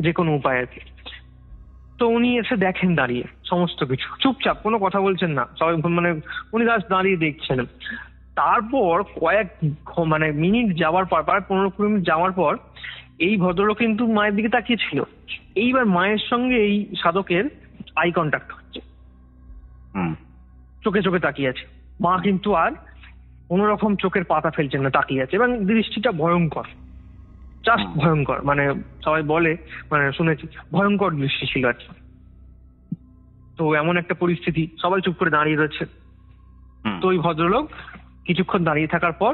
যে কোনো উপায় আর কি। তো উনি এসে দেখেন দাঁড়িয়ে সমস্ত কিছু, চুপচাপ, কোনো কথা বলছেন না, সবাই মানে উনি দাঁড়িয়ে দেখছেন। তারপর কয়েক মানে মিনিট যাওয়ার পর, প্রায় 15-20 মিনিট যাওয়ার পর এই ভদ্রলোক কিন্তু মায়ের দিকে তাকিয়েছিল। এইবার মায়ের সঙ্গে এই সাধকের আই কন্ট্যাক্ট হচ্ছে, চোখে চোখে তাকিয়ে আছে। মা কিন্তু আর কোন রকম চোখের পাতা ফেলছেন না, তাকিয়ে আছে, এবং দৃষ্টিটা ভয়ঙ্কর, জাস্ট ভয়ঙ্কর। মানে সবাই বলে, মানে শুনেছি, ভয়ঙ্কর দৃষ্টি ছিল আর কি। তো এমন একটা পরিস্থিতি, সবাই চুপ করে দাঁড়িয়ে রয়েছে। তো ওই ভদ্রলোক কিছুক্ষণ দাঁড়িয়ে থাকার পর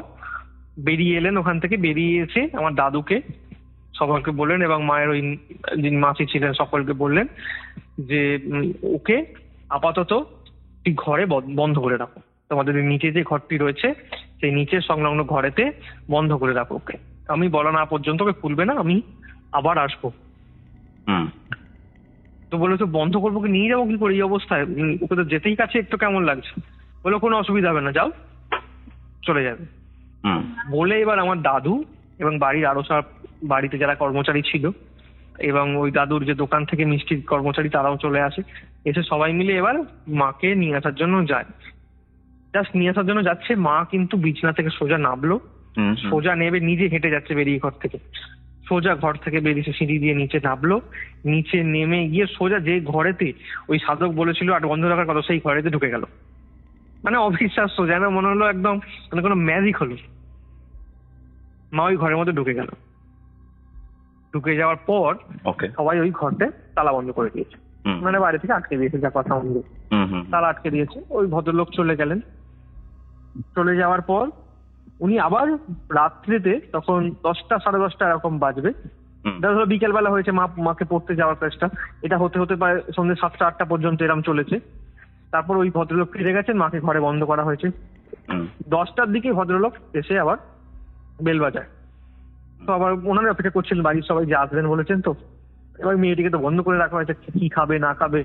বেরিয়ে এলেন ওখান থেকে। বেরিয়ে এসে আমার দাদুকে সকলকে বললেন, এবং মায়ের ওই যিনি মাসি ছিলেন সকলকে বললেন যে ওকে আপাতত ঘরে বন্ধ করে রাখো, তোমাদের নিচে যে ঘরটি রয়েছে সেই নিচের সংলগ্ন ঘরেতে বন্ধ করে রাখো ওকে। আমি বলা না পর্যন্ত ওকে খুলবে না, আমি আবার আসবো। তো বলে, তো বন্ধ করবো, কি নিয়ে যাবো কি করে এই অবস্থায়, ওকে তো যেতেই কাছে, একটু কেমন লাগছে। বলে কোনো অসুবিধা হবে না, যাও, চলে যাবে। বলে এবার আমার দাদু এবং বাড়ির আরো সব বাড়িতে যারা কর্মচারী ছিল এবং ওই দাদুর যে দোকান থেকে মিষ্টির কর্মচারী তারাও চলে আসে। এসে সবাই মিলে এবার মাকে নিয়ে আসার জন্য যায়। জাস্ট নিয়ে আসার জন্য যাচ্ছে, মা কিন্তু বিছানা থেকে সোজা নামলো, সোজা নেবে, নিজে হেঁটে যাচ্ছে বেরিয়ে ঘর থেকে, সোজা ঘর থেকে বেরিয়েছে সিঁড়ি দিয়ে নিচে নামলো। নিচে নেমে গিয়ে সোজা যে ঘরেতে ওই সাধক বলেছিল আর বন্ধ রাখার কথা, সেই ঘরেতে ঢুকে গেল। মানে অবিশ্বাস্য, যেন মনে হলো একদম মানে কোনো ম্যাজিক হলো। মা ওই ঘরের মধ্যে ঢুকে গেল। ঢুকে যাওয়ার পর সবাই ওই ঘরটা তালা বন্ধ করে দিয়েছে, মানে বাইরে থেকে আটকে দিয়েছে, যা কথা বন্ধু তালা আটকে দিয়েছে। ওই ভদ্রলোক চলে গেলেন। চলে যাওয়ার পর উনি আবার রাত্রিতে, তখন 10টা 10:30 এরকম বাজবে, বিকেল বেলা হয়েছে, মাকে পড়তে যাওয়ার চেষ্টা, এটা হতে হতে প্রায় সন্ধ্যে 7টা 8টা পর্যন্ত এরম চলেছে। তারপর ওই ভদ্রলোক ফিরে গেছেন, মাকে ঘরে বন্ধ করা হয়েছে। 10টার দিকে ভদ্রলোক এসে আবার বেল বাজায়। তো আবার ওনারা অপেক্ষা করছেন, বাড়ির সবাই যে আসবেন বলেছেন, তো এবার মেয়েটিকে তো বন্ধ করে রাখা হয়েছে, কি খাবে না খাবে।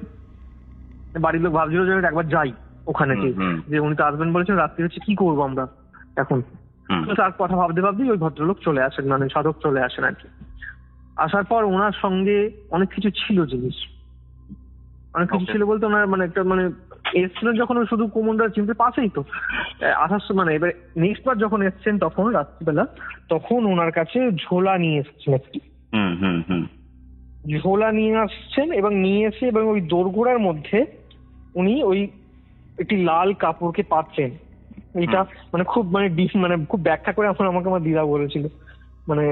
বাড়ির লোক ভাবছিল যে একবার যাই ওখানে, যে উনি তো আসবেন বলেছেন, রাত্রি হচ্ছে, কি করবো আমরা এখন। তার কথা ভাবতে ভাবতেই ওই ভদ্রলোক চলে আসেন, মানে সাধক চলে আসেন আর কি। আসার পর ওনার সঙ্গে অনেক কিছু ছিল, জিনিস অনেক কিছু ছিল বলতে ওনার মানে একটা মানে এসছিলেন যখন শুধু কুমুন্ডা চিনতে পাশেই তো আসার মানে এবার নেক্সট বার যখন এসছেন তখন রাত্রিবেলা, তখন ওনার কাছে ঝোলা নিয়ে এসছেন একটি, ঝোলা নিয়ে আসছেন এবং নিয়ে এসে এবং ওই দোরগোড়ার মধ্যে উনি ওই একটি লাল কাপড়কে পাচ্ছেন। এটা মানে খুব মানে মানে খুব ব্যাখ্যা করে এখন আমাকে আমার দিদা বলেছিল, মানে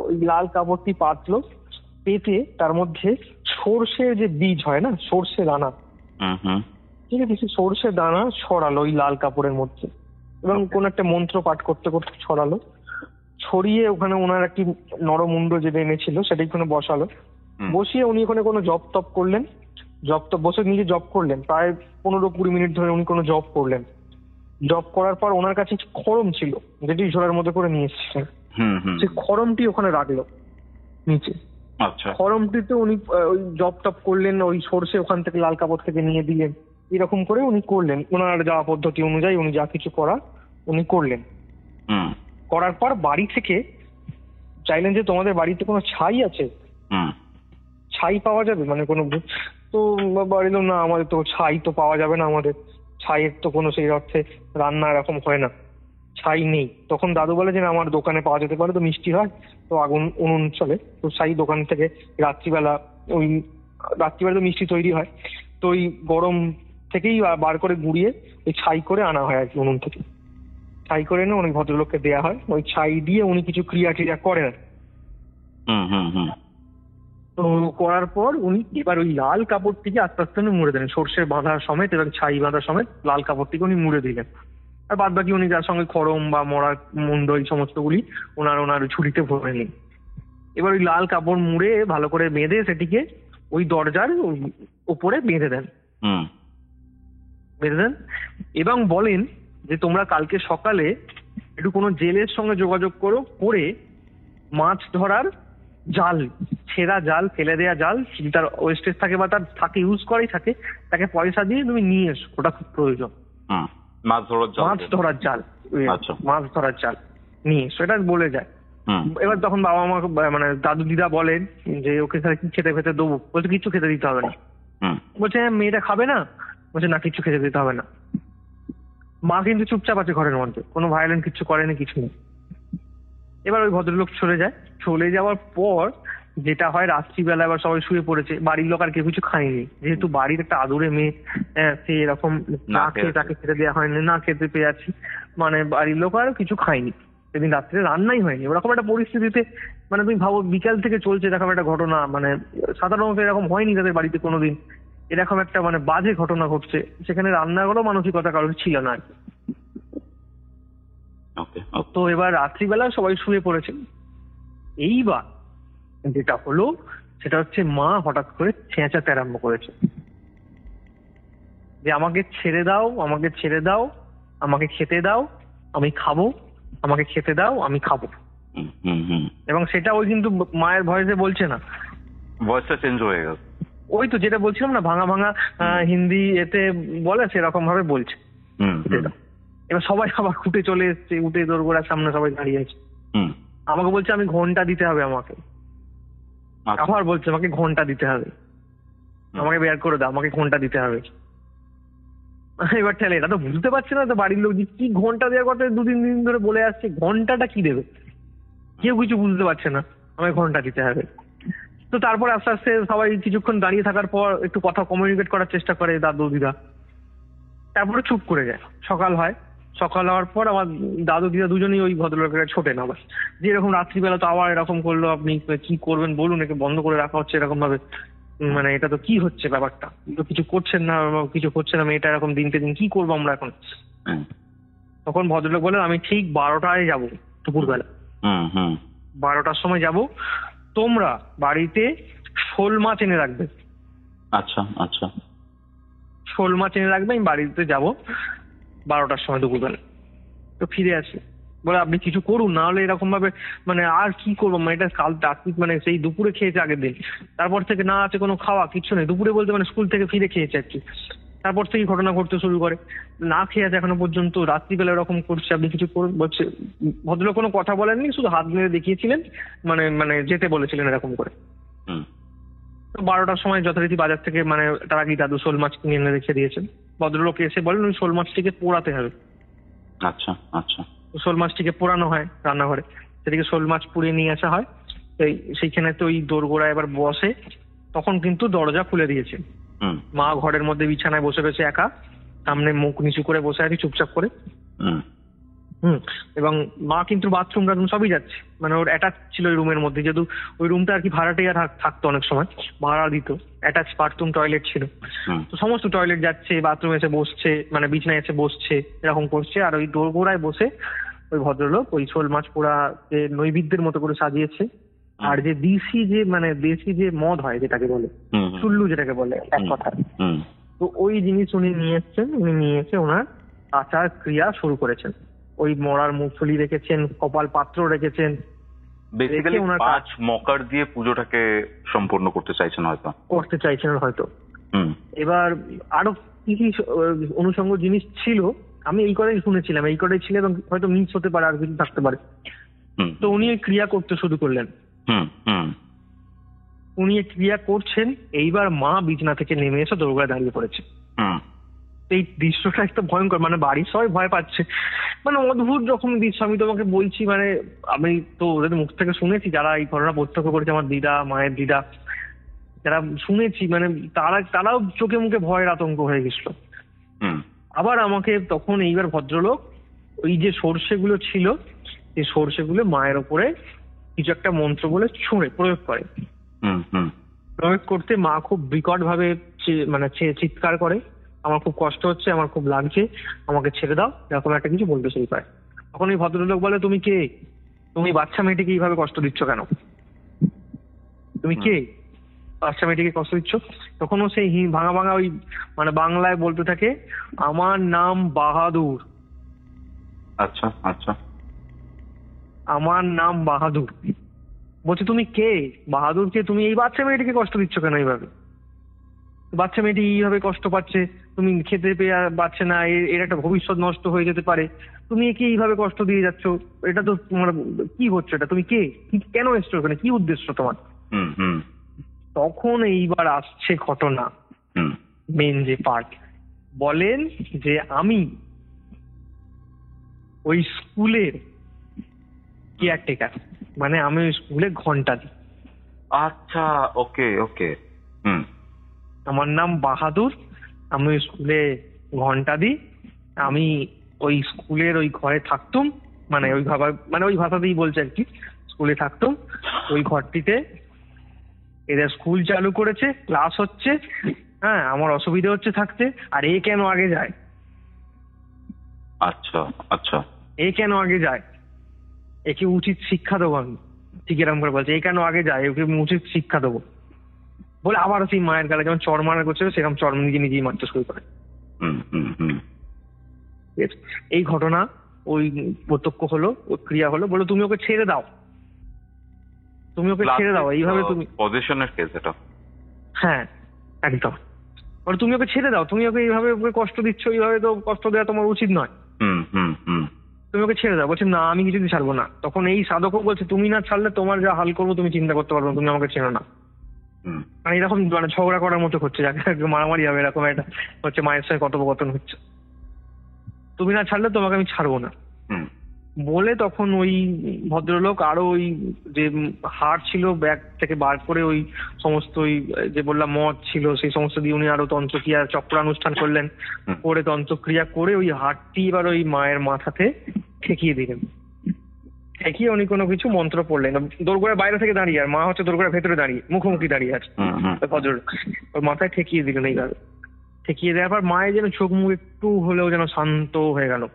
ওই লাল কাপড়টি পাতলো, পেতে তার মধ্যে সর্ষের যে বীজ হয় না, সর্ষে দানা, ঠিক আছে, সর্ষে দানা ছড়ালো ওই লাল কাপড়ের মধ্যে এবং কোন একটা মন্ত্র পাঠ করতে করতে ছড়ালো। ছড়িয়ে ওখানে ওনার একটি নরমুণ্ড যে এনেছিল সেটা ওখানে বসালো। বসিয়ে উনি ওখানে কোনো জপ টপ করলেন, জপ টপ বসে নিজে জপ করলেন, প্রায় 15-20 মিনিট ধরে উনি কোনো জপ করলেন। জপ করার পর ওনার কাছে খড়ম ছিল, যেটি ঝোলার মধ্যে করে নিয়ে এসেছিলেন, সেই খড়মটি ওখানে রাখলো নিচে। খড়মটিতে উনি ওই জপ টপ করলেন, ওই সর্ষে ওখান থেকে লাল কাপড় থেকে নিয়ে দিলেন, এরকম করে উনি করলেন। ওনার যাওয়া পদ্ধতি অনুযায়ী উনি যা কিছু করার উনি করলেন। করার পর বাড়ি থেকে চাইলেন যে তোমাদের বাড়িতে কোনো ছাই আছে, ছাই পাওয়া যাবে, মানে কোনো, তো বাড়িল না, আমাদের তো ছাই তো পাওয়া যাবে না, আমাদের ছাইয়ের তো কোনো সেই অর্থে রান্না এরকম হয় না, ছাই নেই। তখন দাদু বলে যে আমার দোকানে পাওয়া যেতে পারে, তো মিষ্টি হয়, তো আগুন উনুন চলে, তো ছাই দোকান থেকে রাত্রিবেলা ওই রাত্রিবেলা তো মিষ্টি তৈরি হয়, তো ওই গরম থেকেই বার করে গুঁড়িয়ে ওই ছাই করে আনা হয় আর কি, উনুন থেকে ছাই করে এনে অনেক ভদ্রলোককে দেওয়া হয়। ওই ছাই দিয়ে উনি কিছু ক্রিয়া টিয়া করেন। তো করার পর উনি এবার ওই লাল কাপড়টিকে আস্তে আস্তে মুড়ে দেন, সর্ষের বাঁধা সমেত এবং ছাই বাঁধা সমেত লাল কাপড়টিকে উনি মুড়ে দিলেন। আর বাদ বাকি উনি যার সঙ্গে খড়ম বা মরা মুন্ড এই সমস্তগুলি ওনার ঝুড়িতে ভরে নিন। এবার ওই লাল কাপড় মুড়ে ভালো করে বেঁধে সেটিকে ওই দরজার উপরে বেঁধে দেন, এবং বলেন যে তোমরা কালকে সকালে একটু কোনো জেলের সঙ্গে যোগাযোগ করে মাছ ধরার জাল, ছেঁড়া জাল, ফেলে দেওয়া জাল, তার ওয়েস্টেজ থাকে বা তার থাকে ইউজ করাই থাকে, তাকে পয়সা দিয়ে তুমি নিয়ে এসো, ওটা খুব প্রয়োজন। মাছ ধরার জাল নিয়ে সেটা বলে যায়। এবার তখন বাবা মা মানে দাদু দিদা বলেন যে ওকে কি খেতে ফেতে দেবো, বলছে কিচ্ছু খেতে দিতে হবে না। বলছে মেয়েটা খাবে না, বলছে না কিচ্ছু খেতে দিতে হবে না। মা কিন্তু চুপচাপ আছে ঘরের মধ্যে, কোনো ভায়োলেন্ট কিচ্ছু করেনি, কিছু নেই। এবার ওই ভদ্রলোক চলে যায়। চলে যাওয়ার পর যেটা হয়, রাত্রিবেলা এবার সবাই শুয়ে পড়েছে, বাড়ির লোক আর কেউ কিছু খায়নি, যেহেতু বাড়ির একটা আদুরে মেয়ে, সে এরকম না খেয়ে তাকে খেতে দেওয়া হয়নি, না খেতে পেয়ে আছি, মানে বাড়ির লোক আর কিছু খায়নি সেদিন রাত্রে, রান্নাই হয়নি। ওরকম একটা পরিস্থিতিতে মানে তুমি ভাবো বিকাল থেকে চলছে এরকম একটা ঘটনা, মানে সাধারণত এরকম হয়নি তাদের বাড়িতে কোনোদিন, এরকম একটা মানে বাজে ঘটনা ঘটছে, সেখানে রান্নারও মানসিকতা কারোর ছিল না আর কি। তো এবার রাত্রিবেলা সবাই শুয়ে পড়েছে। এইবার যেটা হলো সেটা হচ্ছে মা হঠাৎ করে চেঁচাতে আরম্ভ করেছে যে আমাকে ছেড়ে দাও, আমাকে ছেড়ে দাও, আমাকে খেতে দাও, আমি খাবো, আমাকে খেতে দাও, আমি খাবো। এবং সেটা ওই কিন্তু মায়ের ভয়েসে বলছে না, ভয়েসটা চেঞ্জ হয়ে গেল। ওই তো যেটা বলছিলাম না, ভাঙা ভাঙা হিন্দি এতে বলে, সেরকম ভাবে বলছে। এবার সবাই আবার উঠে চলে এসছে, উঠে দোরগোড়ার সামনে সবাই দাঁড়িয়ে আছে। আমাকে বলছে আমি ঘন্টা দিতে হবে আমাকে, আবার বলছে আমাকে ঘন্টা দিতে হবে, আমাকে বের করে দাও, আমাকে ঘন্টা দিতে হবে। এবার তাহলে এটা তো বুঝতে পারছে না তো বাড়ির লোক যে কি ঘন্টা দেওয়ার কথা 2-3 দিন ধরে বলে আসছে, ঘন্টাটা কি দেবে, কেউ কিছু বুঝতে পারছে না, আমাকে ঘন্টা দিতে হবে। তো তারপর আস্তে আস্তে সবাই কিছুক্ষণ দাঁড়িয়ে থাকার পর একটু কথা কমিউনিকেট করার চেষ্টা করে দাদু দিদা, তারপরে চুপ করে যায়। সকাল হয়, সকাল হওয়ার পর আমার দাদু দিদা দুজনেই ওই ভদ্রলোকের ছোটেন আবার, যে এরকম রাত্রিবেলা তো আবার এরকম করলো, আপনি কি করবেন বলুন, একে বন্ধ করে রাখা হচ্ছে এরকম ভাবে, মানে এটা তো কি হচ্ছে ব্যাপারটা, তো কিছু করছেন না, কিছু করছে না, মেয়েটা এরকম দিনকে দিন কি করবো আমরা এখন। তখন ভদ্রলোক বলে আমি ঠিক 12টায় যাবো, দুপুরবেলা 12টার সময় যাব, তোমরা বাড়িতে শোল মাছ এনে রাখবে। আচ্ছা আচ্ছা, শোল মাছ এনে রাখবে, আমি বাড়িতে যাব 12টার সময় দুপুরবেলা। তো ফিরে আসি, বলে আপনি কিছু করুন, না হলে এরকম ভাবে মানে আর কি করবো, মানে এটা কাল রাত্রি মানে সেই দুপুরে খেয়েছে আগের দিন, তারপর থেকে না আছে কোনো খাওয়া কিচ্ছু নেই, দুপুরে বলতে মানে স্কুল থেকে ফিরে খেয়েছে আর কি, তারপর থেকেই ঘটনা ঘটতে শুরু করে, না খেয়ে আছে এখনো পর্যন্ত, রাত্রিবেলা এরকম করছে, আপনি কিছু করুন। বলছে ভদ্রলোক কোনো কথা বলেননি, শুধু হাত মেরে দেখিয়েছিলেন, মানে মানে যেতে বলেছিলেন এরকম করে। তো 12টার সময় যথারীতি বাজার থেকে মানে তার আগেই দাদু শোল মাছ কিনে এনে রেখে দিয়েছেন। ভদ্রলোক এসে বলেন ওই শোল মাছটিকে পোড়াতে হবে। আচ্ছা আচ্ছা, শোল মাছটিকে পোড়ানো হয় রান্নাঘরে, সেটিকে শোল মাছ পুড়িয়ে নিয়ে আসা হয়। সেইখানে তো ওই দোরগোড়ায় এবার বসে, তখন কিন্তু দরজা খুলে দিয়েছে, মা ঘরের মধ্যে বিছানায় বসে রয়েছে একা, সামনে মুখ নিচু করে বসে আছে চুপচাপ করে। এবং মা কিন্তু বাথরুম টাথরুম সবই যাচ্ছে, মানে ওর অ্যাটাচ ছিল ওই রুমের মধ্যে, যেহেতু ওই রুমটা আর কি ভাড়াটিয়া থাকতো, অনেক সময় ভাড়া দিত, অ্যাটাচ বাথরুম টয়লেট ছিল, তো সমস্ত টয়লেট যাচ্ছে, বাথরুমে এসে বসছে, মানে বিছানায় এসে বসছে, এরকম করছে। আর ওই দোরগোড়ায় বসে ওই ভদ্রলোক ওই শোল মাছ পোড়াকে নৈবেদ্যের মতো করে সাজিয়েছে। আর যে দেশি যে মদ হয় যেটাকে বলে চুল্লু, যেটাকে বলে এক কথা, তো ওই জিনিস উনি নিয়ে এসছেন, উনি নিয়ে এসে ওনার আচার ক্রিয়া শুরু করেছেন। ওই মরার মুখফুলি রেখেছেন, কপাল পাত্র রেখেছেন, বেসিক্যালি পাঁচ মকার দিয়ে পুজোটাকে সম্পূর্ণ করতে চাইছেন হয়তো। এবার আরো কি কি অনুষঙ্গ জিনিস ছিল, আমি এই কথাই শুনেছিলাম, এই কথাই ছিল, এবং হয়তো মিস হতে পারে, আর কিছু থাকতে পারে। তো উনি ক্রিয়া করতে শুরু করলেন, উনি ক্রিয়া করছেন। এইবার মা বিছানা থেকে নেমে এসে দোরগোড়ায় দাঁড়িয়ে পড়েছে। এই দৃশ্যটা একটা ভয়ঙ্কর, মানে বাড়ির সবাই ভয় পাচ্ছে, মানে অদ্ভুত রকম দৃশ্য। আমি তোমাকে বলছি, মানে আমি তো ওদের মুখ থেকে শুনেছি, যারা এই ঘটনা প্রত্যক্ষ করেছে, আমার দিদা, মায়ের দিদা, যারা শুনেছি, মানে তারাও চোখে মুখে ভয়ের আতঙ্ক হয়ে গেছিল। আবার আমাকে তখন এইবার ভদ্রলোক ওই যে সর্ষেগুলো ছিল, সেই সর্ষেগুলো মায়ের ওপরে কিছু একটা মন্ত্র বলে ছুঁড়ে প্রয়োগ করে। প্রয়োগ করতে মা খুব বিকট ভাবে মানে চিৎকার করে, আমার খুব কষ্ট হচ্ছে, আমার খুব লাগছে, আমাকে ছেড়ে দাও, এরকম একটা কিছু বলতে শুরু করে। তখন ওই ভদ্রলোক বলে তুমি কে, তুমি বাচ্চা মেয়েটিকে এইভাবে কষ্ট দিচ্ছ কেন, তুমি কে, বাচ্চা মেয়েটিকে কষ্ট দিচ্ছ? তখন ও সেই ভাঙা ভাঙা ওই মানে বাংলায় বলতে থাকে, আমার নাম বাহাদুর। আচ্ছা আচ্ছা, আমার নাম বাহাদুর। বলছে তুমি কে, বাহাদুর কে, তুমি এই বাচ্চা মেয়েটিকে কষ্ট দিচ্ছ কেন এইভাবে, বাচ্চা মেয়েটি এইভাবে কষ্ট পাচ্ছে, তুমি খেতে পেয়ে পাচ্ছে না, এর একটা ভবিষ্যৎ নষ্ট হয়ে যেতে পারে, তুমি একে এইভাবে কষ্ট দিয়ে যাচ্ছ, এটা তো তোমার কি হচ্ছে, এটা তুমি কে, কেন এসছো ওখানে, কি উদ্দেশ্য তোমার? তখন এইবার আসছে ঘটনা, মেন যে পার্ট। বলেন যে আমি ওই স্কুলের কেয়ারটেকার, মানে আমি ওই স্কুলে ঘন্টা দিই। আচ্ছা, ওকে ওকে। আমার নাম বাহাদুর, আমি ওই স্কুলে ঘন্টা দিই, আমি ওই স্কুলের ওই ঘরে থাকতুম, মানে ওই ভাষাতেই বলছে আর কি, স্কুলে থাকতুম, ওই ঘরটিতে এদের স্কুল চালু করেছে, ক্লাস হচ্ছে, হ্যাঁ আমার অসুবিধা হচ্ছে থাকতে, আর এ কেন আগে যায়? আচ্ছা আচ্ছা, এ কেন আগে যায়, একে উচিত শিক্ষা দেবো আমি। ঠিক এরকম করে বলছে, এ কেন আগে যায়, ওকে উচিত শিক্ষা দেবো বলে আবারও সেই মায়ের গালে যেমন চড় মারা করছিল, সেরকম চড় নিজেই মারতে শুরু করে। এই ঘটনা ওই প্রত্যক্ষ হলো, ওই ক্রিয়া হলো, বলে তুমি ওকে ছেড়ে দাও, তুমি ওকে ছেড়ে দাও, এইভাবে তুমি পজিশনের কেস এটা। হ্যাঁ একদম, বলে তুমি ওকে ছেড়ে দাও, তুমি ওকে এইভাবে কষ্ট দিচ্ছ, এইভাবে তো কষ্ট দেওয়া তোমার উচিত নয়। তুমি ওকে ছেড়ে দাও। বলছে না আমি কিছুদিন ছাড়বো না। তখন এই সাধকও বলছে তুমি না ছাড়লে তোমার যা হাল করবো তুমি চিন্তা করতে পারবে না, তুমি আমাকে ছেড়ো না। মানে এরকম মানে ঝগড়া করার মতো করছে, যাকে মারামারি হবে এরকম একটা হচ্ছে, মায়ের সঙ্গে কথোপকথন হচ্ছে, তুমি না ছাড়লে তোমাকে আমি ছাড়বো না বলে তখন ওই ভদ্রলোক আরো ওই যে হার ছিল ব্যাগ থেকে বার করে ওই সমস্ত ওই যে বললাম মদ ছিল সেই সমস্ত দিয়ে উনি আরো তন্ত্রক্রিয়া চক্রানুষ্ঠান করলেন, করে তন্ত্রক্রিয়া করে ওই হারটি এবার ওই মায়ের মাথাতে ঠেকিয়ে দিলেন। ঠেকিয়ে উনি কোনো কিছু মন্ত্র পড়লেন, দোরগোড়ার বাইরে থেকে দাঁড়িয়ে, আর মা হচ্ছে দোরগোড়ার ভেতরে দাঁড়িয়ে মুখোমুখি দাঁড়িয়ে আছে ভদ্রলোক, ওর মাথায় ঠেকিয়ে দিলেন। এইভাবে ঠেকিয়ে দেওয়ার পর মায়ের যেন চোখ মুখ একটু হলেও যেন শান্ত হয়ে গেল।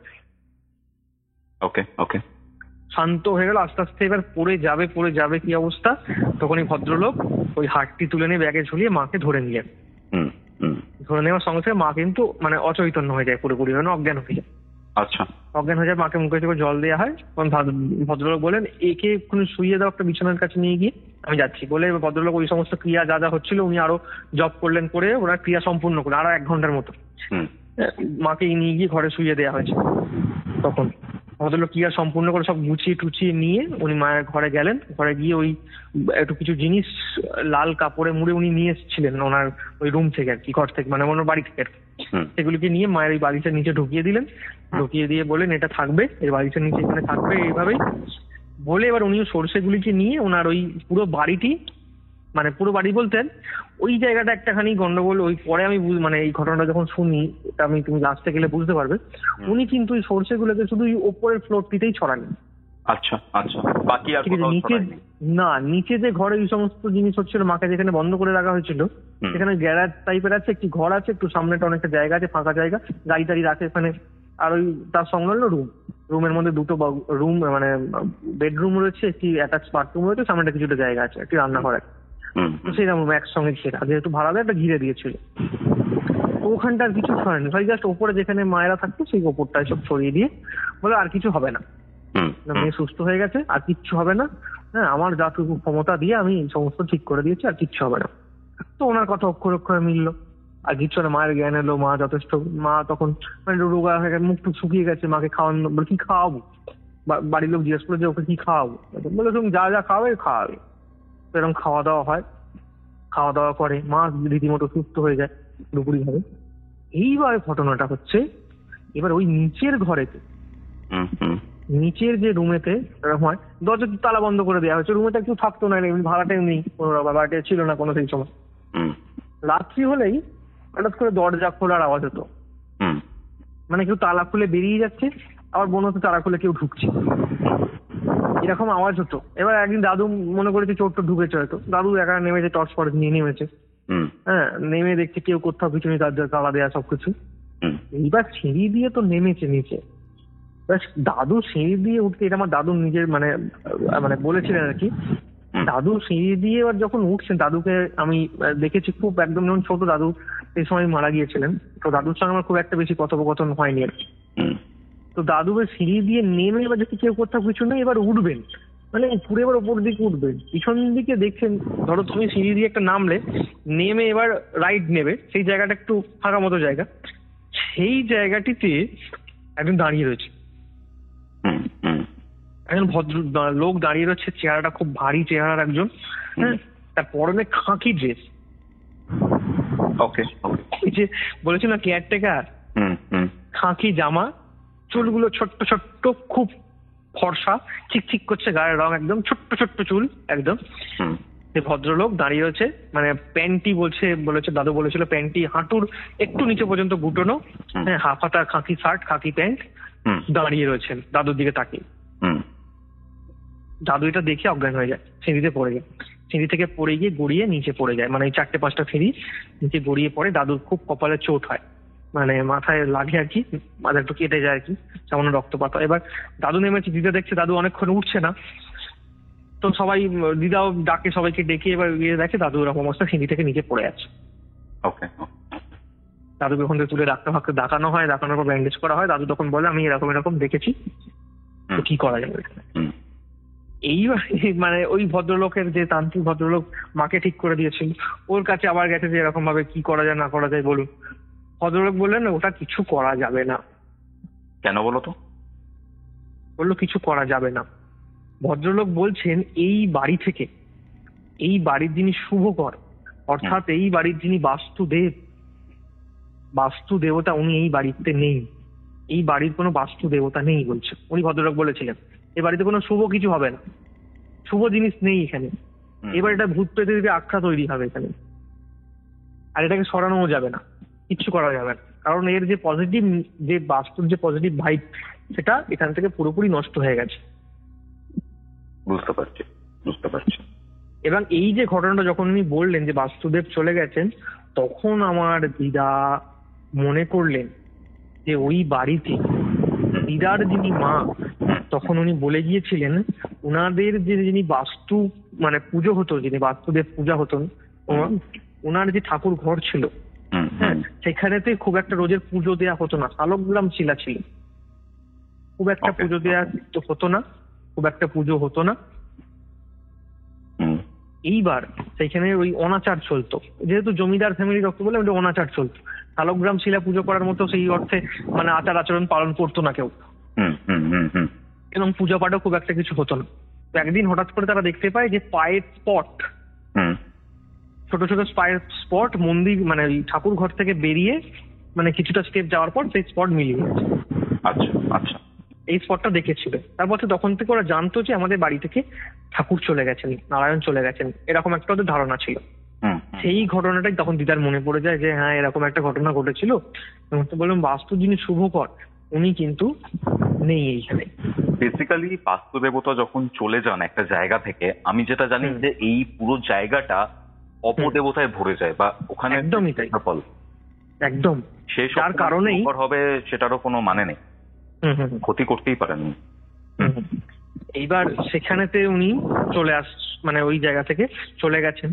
ওকে ওকে, শান্ত হয়ে গেল আস্তে আস্তে। এবার পড়ে যাবে কি অবস্থা, তখন এই ভদ্রলোক ওই হারটি তুলে নিয়ে ব্যাগে ঝুলিয়ে মাকে ধরে নিলেন। ধরে নেওয়ার সঙ্গে সঙ্গে মা কিন্তু মানে অচৈতন্য হয়ে যায়, পুরোপুরি মানে অজ্ঞান হয়ে যায়। আচ্ছা, অজ্ঞান হয়ে যায়, মাকে মুখে চোখে জল দেওয়া হয়। তখন ভদ্রলোক বলেন একে এক্ষুনি শুইয়ে দাও একটা বিছানার কাছে নিয়ে গিয়ে, আমি যাচ্ছি বলে ভদ্রলোক ওই সমস্ত ক্রিয়া যা যা হচ্ছিল উনি আরো জপ করলেন, করে ওনার ক্রিয়া সম্পূর্ণ করে আরো 1 ঘন্টার মতো মাকে নিয়ে গিয়ে ঘরে শুইয়ে দেওয়া হয়েছে। তখন ভদ্রলোক ক্রিয়া সম্পূর্ণ করে সব গুছিয়ে টুচিয়ে নিয়ে উনি মায়ের ঘরে গেলেন। ঘরে গিয়ে ওই একটু কিছু জিনিস লাল কাপড়ে মুড়ে উনি নিয়ে এসেছিলেন ওনার ওই রুম থেকে আর কি, ঘর থেকে মানে ওনার বাড়ি থেকে। সেগুলিকে নিয়ে মায়ের ওই বালিশের নিচে ঢুকিয়ে দিলেন। ঢুকিয়ে দিয়ে বলেন এটা থাকবে, এই বালিশের নিচে এখানে থাকবে এইভাবেই বলে এবার উনি সরষেগুলিকে নিয়ে ওনার ওই পুরো বাড়িটি, মানে পুরো বাড়ি বলতেন ওই জায়গাটা একটাখানি গন্ডগোল। ওই পরে আমি মানে এই ঘটনাটা যখন শুনি, এটা আমি তুমি আসতে গেলে বুঝতে পারবে, উনি কিন্তু ওই সরষেগুলোকে শুধু ওই ওপরের ফ্লোরটিতেই ছড়ান। আচ্ছা আচ্ছা, বাকি আর নিচে না, নিচে যে ঘরে এই সমস্ত জিনিস হচ্ছিল মাকে যেখানে বন্ধ করে রাখা হয়েছিল সেখানে গ্যারাজ টাইপের আছে, একটি ঘর আছে, একটু সামনেটা অনেকটা জায়গা আছে, ফাঁকা জায়গা, গাড়ি টাড়ি রাখে এখানে। আর ওই তার সংলগ্ন রুমের মধ্যে 2টো রুম মানে বেডরুম রয়েছে, একটি অ্যাটাচ বাথরুম রয়েছে, সামনেটা কিছুটা জায়গা আছে, একটি রান্নাঘর আছে। তো সেইরকম একসঙ্গে ঘেরা, যেহেতু ভাড়া দেয় একটা ঘিরে দিয়েছিল। ওখানটা আর কিছু ছড়ায়নি, খালি জাস্ট ওপরে যেখানে মায়েরা থাকতো সেই ওপরটায় সব ছড়িয়ে দিয়ে বলে আর কিছু হবে না, মেয়ে সুস্থ হয়ে গেছে, আর কিচ্ছু হবে না, হ্যাঁ আমার যাটুকু ক্ষমতা দিয়ে আমি সমস্ত ঠিক করে দিয়েছি, আর কিচ্ছু হবে না। তো ওনার কথা অক্ষর অক্ষরে মিললো, আর কিচ্ছু না। মায়ের জ্ঞান এলো, মা যথেষ্ট, মা তখন মানে রোগা হয়ে গেছে, মুখ টুক শুকিয়ে গেছে, মাকে খাওয়ানো, বলে কি খাওয়াবো, বাড়ির লোক জিজ্ঞেস করে যে ওকে কি খাওয়াবো, বলে তুমি যা যা খাওয়াবে খাওয়াবে। তো এরকম খাওয়া দাওয়া হয়, খাওয়া দাওয়া করে মা রীতিমতো সুস্থ হয়ে যায় পুরোপুরি ভাবে। এইবার ঘটনাটা হচ্ছে এবার ওই নিচের ঘরেতে, নিচের যে রুমেতে এরকম হয়, দরজা তালা বন্ধ করে দেওয়া হয়েছে, রুমেতে কেউ থাকতো না, এমনি ভাড়াটাও নেই, কোনো ভাড়াটা ছিল না কোনো সেই সময়। রাত্রি হলেই হঠাৎ করে দরজা খোলার আওয়াজ হতো, মানে কেউ তালা খুলে বেরিয়ে যাচ্ছে, আবার মনে হতো তালা খুলে কেউ ঢুকছে, এরকম আওয়াজ হতো। এবার একদিন দাদু মনে করেছে চোর টোর ঢুকেছে হয়তো, দাদু একা নেমেছে, টর্চ ফর্চ নিয়ে নেমেছে, হ্যাঁ নেমে দেখছে কেউ কোথাও কিছু নেই, তালা দেওয়া সবকিছু। এইবার সিঁড়ি দিয়ে তো নেমেছে নিচে, দাদু সিঁড়ি দিয়ে উঠতে, এটা আমার দাদু নিজের মানে মানে বলেছিলেন আর কি, দাদু সিঁড়ি দিয়ে এবার যখন উঠছেন, দাদুকে আমি দেখেছি খুব একদম যখন ছোট দাদু সেই সময় মারা গিয়েছিলেন, তো দাদুর সঙ্গে আমার খুব একটা বেশি কথোপকথন হয়নি আর কি। তো দাদু সিঁড়ি দিয়ে নেমে এবার যদি কেউ কোথাও কিছু নেই, এবার উঠবেন, মানে ঘুরে এবার ওপর দিকে উঠবেন, পিছন দিকে দেখছেন, ধরো তুমি সিঁড়ি দিয়ে একটা নামলে, নেমে এবার রাইট নেবে, সেই জায়গাটা একটু ফাঁকা মতো জায়গা, সেই জায়গাটিতে একজন দাঁড়িয়ে রয়েছে, একজন ভদ্র লোক দাঁড়িয়ে রয়েছে, চেহারাটা খুব ভারী চেহারার একজন, হ্যাঁ তার পরনে খাকি ড্রেস। ওকে, ওই যে বলেছি না কেয়ারটেকার, খাকি জামা, চুলগুলো ছোট্ট ছোট্ট, খুব ফর্সা, চিকচিক করছে গায়ের রং, একদম ছোট্ট ছোট্ট চুল একদম। যে ভদ্রলোক দাঁড়িয়ে রয়েছে, মানে প্যান্টি বলেছে দাদু বলেছিল প্যান্টি হাঁটুর একটু নিচে পর্যন্ত গুটোনো, হ্যাঁ হাফ হাতা খাকি শার্ট, খাকি প্যান্ট, দাঁড়িয়ে রয়েছেন দাদুর দিকে তাকিয়ে। দাদু এটা দেখে অজ্ঞান হয়ে যায়, সিঁড়িতে পড়ে যায়, সিঁড়ি থেকে পড়ে গিয়ে গড়িয়ে নিচে পড়ে যায়, মানে 4-5টা সিঁড়ি নিচে গড়িয়ে পড়ে। দাদুর খুব কপালে চোট হয়, মানে মাথায় লাগে আর কি, মাথা একটু কেটে যায় আর কি, সামান্য রক্তপাত হয়। এবার দাদু নেমেছে, দিদা দেখছে দাদু অনেকক্ষণ উঠছে না, তো সবাই দিদাও ডাকে সবাইকে ডেকে, এবার গিয়ে দেখে দাদু এরকম অবস্থা, সিঁড়ি থেকে নিচে পড়ে আছে। দাদুকে ওখান থেকে তুলে ডাক্তার ফাক্তার দেখানো হয়, দেখানোর পর ব্যান্ডেজ করা হয়। দাদু তখন বলে আমি এরকম এরকম দেখেছি, তো কি করা যাবে। এইবার মানে ওই ভদ্রলোকের যে তান্ত্রিক ভদ্রলোক মাকে ঠিক করে দিয়েছিল, ওর কাছে আবার গেছে যে এরকম ভাবে কি করা যায় না করা যায় বলুন। ভদ্রলোক বললেন ওটা কিছু করা যাবে না। কেন বলো তো? বললো কিছু করা যাবে না। ভদ্রলোক বলছেন এই বাড়ি থেকে, এই বাড়ির যিনি শুভকর, অর্থাৎ এই বাড়ির যিনি বাস্তু দেবতা, উনি এই বাড়িতে নেই। এই বাড়ির কোনো বাস্তু দেবতা নেই বলছে, উনি ভদ্রলোক বলেছিলেন। এই বাড়িতে কোনো শুভ কিছু হবে না, শুভ জিনিস নেই এখানে। এবার এটা ভূত প্রেতের আখ্যা তৈরি হবে এখানে, আর এটাকে সরানোও যাবে না, কিচ্ছু করা যাবে না, কারণ এর যে পজিটিভ, যে বাস্তুর যে পজিটিভ ভাইব, সেটা এখান থেকে পুরোপুরি নষ্ট হয়ে গেছে। বুঝতে পারছি। এবং এই যে ঘটনাটা যখন উনি বললেন যে বাস্তুদেব চলে গেছেন, তখন আমার দিদা মনে করলেন যে ওই বাড়িতে দিদার যিনি মা, তখন উনি বলে গিয়েছিলেন উনাদের যে যিনি বাস্তু মানে পুজো হতো, যিনি বাস্তুদেব পূজা হতেন, ওনার যে ঠাকুর ঘর ছিল, হ্যাঁ, সেখানেতে খুব একটা রোজের পুজো দেওয়া হতো না, শালগ্রাম শিলা ছিল, খুব একটা পুজো দেওয়া হতো না, খুব একটা পুজো হতো না। এইবার সেইখানে ওই অনাচার চলতো, যেহেতু জমিদার ফ্যামিলি রক্ত বলে ওটা অনাচার চলতো। শালগ্রাম শিলা পুজো করার মতো সেই অর্থে মানে আচার আচরণ পালন করতো না কেউ, এবং পূজা পাঠও খুব একটা কিছু হতো না। তো একদিন হঠাৎ করে তারা দেখতে পায় যে পায়ের স্পট, ছোট ছোট পায়ের স্পট মন্দির মানে ঠাকুর ঘর থেকে বেরিয়ে মানে কিছুটা স্টেপ যাওয়ার পর সেই স্পট মিলিয়ে গেছে। আচ্ছা, এই স্পটটা দেখেছিল। তারপর তখন থেকে ওরা জানতো যে আমাদের বাড়ি থেকে ঠাকুর চলে গেছেন, নারায়ণ চলে গেছেন, এরকম একটা ওদের ধারণা ছিল। সেই ঘটনাটাই তখন দিদার মনে পড়ে যায় যে হ্যাঁ এরকম একটা ঘটনা ঘটেছিল। বললাম বাস্তু যিনি শুভকর উনি কিন্তু নেই এইখানে। বেসিক্যালি বাস্তু দেবতা যখন চলে যান একটা জায়গা থেকে, আমি যেটা জানি যে এই পুরো জায়গাটা অপদেবতায় ভরে যায়, বা ওখানে একদমই তাই, একদম। সেই যার কারণেই হবে সেটারও কোনো মানে নেই, ক্ষতি করতেই পারেন। এইবার সেখানেতে উনি চলে মানে ওই জায়গা থেকে চলে গেছেন।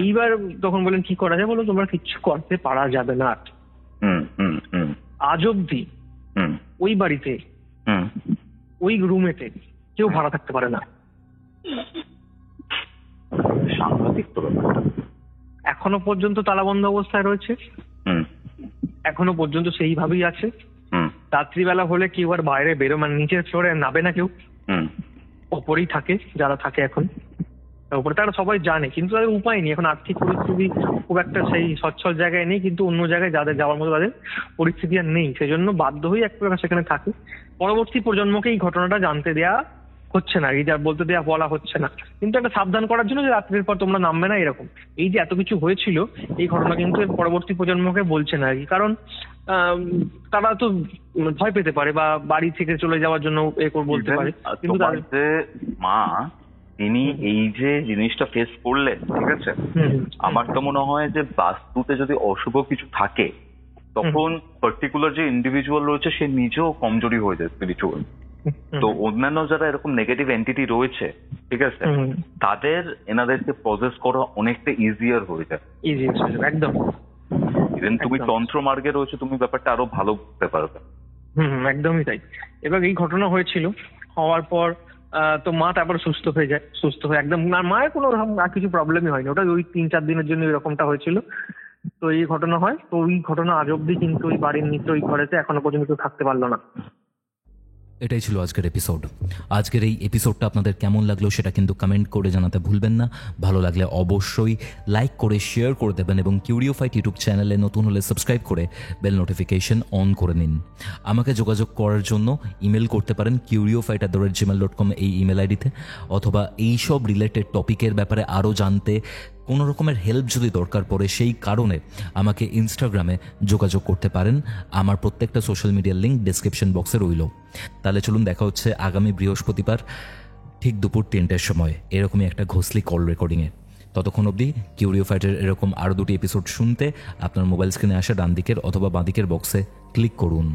এইবার তখন বলেন কি করা যায়, বলো তোমরা কিচ্ছু করতে পারা যাবে না। আজ অব্দি ওই বাড়িতে ওই রুমেতে কেউ ভাড়া থাকতে পারে না। সাংঘাতিক তো ব্যাপারটা। এখনো পর্যন্ত তালাবন্ধ অবস্থায় রয়েছে, এখনো পর্যন্ত সেইভাবেই আছে। রাত্রিবেলা হলে কেউ আর বাইরে বেরো মানে নিচের ফ্লোরে নাবে না কেউ, ওপরেই থাকে যারা থাকে এখন উপরে, তারা সবাই জানে, কিন্তু তাদের উপায় নেই। এখন আর্থিক পরিস্থিতি খুব একটা সেই সচ্ছল জায়গায় নেই, কিন্তু অন্য জায়গায় যাদের যাওয়ার মতো তাদের পরিস্থিতি আর নেই, সেজন্য বাধ্য হয়ে এক প্রকার সেখানে থাকে। পরবর্তী প্রজন্মকে এই ঘটনাটা জানতে দেয়া হচ্ছে না, এই যা বলতে দেয়া বলা হচ্ছে না, কিন্তু একটা সাবধান করার জন্য যে রাত্রির পর তোমরা নামবে না এরকম। এই যে এত কিছু হয়েছিল এই ঘটনা কিন্তু এর পরবর্তী প্রজন্মকে বলছে না আর কি, কারণ তারা তো ভয় পেতে পারে বা বাড়ি থেকে চলে যাওয়ার জন্য বলতে পারে। কিন্তু মা তিনি এই যে জিনিসটা ফেস করলেন, ঠিক আছে, আমার তো মনে হয় যে বাস্তুতে যদি অশুভ কিছু থাকে তখন পার্টিকুলার যে ইন্ডিভিজুয়াল রয়েছে সে নিজেও কমজোরি হয়ে যায় স্পিরিচুয়াল। তো অন্যান্য যারা এরকম নেগেটিভ এন্টিটি রয়েছে, ঠিক আছে, তাদের এনাদেরকে প্রসেস করা অনেকটা ইজিয়ার হয়ে যায়। একদম। ইভেন তুমি তন্ত্র মার্গে রয়েছে, তুমি ব্যাপারটা আরো ভালো বুঝতে পারবে। একদমই তাই। এবার এই ঘটনা হয়েছিল, হওয়ার পর তো মা তারপরে সুস্থ হয়ে যায়, সুস্থ হয়ে একদম, মায়ের কোনো আর কিছু প্রবলেমই হয়নি, ওটা ওই 3-4 দিনের জন্য এরকমটা হয়েছিল। তো এই ঘটনা হয়, তো ওই ঘটনা আজ অব্দি কিন্তু ওই বাড়ির নিচে ওই ঘরেতে এখনো পর্যন্ত কেউ থাকতে পারলো না। এটাই ছিল আজকের এপিসোড। আজকের এই এপিসোডটা আপনাদের কেমন লাগলো সেটা কিন্তু কমেন্ট করে জানাতে ভুলবেন না। ভালো লাগলে অবশ্যই লাইক করে শেয়ার করে দেবেন, এবং কিউরিওফাইট ইউটিউব চ্যানেলে নতুন হলে সাবস্ক্রাইব করে বেল নোটিফিকেশন অন করে নিন। আমাকে যোগাযোগ করার জন্য ইমেল করতে পারেন curiofight@gmail.com এই ইমেল আইডিতে, অথবা এইসব রিলেটেড টপিকের ব্যাপারে আরও জানতে কোনো রকমের হেল্প যদি দরকার পড়ে সেই কারণে আমাকে ইনস্টাগ্রামে যোগাযোগ করতে পারেন। আমার প্রত্যেকটা সোশ্যাল মিডিয়ার লিঙ্ক ডেসক্রিপশন বক্সে রইল। তাহলে চলুন দেখা হচ্ছে আগামী বৃহস্পতিবার ঠিক দুপুর 3টের সময় এরকমই একটা ঘোষলি কল রেকর্ডিংয়ে। ততক্ষণ অবধি কিউরিওফাইটের এরকম আরও 2টি এপিসোড শুনতে আপনার মোবাইল স্ক্রিনে আসা ডান দিকের অথবা বাঁ দিকের বক্সে ক্লিক করুন।